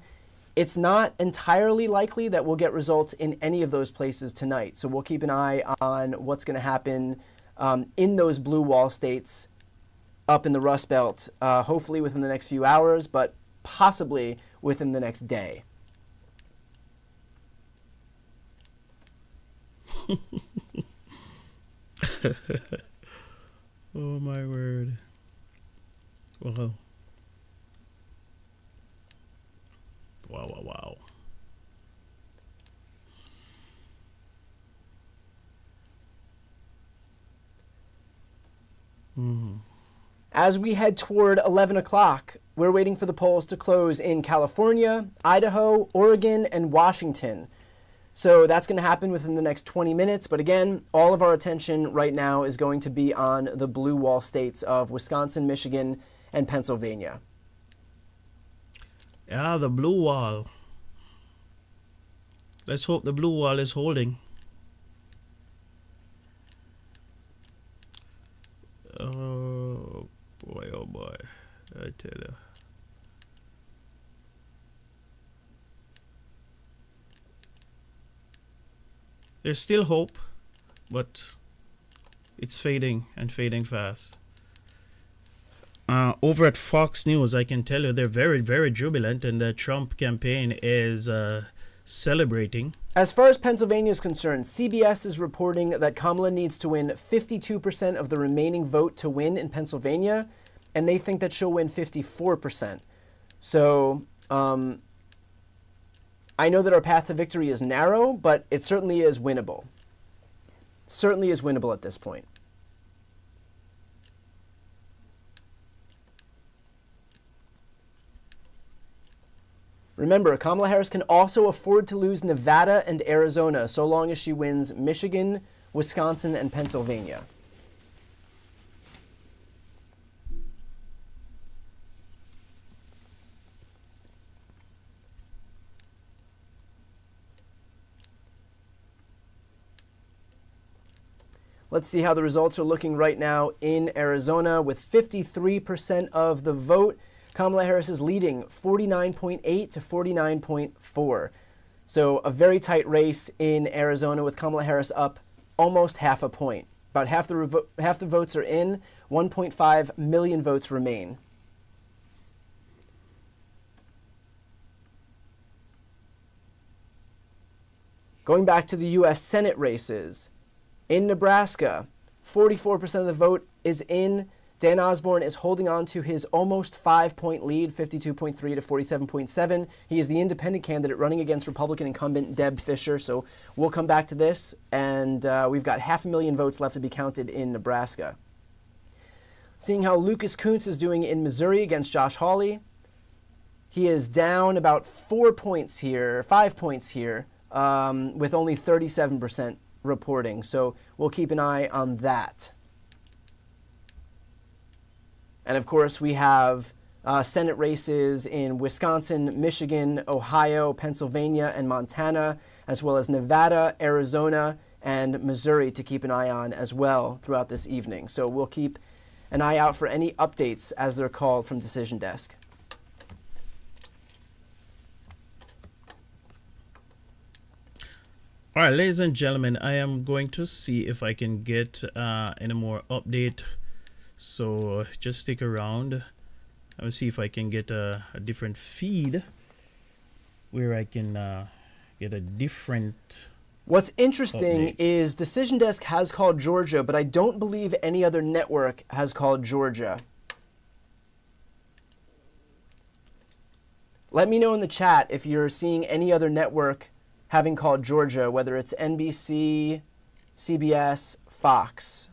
[SPEAKER 2] It's not entirely likely that we'll get results in any of those places tonight. So we'll keep an eye on what's going to happen in those blue wall states up in the Rust Belt, hopefully within the next few hours, but possibly within the next day.
[SPEAKER 1] Oh my word. Wow. Wow.
[SPEAKER 2] As we head toward 11 o'clock, we're waiting for the polls to close in California, Idaho, Oregon, and Washington. So that's going to happen within the next 20 minutes. But again, all of our attention right now is going to be on the blue wall states of Wisconsin, Michigan, and Pennsylvania.
[SPEAKER 1] Yeah, the blue wall. Let's hope the blue wall is holding. Oh boy, I tell you. There's still hope, but it's fading and fading fast. Over at Fox News, I can tell you they're very, very jubilant, and the Trump campaign is celebrating.
[SPEAKER 2] As far as Pennsylvania is concerned, CBS is reporting that Kamala needs to win 52% of the remaining vote to win in Pennsylvania, and they think that she'll win 54%. So I know that our path to victory is narrow, but it certainly is winnable. Certainly is winnable at this point. Remember, Kamala Harris can also afford to lose Nevada and Arizona so long as she wins Michigan, Wisconsin, and Pennsylvania. Let's see how the results are looking right now in Arizona. With 53% of the vote, Kamala Harris is leading 49.8 to 49.4. So a very tight race in Arizona with Kamala Harris up almost half a point. About half the votes are in, 1.5 million votes remain. Going back to the U.S. Senate races, in Nebraska, 44% of the vote is in. Dan Osborne is holding on to his almost 5-point lead, 52.3 to 47.7. He is the independent candidate running against Republican incumbent Deb Fischer. So we'll come back to this, and we've got 500,000 votes left to be counted in Nebraska. Seeing how Lucas Kunce is doing in Missouri against Josh Hawley. He is down about 5 points here, with only 37% reporting. So we'll keep an eye on that. And of course, we have Senate races in Wisconsin, Michigan, Ohio, Pennsylvania, and Montana, as well as Nevada, Arizona, and Missouri to keep an eye on as well throughout this evening. So we'll keep an eye out for any updates as they're called from Decision Desk.
[SPEAKER 1] All right, ladies and gentlemen, I am going to see if I can get any more update. So just stick around. I'll see if I can get a different feed where I can get a different.
[SPEAKER 2] What's interesting is Decision Desk has called Georgia, but I don't believe any other network has called Georgia. Let me know in the chat if you're seeing any other network having called Georgia, whether it's NBC, CBS, Fox.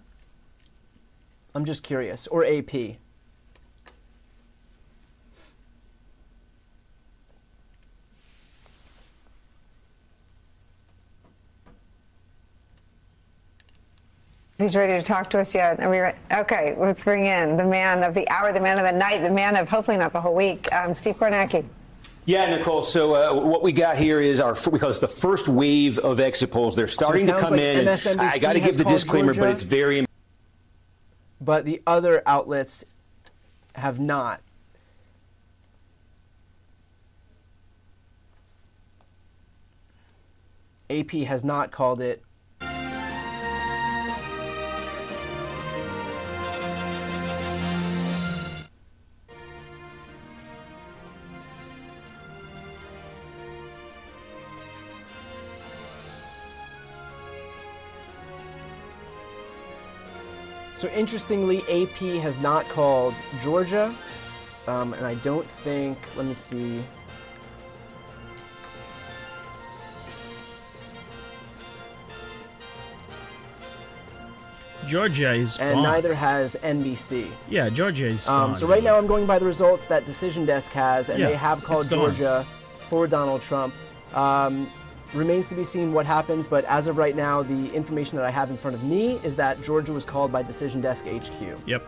[SPEAKER 2] I'm just curious, or AP.
[SPEAKER 10] He's ready to talk to us yet. Are we ready? Okay, let's bring in the man of the hour, the man of the night, the man of hopefully not the whole week, Steve Kornacki.
[SPEAKER 5] Yeah, Nicole. So what we got here is we call this the first wave of exit polls. They're starting to come in. And I got to give the disclaimer, but it's very.
[SPEAKER 2] But the other outlets have not. AP has not called it. So interestingly, AP has not called Georgia, and I don't think, let me see.
[SPEAKER 1] Georgia is
[SPEAKER 2] and
[SPEAKER 1] gone.
[SPEAKER 2] Neither has NBC.
[SPEAKER 1] Yeah, Georgia is gone.
[SPEAKER 2] So right now I'm going by the results that Decision Desk has, and
[SPEAKER 1] Yeah,
[SPEAKER 2] they have called
[SPEAKER 1] it's gone.
[SPEAKER 2] Georgia for Donald Trump. Remains to be seen what happens, but as of right now, the information that I have in front of me is that Georgia was called by Decision Desk HQ.
[SPEAKER 1] Yep.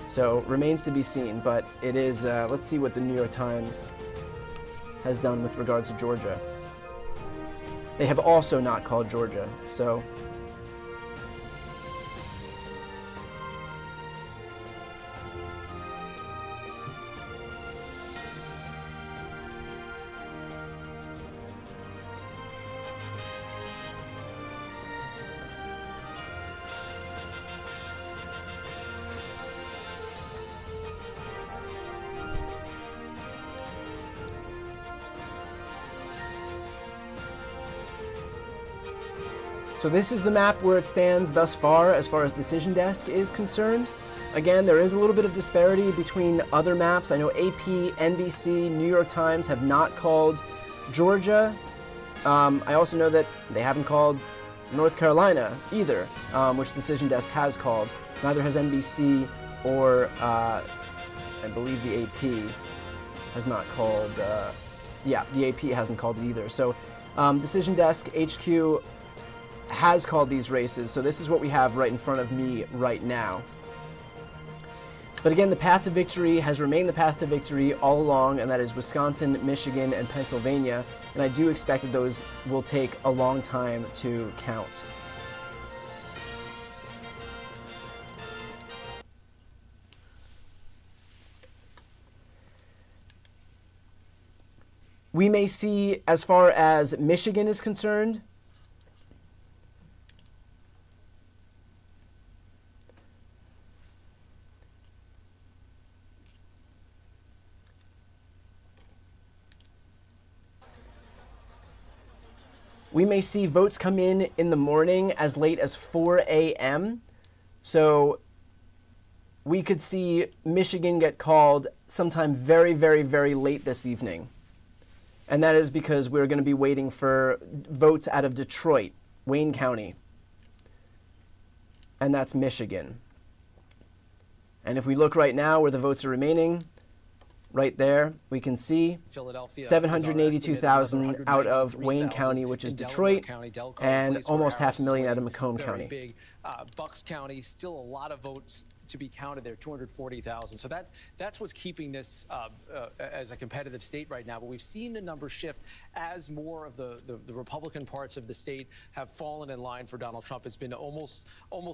[SPEAKER 2] So remains to be seen, but it is, let's see what the New York Times has done with regards to Georgia. They have also not called Georgia, so. So this is the map where it stands thus far as Decision Desk is concerned. Again, there is a little bit of disparity between other maps. I know AP, NBC, New York Times have not called Georgia. I also know that they haven't called North Carolina either, which Decision Desk has called. Neither has NBC or I believe the AP has not called. Yeah, the AP hasn't called it either. So Decision Desk HQ has called these races, so this is what we have right in front of me right now. But again, the path to victory has remained the path to victory all along, and that is Wisconsin, Michigan, and Pennsylvania, and I do expect that those will take a long time to count. We may see, as far as Michigan is concerned, we may see votes come in the morning as late as 4 a.m. So we could see Michigan get called sometime very, very, very late this evening. And that is because we're going to be waiting for votes out of Detroit, Wayne County. And that's Michigan. And if we look right now where the votes are remaining, right there, we can see 782,000 out of Wayne County, which is Detroit, and almost 500,000 out of Macomb County.
[SPEAKER 14] Big. Bucks County, still a lot of votes to be counted there, 240,000. So that's what's keeping this as a competitive state right now. But we've seen the numbers shift as more of the Republican parts of the state have fallen in line for Donald Trump. It's been almost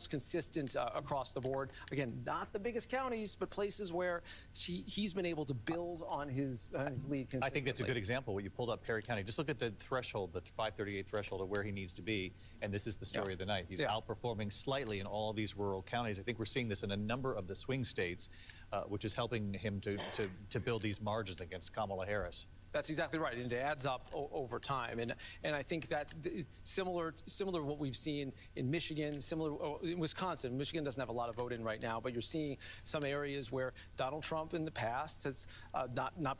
[SPEAKER 14] consistent across the board. Again, not the biggest counties, but places where he's been able to build on his lead consistently.
[SPEAKER 16] I think that's a good example. What you pulled up Perry County. Just look at the threshold, the 538 threshold of where he needs to be. And this is the story of the night. He's outperforming slightly in all these rural counties. I think we're seeing this in a number of the swing states, which is helping him to build these margins against Kamala Harris.
[SPEAKER 14] That's exactly right, and it adds up over time, and I think that's similar to what we've seen in Michigan, similar in Wisconsin. Michigan doesn't have a lot of vote in right now, but you're seeing some areas where Donald Trump in the past has not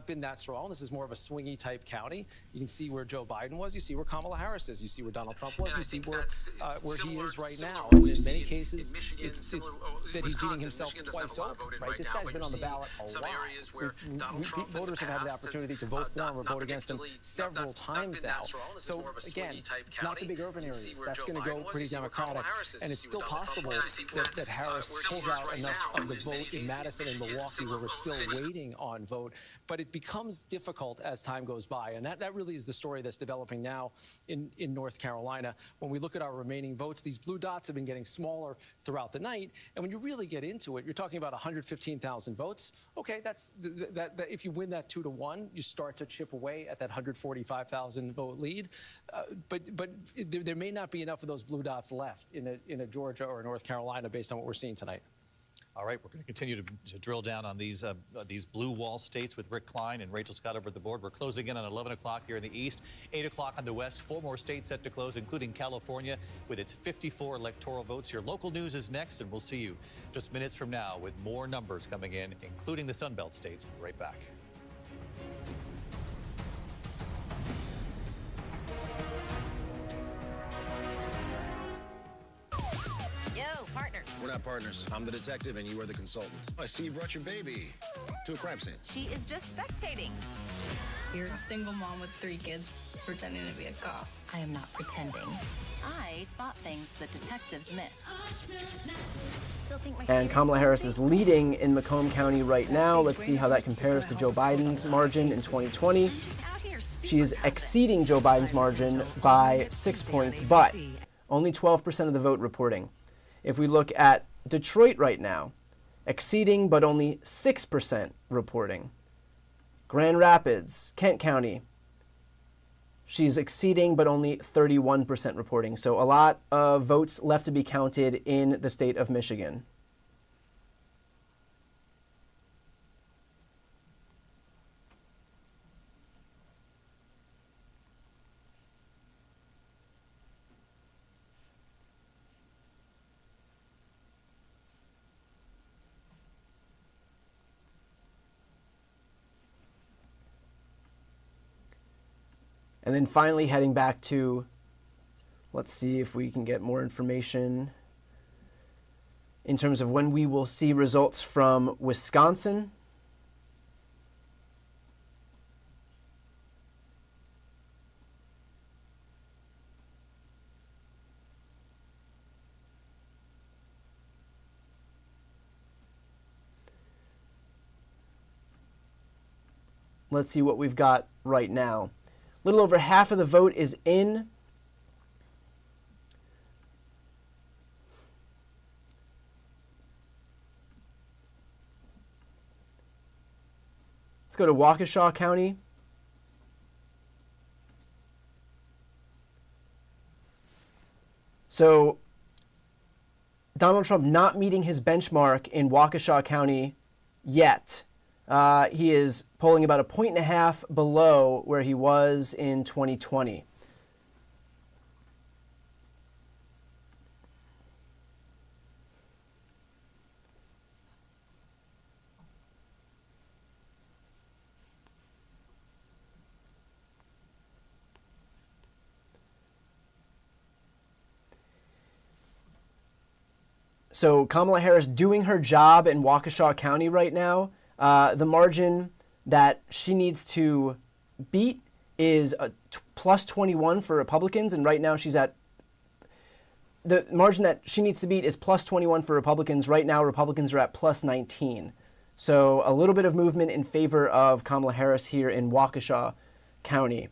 [SPEAKER 14] been that strong. This is more of a swingy type county. You can see where Joe Biden was. You see where Kamala Harris is. You see where Donald Trump was. You see where he is right now. And in many cases, it's that he's beating himself twice over. Right? This guy's been on the ballot a lot. Voters have had the opportunity to vote for him or vote against him several times now. So again, it's not the big urban areas. That's going to go pretty Democratic, and it's still possible that Harris pulls out enough of the vote in Madison and Milwaukee where we're still waiting on vote. But it becomes difficult as time goes by, and that really is the story that's developing now in North Carolina. When we look at our remaining votes, these blue dots have been getting smaller throughout the night, and when you really get into it, you're talking about 115,000 votes. Okay, that's if you win that 2-1, you start to chip away at that 145,000 vote lead. But there may not be enough of those blue dots left in a Georgia or North Carolina based on what we're seeing tonight.
[SPEAKER 16] All right, we're going to continue to drill down on these blue wall states with Rick Klein and Rachel Scott over at the board. We're closing in on 11 o'clock here in the east, 8 o'clock on the west. 4 more states set to close, including California with its 54 electoral votes. Your local news is next, and we'll see you just minutes from now with more numbers coming in, including the Sunbelt states. We'll be right back.
[SPEAKER 18] Partner. We're not partners. I'm the detective and you are the consultant. I see you brought your baby to a crime scene.
[SPEAKER 8] She is just spectating. You're a single mom with 3 kids pretending to be a cop. I am not pretending. I spot things that detectives miss. Still think my
[SPEAKER 2] And Kamala Harris is leading in Macomb County right now. Let's see how that compares to Joe Biden's margin in 2020. She is exceeding Joe Biden's margin by 6 points, but only 12% of the vote reporting. If we look at Detroit right now, exceeding but only 6% reporting. Grand Rapids, Kent County, she's exceeding but only 31% reporting. So a lot of votes left to be counted in the state of Michigan. And then finally heading back to, let's see if we can get more information in terms of when we will see results from Wisconsin. Let's see what we've got right now. A little over half of the vote is in. Let's go to Waukesha County. So Donald Trump not meeting his benchmark in Waukesha County yet. He is polling about 1.5 points below where he was in 2020. So Kamala Harris doing her job in Waukesha County right now. The margin that she needs to beat is plus 21 for Republicans, and right now she's at the margin that she needs to beat is plus 21 for Republicans. Right now, Republicans are at plus 19. So a little bit of movement in favor of Kamala Harris here in Waukesha County.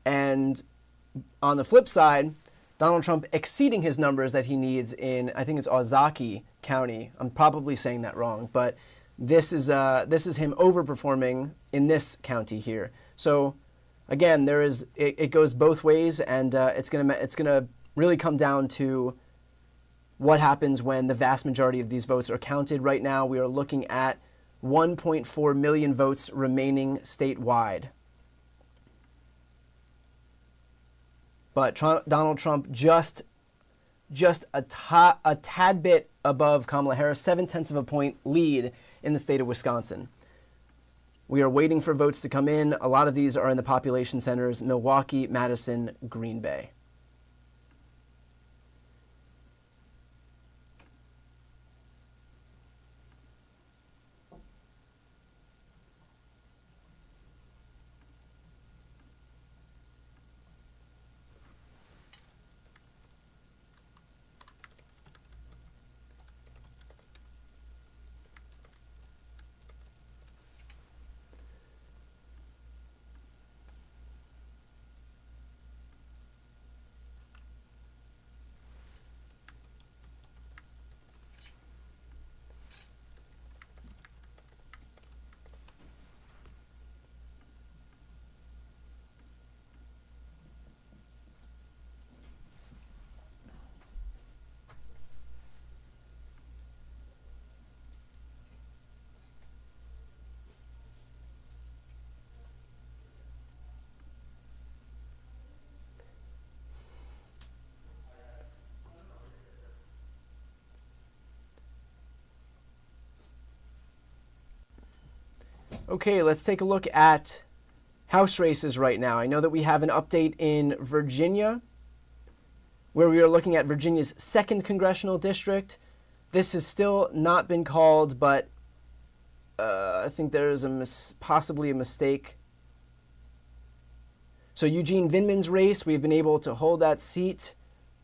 [SPEAKER 2] And on the flip side, Donald Trump exceeding his numbers that he needs in, I think it's Ozaukee County. I'm probably saying that wrong, but this is him overperforming in this county here. So again, it goes both ways, and it's gonna really come down to what happens when the vast majority of these votes are counted. Right now, we are looking at 1.4 million votes remaining statewide. But Donald Trump just a tad bit above Kamala Harris, 0.7 of a point lead in the state of Wisconsin. We are waiting for votes to come in. A lot of these are in the population centers: Milwaukee, Madison, Green Bay. Okay, let's take a look at House races right now. I know that we have an update in Virginia, where we are looking at Virginia's 2nd congressional district. This has still not been called, but I think there is possibly a mistake. So Eugene Vindman's race, we've been able to hold that seat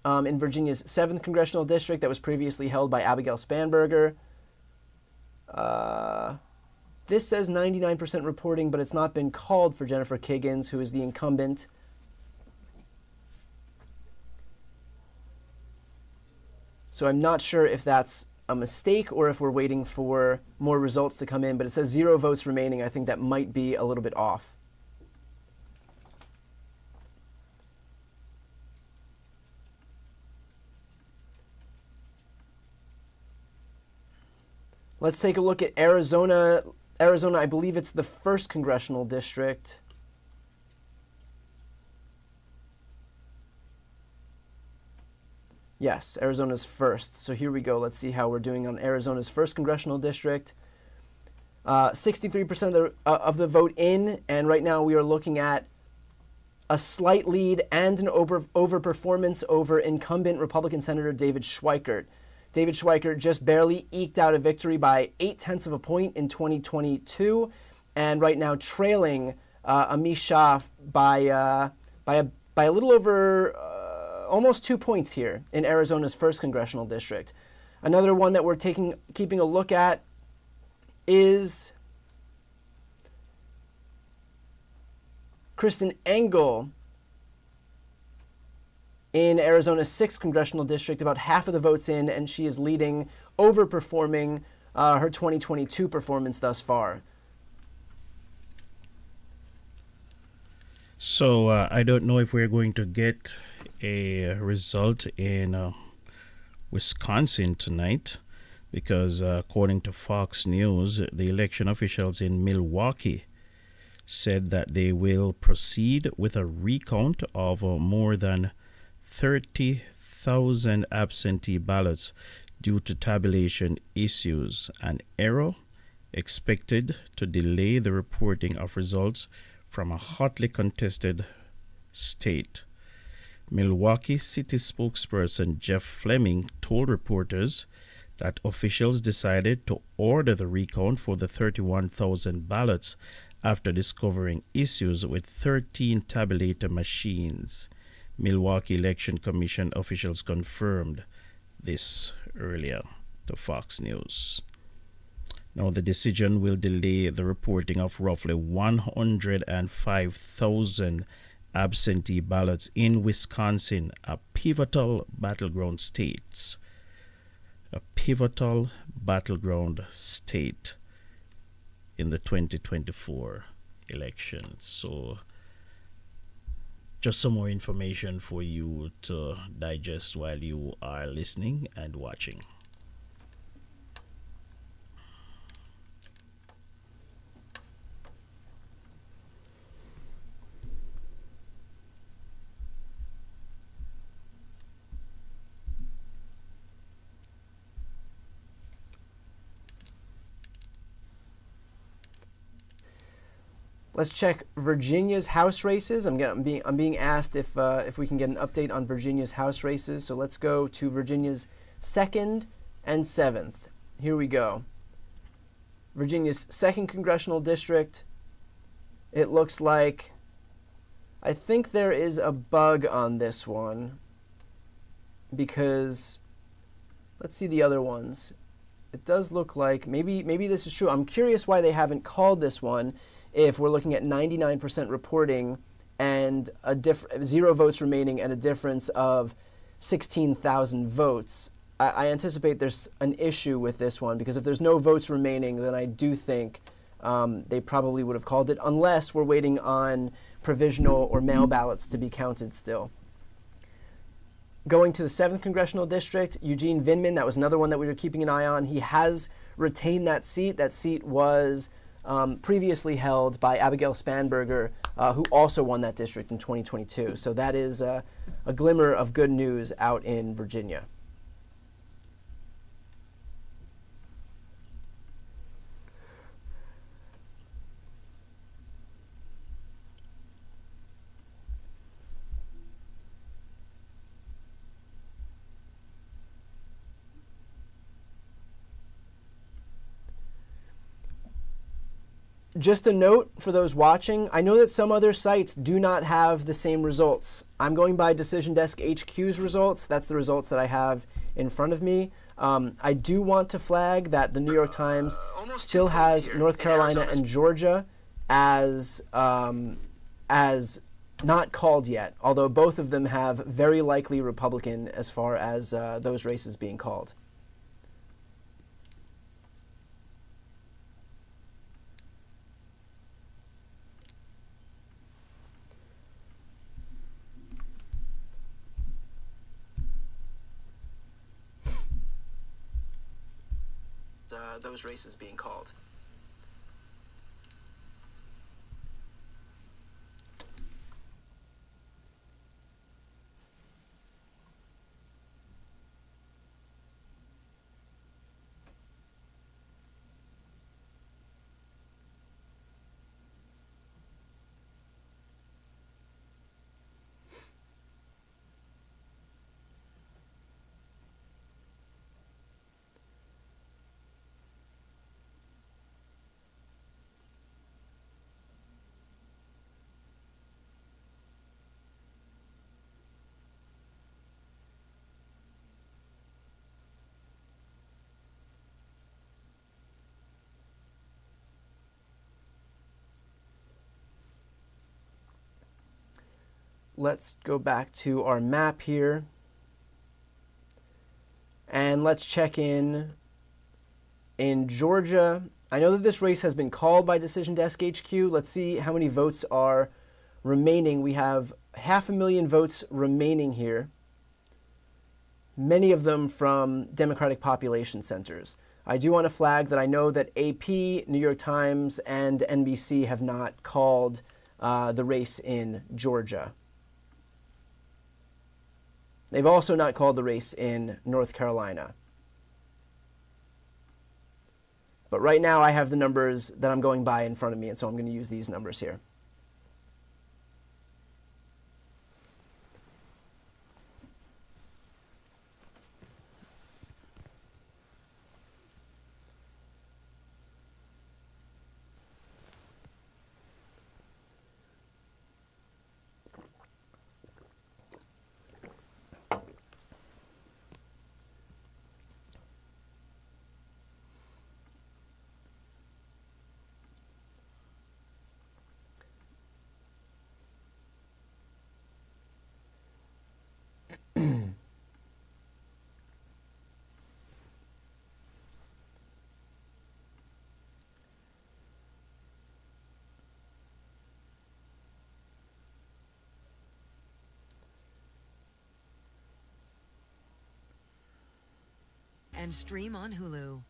[SPEAKER 2] in Virginia's 7th congressional district that was previously held by Abigail Spanberger. This says 99% reporting, but it's not been called for Jennifer Kiggins, who is the incumbent. So I'm not sure if that's a mistake or if we're waiting for more results to come in, but it says 0 votes remaining. I think that might be a little bit off. Let's take a look at Arizona. Arizona, I believe it's the 1st congressional district. Yes, Arizona's 1st. So here we go. Let's see how we're doing on Arizona's 1st congressional district. 63% of the vote in, and right now we are looking at a slight lead and an overperformance over incumbent Republican Senator David Schweikert. David Schweikert just barely eked out a victory by 0.8 of a point in 2022, and right now trailing Amish Shah by a little over almost 2 points here in Arizona's 1st congressional district. Another one that we're keeping a look at is Kristen Engel in Arizona's 6th congressional district, about half of the votes in, and she is leading, overperforming her 2022 performance thus far.
[SPEAKER 1] So I don't know if we're going to get a result in Wisconsin tonight, because according to Fox News, the election officials in Milwaukee said that they will proceed with a recount of more than 30,000 5,000 absentee ballots due to tabulation issues. An error expected to delay the reporting of results from a hotly contested state. Milwaukee City spokesperson Jeff Fleming told reporters that officials decided to order the recount for the 31,000 ballots after discovering issues with 13 tabulator machines. Milwaukee Election Commission officials confirmed this earlier to Fox News. Now, the decision will delay the reporting of roughly 105,000 absentee ballots in Wisconsin, a pivotal battleground state. A pivotal battleground state in the 2024 election. So, just some more information for you to digest while you are listening and watching.
[SPEAKER 2] Let's check Virginia's House races. I'm being asked if we can get an update on Virginia's House races. So let's go to Virginia's 2nd and 7th. Here we go. Virginia's 2nd congressional district. It looks like, I think there is a bug on this one because let's see the other ones. It does look like maybe this is true. I'm curious why they haven't called this one. If we're looking at 99% reporting and 0 votes remaining and a difference of 16,000 votes, I anticipate there's an issue with this one, because if there's no votes remaining, then I do think they probably would have called it, unless we're waiting on provisional or mail ballots to be counted still. Going to the 7th congressional district, Eugene Vindman, that was another one that we were keeping an eye on. He has retained that seat. That seat was previously held by Abigail Spanberger, who also won that district in 2022. So that is a glimmer of good news out in Virginia. Just a note for those watching, I know that some other sites do not have the same results. I'm going by Decision Desk HQ's results. That's the results that I have in front of me. I do want to flag that the New York Times still has North Carolina and Georgia as not called yet, although both of them have very likely Republican as far as those races being called. Those races being called. Let's go back to our map here. And let's check in Georgia. I know that this race has been called by Decision Desk HQ. Let's see how many votes are remaining. We have 500,000 votes remaining here. Many of them from Democratic population centers. I do want to flag that I know that AP, New York Times, and NBC have not called the race in Georgia. They've also not called the race in North Carolina. But right now I have the numbers that I'm going by in front of me, and so I'm going to use these numbers here.
[SPEAKER 17] And stream on Hulu.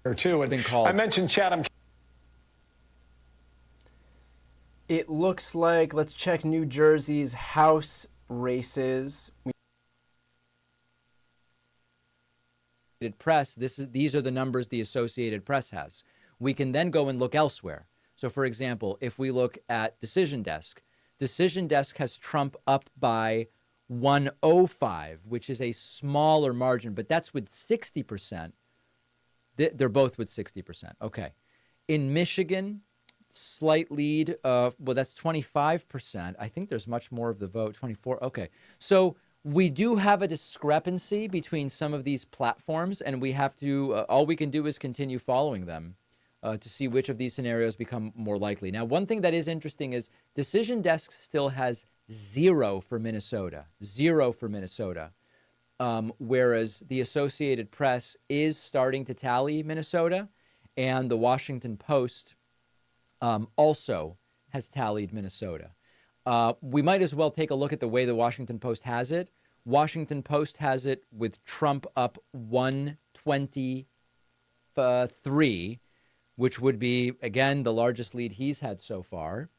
[SPEAKER 9] Or two, and I mentioned Chatham.
[SPEAKER 2] It looks like, let's check New Jersey's House races.
[SPEAKER 7] Press, these are the numbers the Associated Press has. We can then go and look elsewhere. So, for example, if we look at Decision Desk has Trump up by 105, which is a smaller margin, but that's with 60%. They're both with 60%. Okay. In Michigan, slight lead of, well, that's 25%. I think there's much more of the vote, 24. Okay. So we do have a discrepancy between some of these platforms, and we have to, all we can do is continue following them to see which of these scenarios become more likely. Now, one thing that is interesting is Decision Desk still has 0 for Minnesota, 0 for Minnesota. Whereas the Associated Press is starting to tally Minnesota, and the Washington Post also has tallied Minnesota. We might as well take a look at the way the Washington Post has it. Washington Post has it with Trump up 123, which would be, again, the largest lead he's had so far.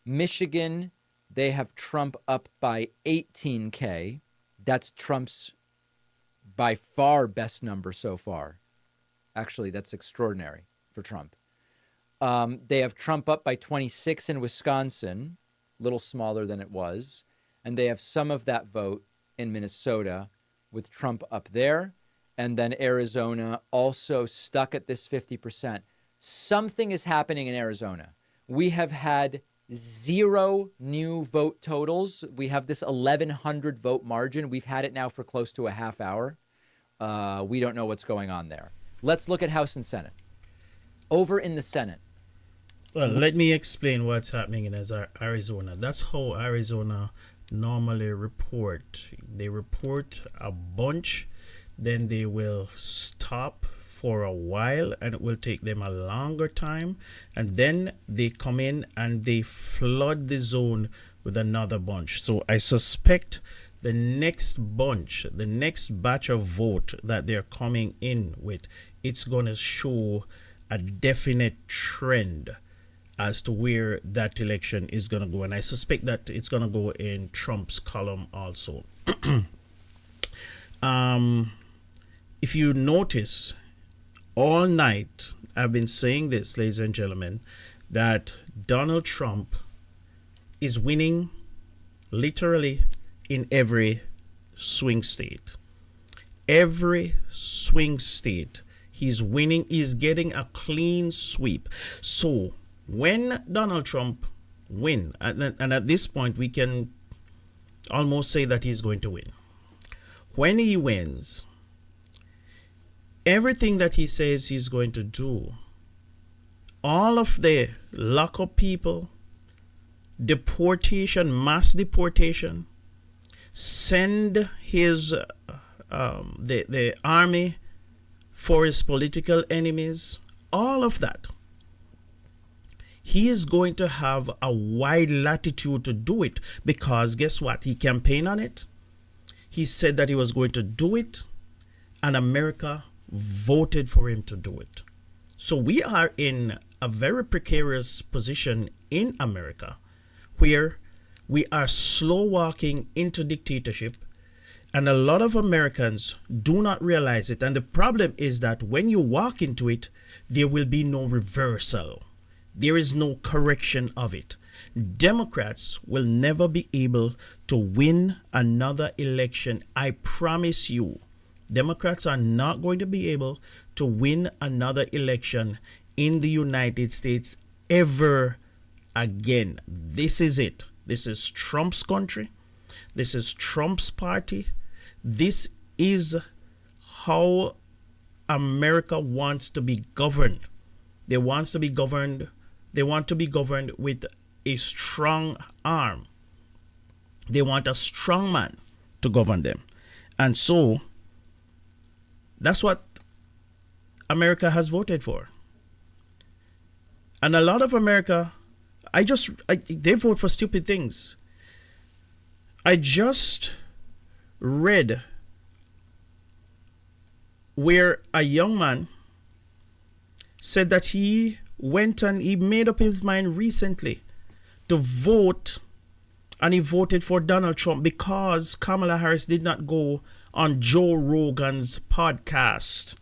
[SPEAKER 7] Michigan, they have Trump up by 18K. That's Trump's by far best number so far. Actually, that's extraordinary for Trump. They have Trump up by 26 in Wisconsin, a little smaller than it was. And they have some of that vote in Minnesota with Trump up there. And then Arizona also stuck at this 50%. Something is happening in Arizona. We have had 0 new vote totals. We have this 1,100 vote margin. We've had it now for close to a half hour. We don't know what's going on there. Let's look at House and Senate. Over in the Senate.
[SPEAKER 1] Well, let me explain what's happening in Arizona. That's how Arizona normally report. They report a bunch, then they will stop for a while, and it will take them a longer time, and then they come in and they flood the zone with another bunch. So I suspect the next bunch, the next batch of vote that they're coming in with, it's going to show a definite trend as to where that election is going to go, and I suspect that it's going to go in Trump's column also. If you notice, all night, I've been saying this, ladies and gentlemen, that Donald Trump is winning literally in every swing state. Every swing state, he's winning, he's getting a clean sweep. So when Donald Trump wins, and at this point we can almost say that he's going to win. When he wins, everything that he says he's going to do, all of the lock up people, deportation, mass deportation, send his the army for his political enemies, all of that, he is going to have a wide latitude to do it, because guess what? He campaigned on it. He said that he was going to do it, and America voted for him to do it. So we are in a very precarious position in America, where we are slow walking into dictatorship, and a lot of Americans do not realize it. And the problem is that when you walk into it, there will be no reversal. There is no correction of it. Democrats will never be able to win another election. I promise you, Democrats are not going to be able to win another election in the United States ever again. This is it. This is Trump's country. This is Trump's party. This is how America wants to be governed. They want to be governed with a strong arm. They want a strong man to govern them. And so that's what America has voted for. And a lot of America, they vote for stupid things. I just read where a young man said that he went and he made up his mind recently to vote, and he voted for Donald Trump because Kamala Harris did not go on Joe Rogan's podcast.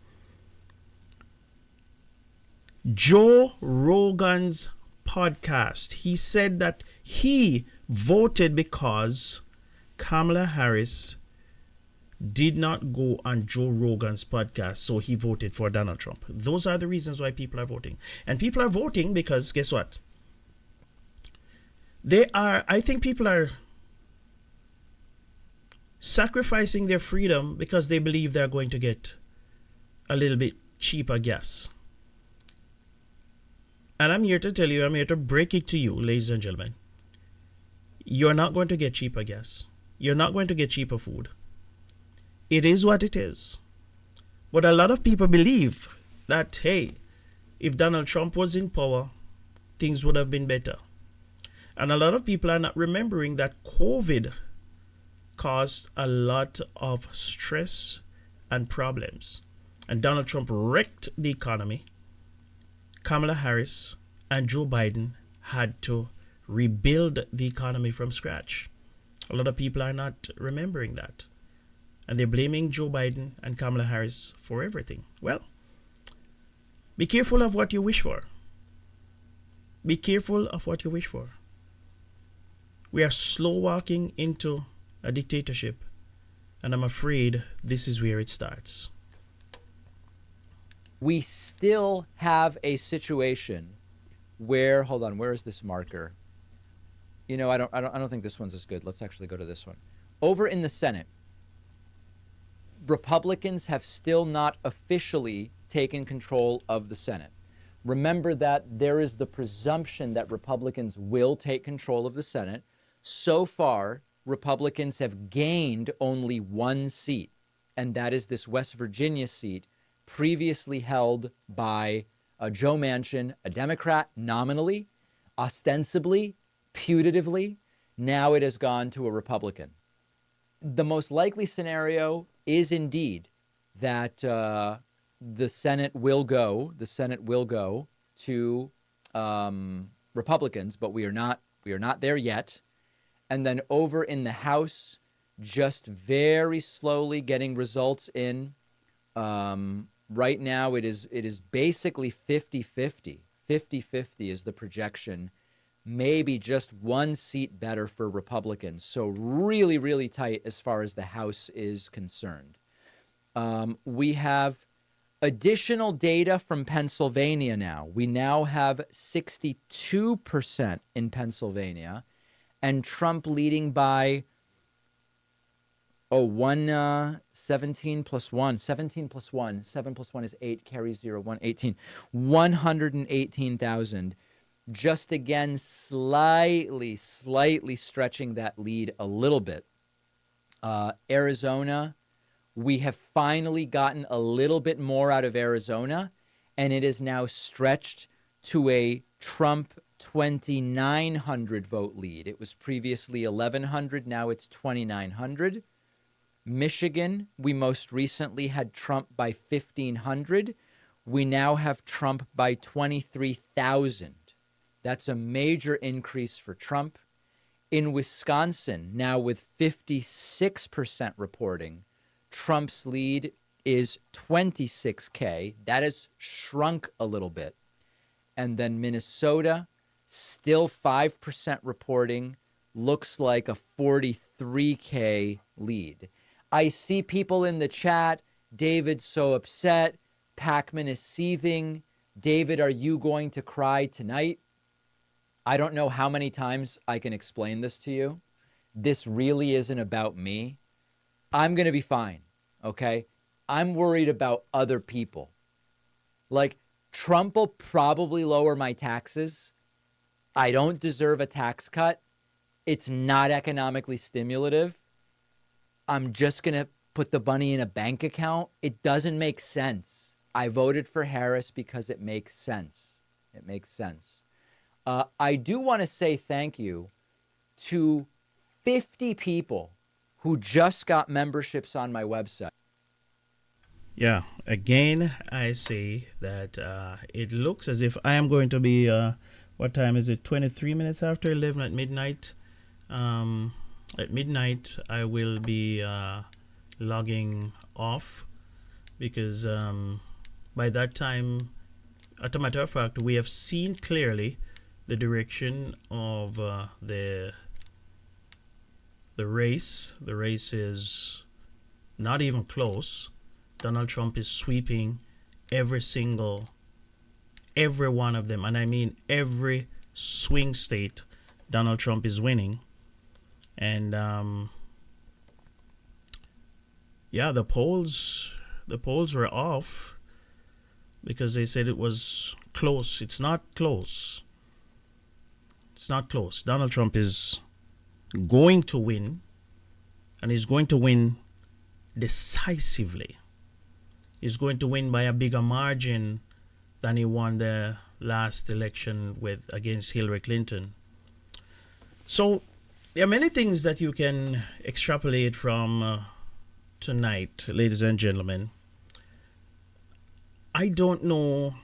[SPEAKER 1] Joe Rogan's podcast. He said that he voted because Kamala Harris did not go on Joe Rogan's podcast, so he voted for Donald Trump. Those are the reasons why people are voting. And people are voting because, guess what? I think people are sacrificing their freedom because they believe they're going to get a little bit cheaper gas. And I'm here to tell you, I'm here to break it to you, ladies and gentlemen. You're not going to get cheaper gas. You're not going to get cheaper food. It is what it is. But a lot of people believe that, hey, if Donald Trump was in power, things would have been better. And a lot of people are not remembering that COVID caused a lot of stress and problems. And Donald Trump wrecked the economy. Kamala Harris and Joe Biden had to rebuild the economy from scratch. A lot of people are not remembering that. And they're blaming Joe Biden and Kamala Harris for everything. Well, be careful of what you wish for. Be careful of what you wish for. We are slow walking into a dictatorship, and I'm afraid this is where it starts.
[SPEAKER 7] We still have a situation where, hold on, where is this marker? You know, I don't think this one's as good. Let's actually go to this one. Over in the Senate, Republicans have still not officially taken control of the Senate. Remember that there is the presumption that Republicans will take control of the Senate. So far, Republicans have gained only one seat, and that is this West Virginia seat previously held by Joe Manchin, a Democrat nominally, ostensibly, putatively. Now it has gone to a Republican. The most likely scenario is indeed that the Senate will go to Republicans, but we are not there yet. And then over in the House, just very slowly getting results in. Right now, it is basically 50-50. 50-50 is the projection. Maybe just one seat better for Republicans. So really, really tight as far as the House is concerned. We have additional data from Pennsylvania now. We now have 62% in Pennsylvania, and Trump leading by 17 plus 1. 17 plus 1. 7 plus 1 is 8, carries 0, 1, 18. 118,000. Just again, slightly stretching that lead a little bit. Arizona, we have finally gotten a little bit more out of Arizona, and it is now stretched to a Trump 2,900 vote lead. It was previously 1,100. Now it's 2,900. Michigan, we most recently had Trump by 1,500. We now have Trump by 23,000. That's a major increase for Trump. In Wisconsin, now with 56% reporting, Trump's lead is 26K. That has shrunk a little bit. And then Minnesota, still 5% reporting, looks like a 43K lead. I see people in the chat. David's so upset. Pacman is seething. David, are you going to cry tonight? I don't know how many times I can explain this to you. This really isn't about me. I'm going to be fine, okay? I'm worried about other people. Like, Trump will probably lower my taxes. I don't deserve a tax cut. It's not economically stimulative. I'm just going to put the money in a bank account. It doesn't make sense. I voted for Harris because it makes sense. It makes sense. I do want to say thank you to 50 people who just got memberships on my website.
[SPEAKER 1] Yeah, again, I say that it looks as if I am going to be, what time is it? 23 minutes after 11 at midnight. At midnight, I will be logging off because by that time, as a matter of fact, we have seen clearly the direction of the race. The race is not even close. Donald Trump is sweeping every one of them. And I mean every swing state, Donald Trump is winning. And yeah, the polls were off because they said it was close. It's not close. It's not close. Donald Trump is going to win, and he's going to win decisively. He's going to win by a bigger margin than he won the last election with against Hillary Clinton. So there are many things that you can extrapolate from tonight, ladies and gentlemen. I don't know.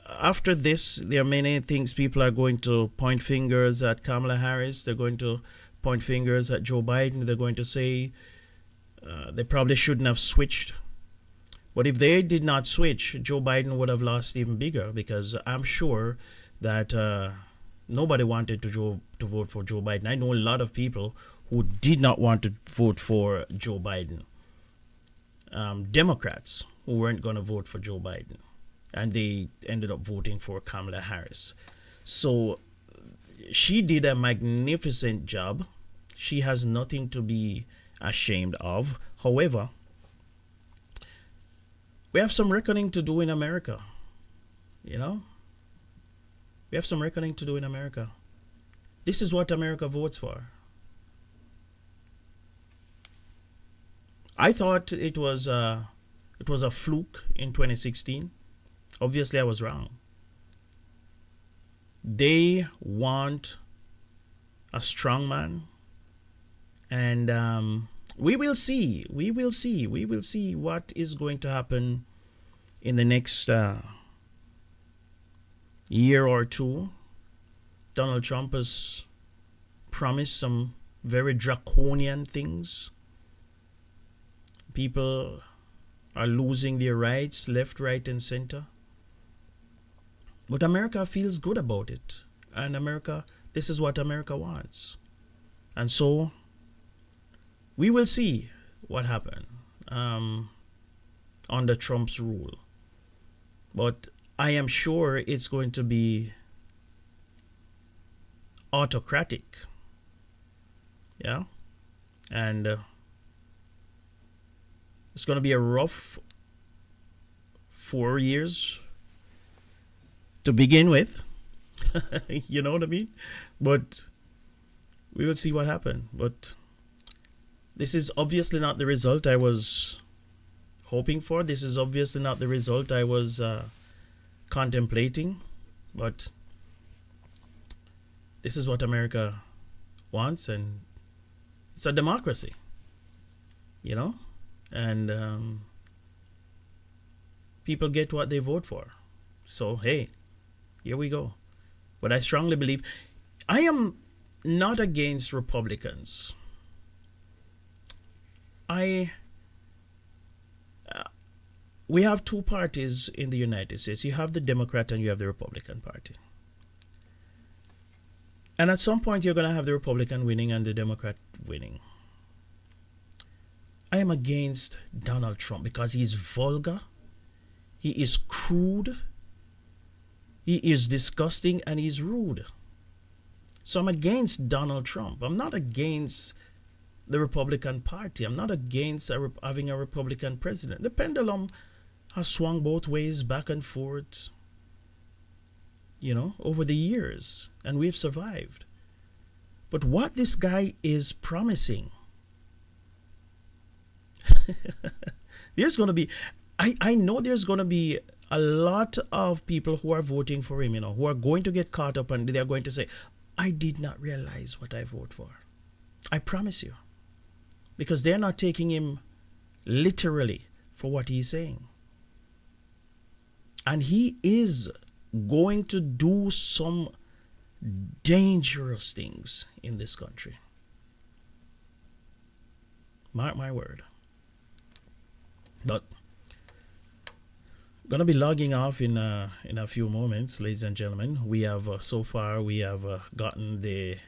[SPEAKER 1] After this, there are many things people are going to point fingers at Kamala Harris. They're going to point fingers at Joe Biden. They're going to say they probably shouldn't have switched. But if they did not switch, Joe Biden would have lost even bigger, because I'm sure that nobody wanted to vote for Joe Biden. I know a lot of people who did not want to vote for Joe Biden. Democrats who weren't going to vote for Joe Biden. And they ended up voting for Kamala Harris. So she did a magnificent job. She has nothing to be ashamed of. However, we have some reckoning to do in America. You know? We have some reckoning to do in America. This is what America votes for. I thought it was a fluke in 2016. Obviously, I was wrong. They want a strong man. And we will see. We will see. We will see what is going to happen in the next year or two. Donald Trump has promised some very draconian things. People are losing their rights left, right, and center. But America feels good about it. And America, this is what America wants. And so we will see what happens under Trump's rule. But I am sure it's going to be autocratic. Yeah? And it's going to be a rough 4 years to begin with. You know what I mean? But we will see what happens. But this is obviously not the result I was hoping for. This is obviously not the result I was contemplating. But this is what America wants, and it's a democracy, you know, and people get what they vote for. So, hey, here we go. But I strongly believe, I am not against Republicans. We have two parties in the United States. You have the Democrat and you have the Republican Party. And at some point, you're going to have the Republican winning and the Democrat winning. I am against Donald Trump because he's vulgar, he is crude, he is disgusting, and he's rude. So I'm against Donald Trump. I'm not against the Republican Party. I'm not against having a Republican president. The pendulum has swung both ways, back and forth, you know, over the years, and we've survived. But what this guy is promising, there's going to be, I know there's going to be a lot of people who are voting for him, you know, who are going to get caught up and they're going to say, I did not realize what I vote for. I promise you. Because they're not taking him literally for what he's saying. And he is going to do some dangerous things in this country. Mark my word. But gonna be logging off in a few moments, ladies and gentlemen. We have so far we have gotten the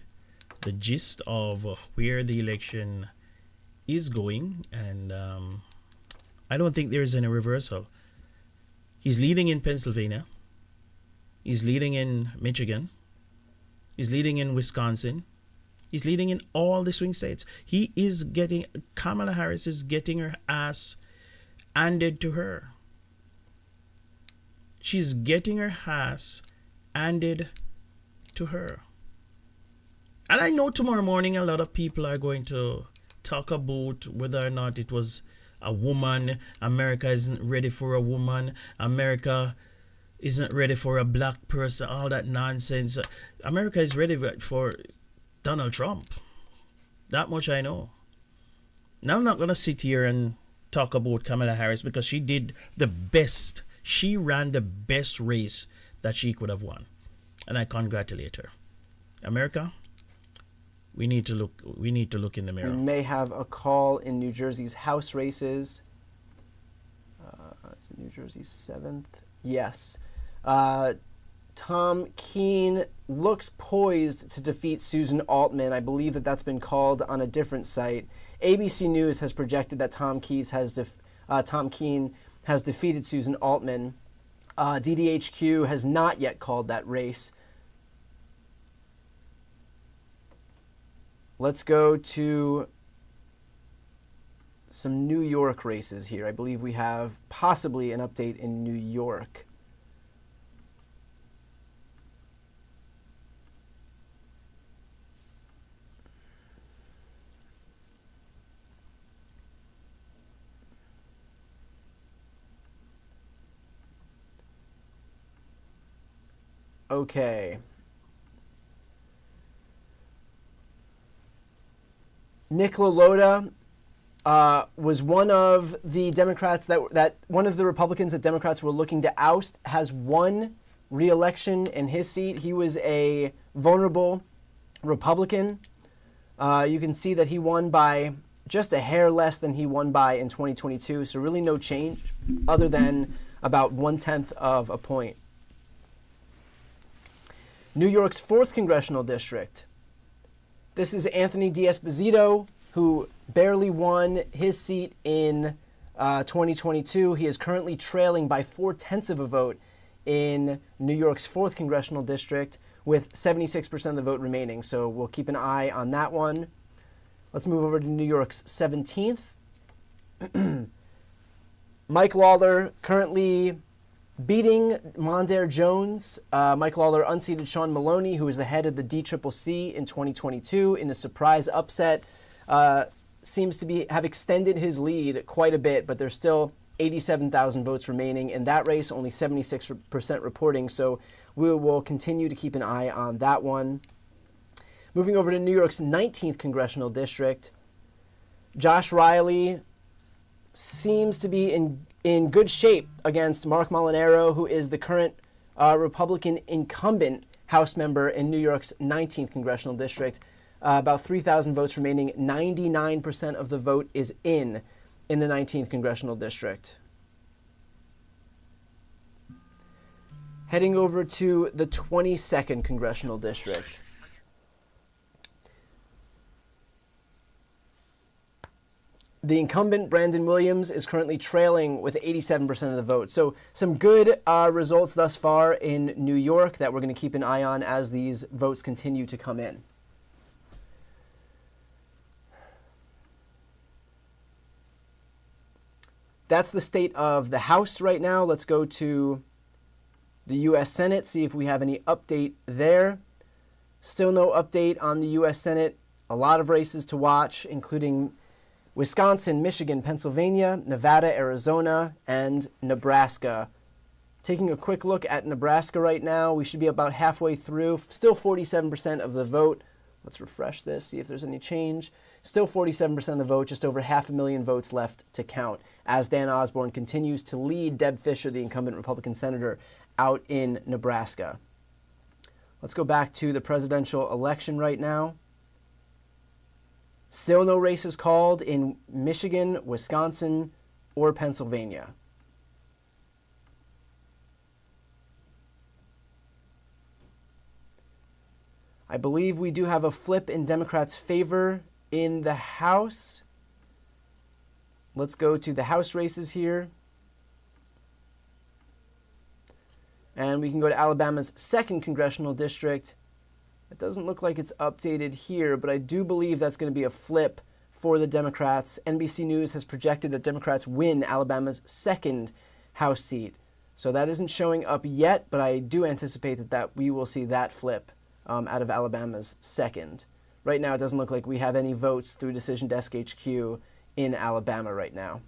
[SPEAKER 1] gist of where the election is going, and I don't think there is any reversal. He's leading in Pennsylvania. He's leading in Michigan. He's leading in Wisconsin. He's leading in all the swing states. Kamala Harris is getting her ass handed to her. She's getting her ass handed to her. And I know tomorrow morning a lot of people are going to talk about whether or not it was a woman. America isn't ready for a woman. America isn't ready for a black person. All that nonsense. America is ready for Donald Trump. That much I know. Now I'm not going to sit here and talk about Kamala Harris because she did the best. She ran the best race that she could have won. And I congratulate her. America, we need to look in the mirror.
[SPEAKER 2] We may have a call in New Jersey's House races. Is it New Jersey's 7th? Yes. Tom Keene looks poised to defeat Susan Altman. I believe that's been called on a different site. ABC News has projected that Tom Keene has defeated Susan Altman. DDHQ has not yet called that race. Let's go to some New York races here. I believe we have possibly an update in New York. Okay. Nick LaLota was one of the Democrats one of the Republicans that Democrats were looking to oust, has won re-election in his seat. He was a vulnerable Republican. You can see that he won by just a hair less than he won by in 2022. So really no change other than about 1/10 of a point. New York's 4th congressional district. This is Anthony D'Esposito, who barely won his seat in 2022. He is currently trailing by 4/10 of a vote in New York's 4th congressional district, with 76% of the vote remaining. So we'll keep an eye on that one. Let's move over to New York's 17th. Mike Lawler currently beating Mondaire Jones. Mike Lawler unseated Sean Maloney, who was the head of the DCCC in 2022, in a surprise upset. Seems to have extended his lead quite a bit, but there's still 87,000 votes remaining in that race, only 76% reporting. So we will continue to keep an eye on that one. Moving over to New York's 19th congressional district, Josh Riley seems to be in good shape against Mark Molinaro, who is the current Republican incumbent House member in New York's 19th congressional district. About 3,000 votes remaining. 99% of the vote is in the 19th congressional district. Heading over to the 22nd congressional district. The incumbent, Brandon Williams, is currently trailing with 87% of the vote. So some good results thus far in New York that we're going to keep an eye on as these votes continue to come in. That's the state of the House right now. Let's go to the U.S. Senate, see if we have any update there. Still no update on the U.S. Senate. A lot of races to watch, including Wisconsin, Michigan, Pennsylvania, Nevada, Arizona, and Nebraska. Taking a quick look at Nebraska right now, we should be about halfway through. Still 47% of the vote. Let's refresh this, see if there's any change. Still 47% of the vote, just over 500,000 votes left to count, as Dan Osborne continues to lead Deb Fischer, the incumbent Republican senator, out in Nebraska. Let's go back to the presidential election right now. Still no races called in Michigan, Wisconsin, or Pennsylvania. I believe we do have a flip in Democrats' favor in the House. Let's go to the House races here. And we can go to Alabama's 2nd congressional district. It doesn't look like it's updated here, but I do believe that's going to be a flip for the Democrats. NBC News has projected that Democrats win Alabama's 2nd House seat. So that isn't showing up yet, but I do anticipate that we will see that flip out of Alabama's 2nd. Right now, it doesn't look like we have any votes through Decision Desk HQ in Alabama right now.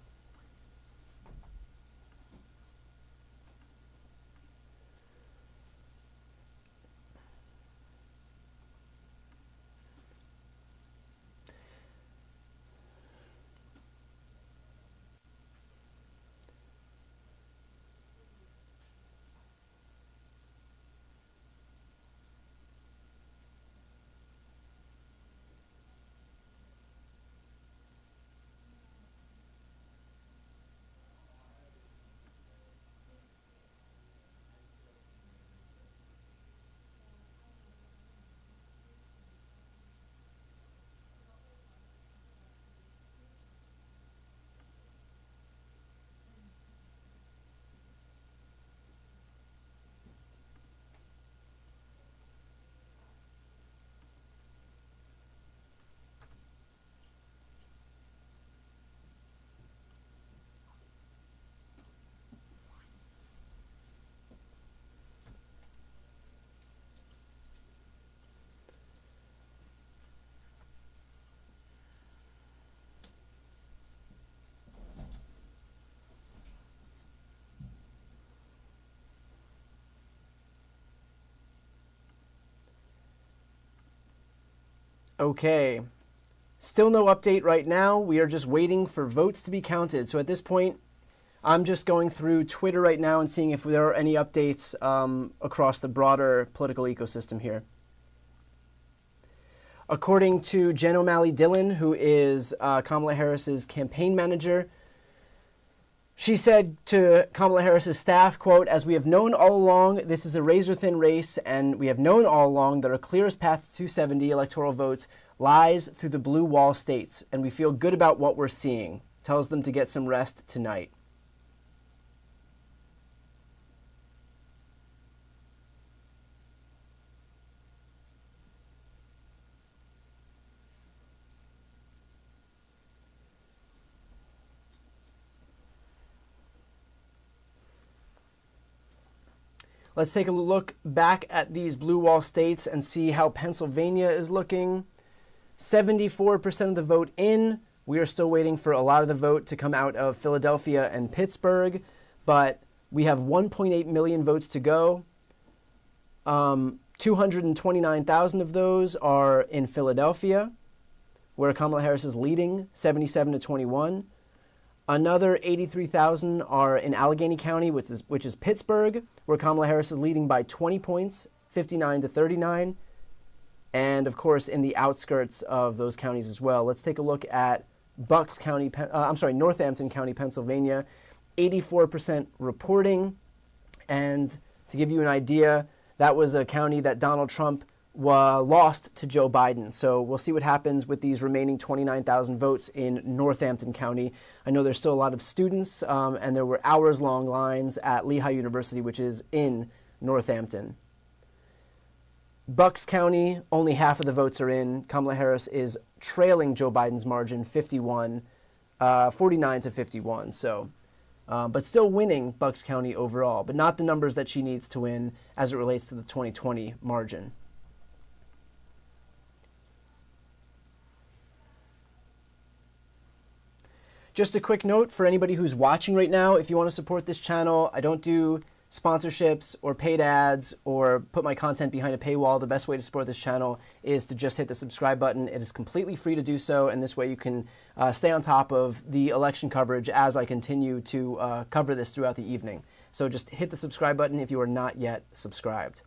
[SPEAKER 2] Okay, still no update right now. We are just waiting for votes to be counted. So at this point, I'm just going through Twitter right now and seeing if there are any updates across the broader political ecosystem here. According to Jen O'Malley Dillon, who is Kamala Harris's campaign manager, she said to Kamala Harris's staff, quote, "As we have known all along, this is a razor-thin race, and we have known all along that our clearest path to 270 electoral votes lies through the blue wall states, and we feel good about what we're seeing." Tells them to get some rest tonight. Let's take a look back at these blue wall states and see how Pennsylvania is looking. 74% of the vote in. We are still waiting for a lot of the vote to come out of Philadelphia and Pittsburgh, but we have 1.8 million votes to go. 229,000 of those are in Philadelphia, where Kamala Harris is leading 77-21. Another 83,000 are in Allegheny County, which is Pittsburgh, where Kamala Harris is leading by 20 points, 59-39. And of course, in the outskirts of those counties as well. Let's take a look at Northampton County, Pennsylvania, 84% reporting. And to give you an idea, that was a county that Donald Trump lost to Joe Biden. So we'll see what happens with these remaining 29,000 votes in Northampton County. I know there's still a lot of students, and there were hours-long lines at Lehigh University, which is in Northampton. Bucks County, only half of the votes are in. Kamala Harris is trailing Joe Biden's margin, 49-51. So, but still winning Bucks County overall, but not the numbers that she needs to win as it relates to the 2020 margin. Just a quick note for anybody who's watching right now, if you want to support this channel, I don't do sponsorships or paid ads or put my content behind a paywall. The best way to support this channel is to just hit the subscribe button. It is completely free to do so, and this way you can stay on top of the election coverage as I continue to cover this throughout the evening. So just hit the subscribe button if you are not yet subscribed.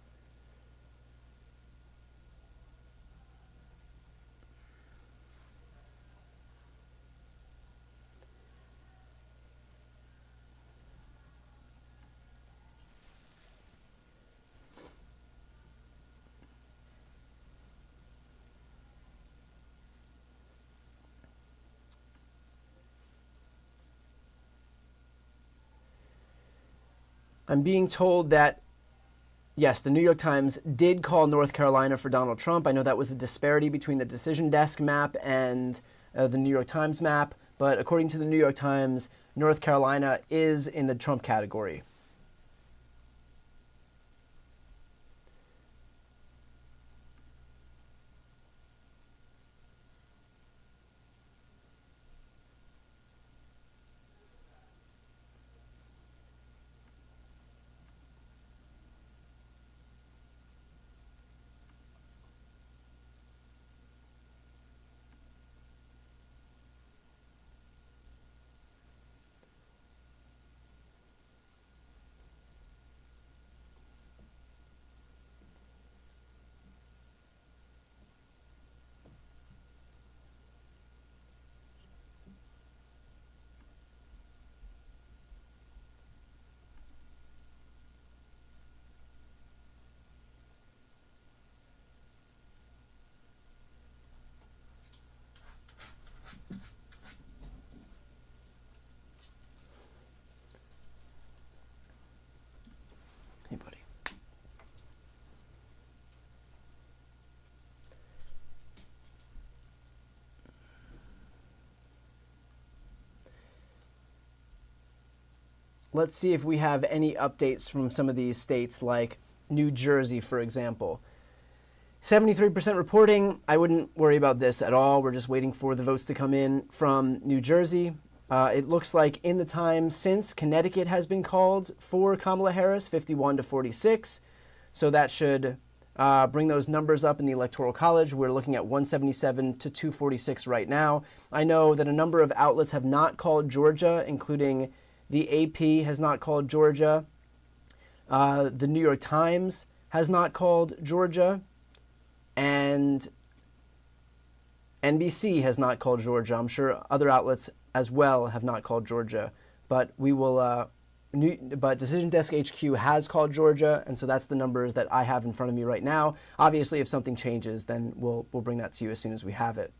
[SPEAKER 2] I'm being told that, yes, the New York Times did call North Carolina for Donald Trump. I know that was a disparity between the Decision Desk map and the New York Times map, but according to the New York Times, North Carolina is in the Trump category. Let's see if we have any updates from some of these states like New Jersey, for example. 73% reporting. I wouldn't worry about this at all. We're just waiting for the votes to come in from New Jersey. It looks like in the time since, Connecticut has been called for Kamala Harris, 51-46. So that should bring those numbers up in the Electoral College. We're looking at 177-246 right now. I know that a number of outlets have not called Georgia, including the AP has not called Georgia. The New York Times has not called Georgia. And NBC has not called Georgia. I'm sure other outlets as well have not called Georgia. But we will. But Decision Desk HQ has called Georgia, and so that's the numbers that I have in front of me right now. Obviously, if something changes, then we'll bring that to you as soon as we have it.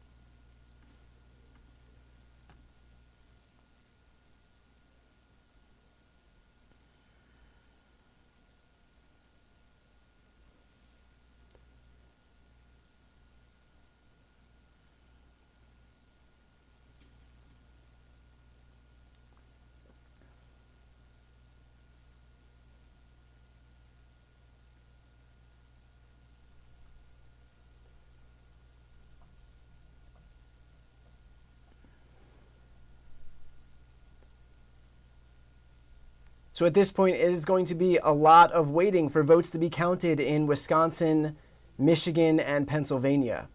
[SPEAKER 2] So at this point, it is going to be a lot of waiting for votes to be counted in Wisconsin, Michigan, and Pennsylvania.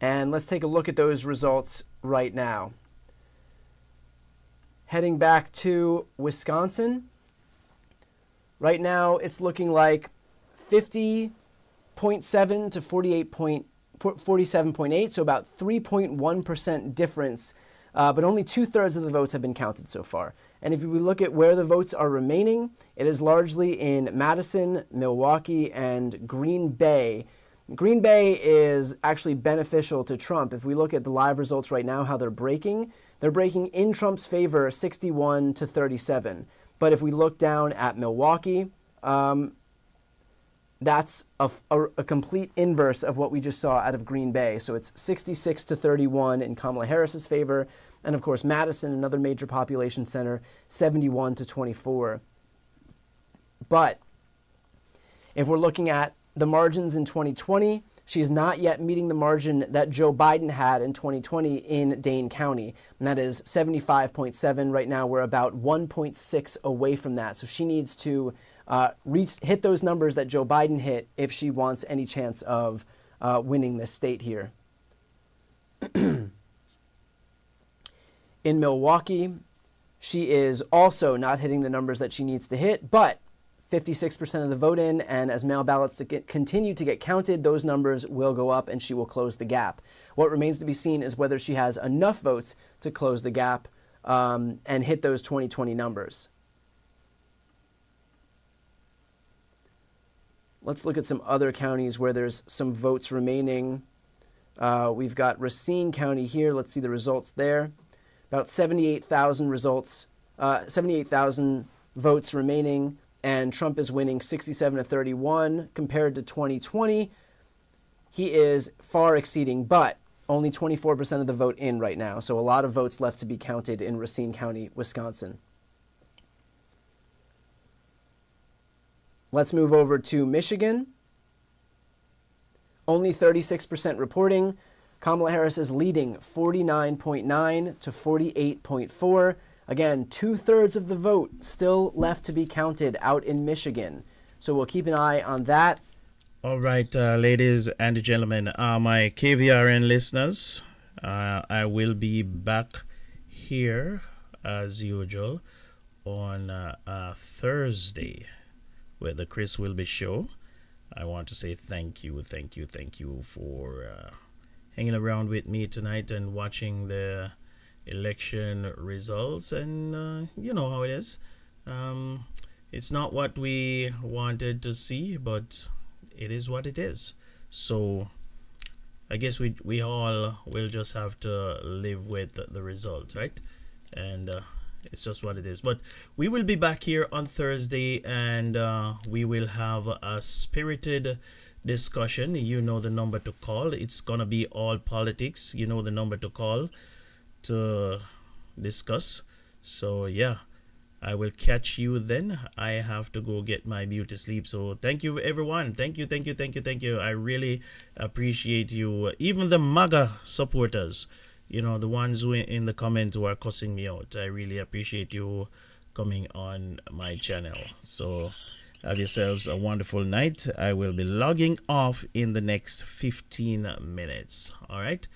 [SPEAKER 2] And let's take a look at those results right now. Heading back to Wisconsin, right now it's looking like 50.7 to 47.8, so about 3.1% difference, but only 2/3 of the votes have been counted so far. And if we look at where the votes are remaining, it is largely in Madison, Milwaukee, and Green Bay. Green Bay is actually beneficial to Trump. If we look at the live results right now, how they're breaking in Trump's favor 61 to 37. But if we look down at Milwaukee, that's a complete inverse of what we just saw out of Green Bay. So it's 66 to 31 in Kamala Harris's favor. And of course, Madison, another major population center, 71 to 24. But if we're looking at the margins in 2020, she's not yet meeting the margin that Joe Biden had in 2020 in Dane County, and that is 75.7. Right now, we're about 1.6 away from that. So she needs to hit those numbers that Joe Biden hit if she wants any chance of winning this state here. In Milwaukee, she is also not hitting the numbers that she needs to hit, but 56% of the vote in, and as mail ballots continue to get counted, those numbers will go up and she will close the gap. What remains to be seen is whether she has enough votes to close the gap and hit those 2020 numbers. Let's look at some other counties where there's some votes remaining. We've got Racine County here. Let's see the results there. About 78,000 votes remaining. And Trump is winning 67 to 31 compared to 2020. He is far exceeding, but only 24% of the vote in right now. So a lot of votes left to be counted in Racine County, Wisconsin. Let's move over to Michigan. Only 36% reporting. Kamala Harris is leading 49.9 to 48.4. Again, 2/3 of the vote still left to be counted out in Michigan. So we'll keep an eye on that.
[SPEAKER 1] All right, ladies and gentlemen, my KVRN listeners, I will be back here as usual on Thursday with the Chris Wilby Show. I want to say thank you for hanging around with me tonight and watching the election results. And you know how it is. It's not what we wanted to see, but it is what it is. So I guess we all will just have to live with the result, right? And it's just what it is. But we will be back here on Thursday, and we will have a spirited discussion. You know the number to call. It's gonna be all politics. You know the number to call to discuss. So yeah, I will catch you then. I have to go get my beauty sleep. So thank you, everyone. Thank you. I really appreciate you. Even the MAGA supporters, you know, the ones who in the comment who are cussing me out. I really appreciate you coming on my channel. So have yourselves a wonderful night. I will be logging off in the next 15 minutes. All right.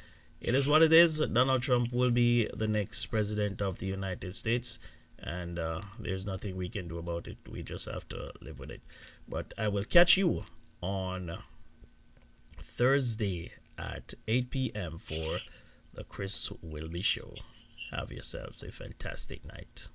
[SPEAKER 1] It is what it is. Donald Trump will be the next president of the United States. And there's nothing we can do about it. We just have to live with it. But I will catch you on Thursday at 8 p.m. for the Chris Wilby Show. Have yourselves a fantastic night.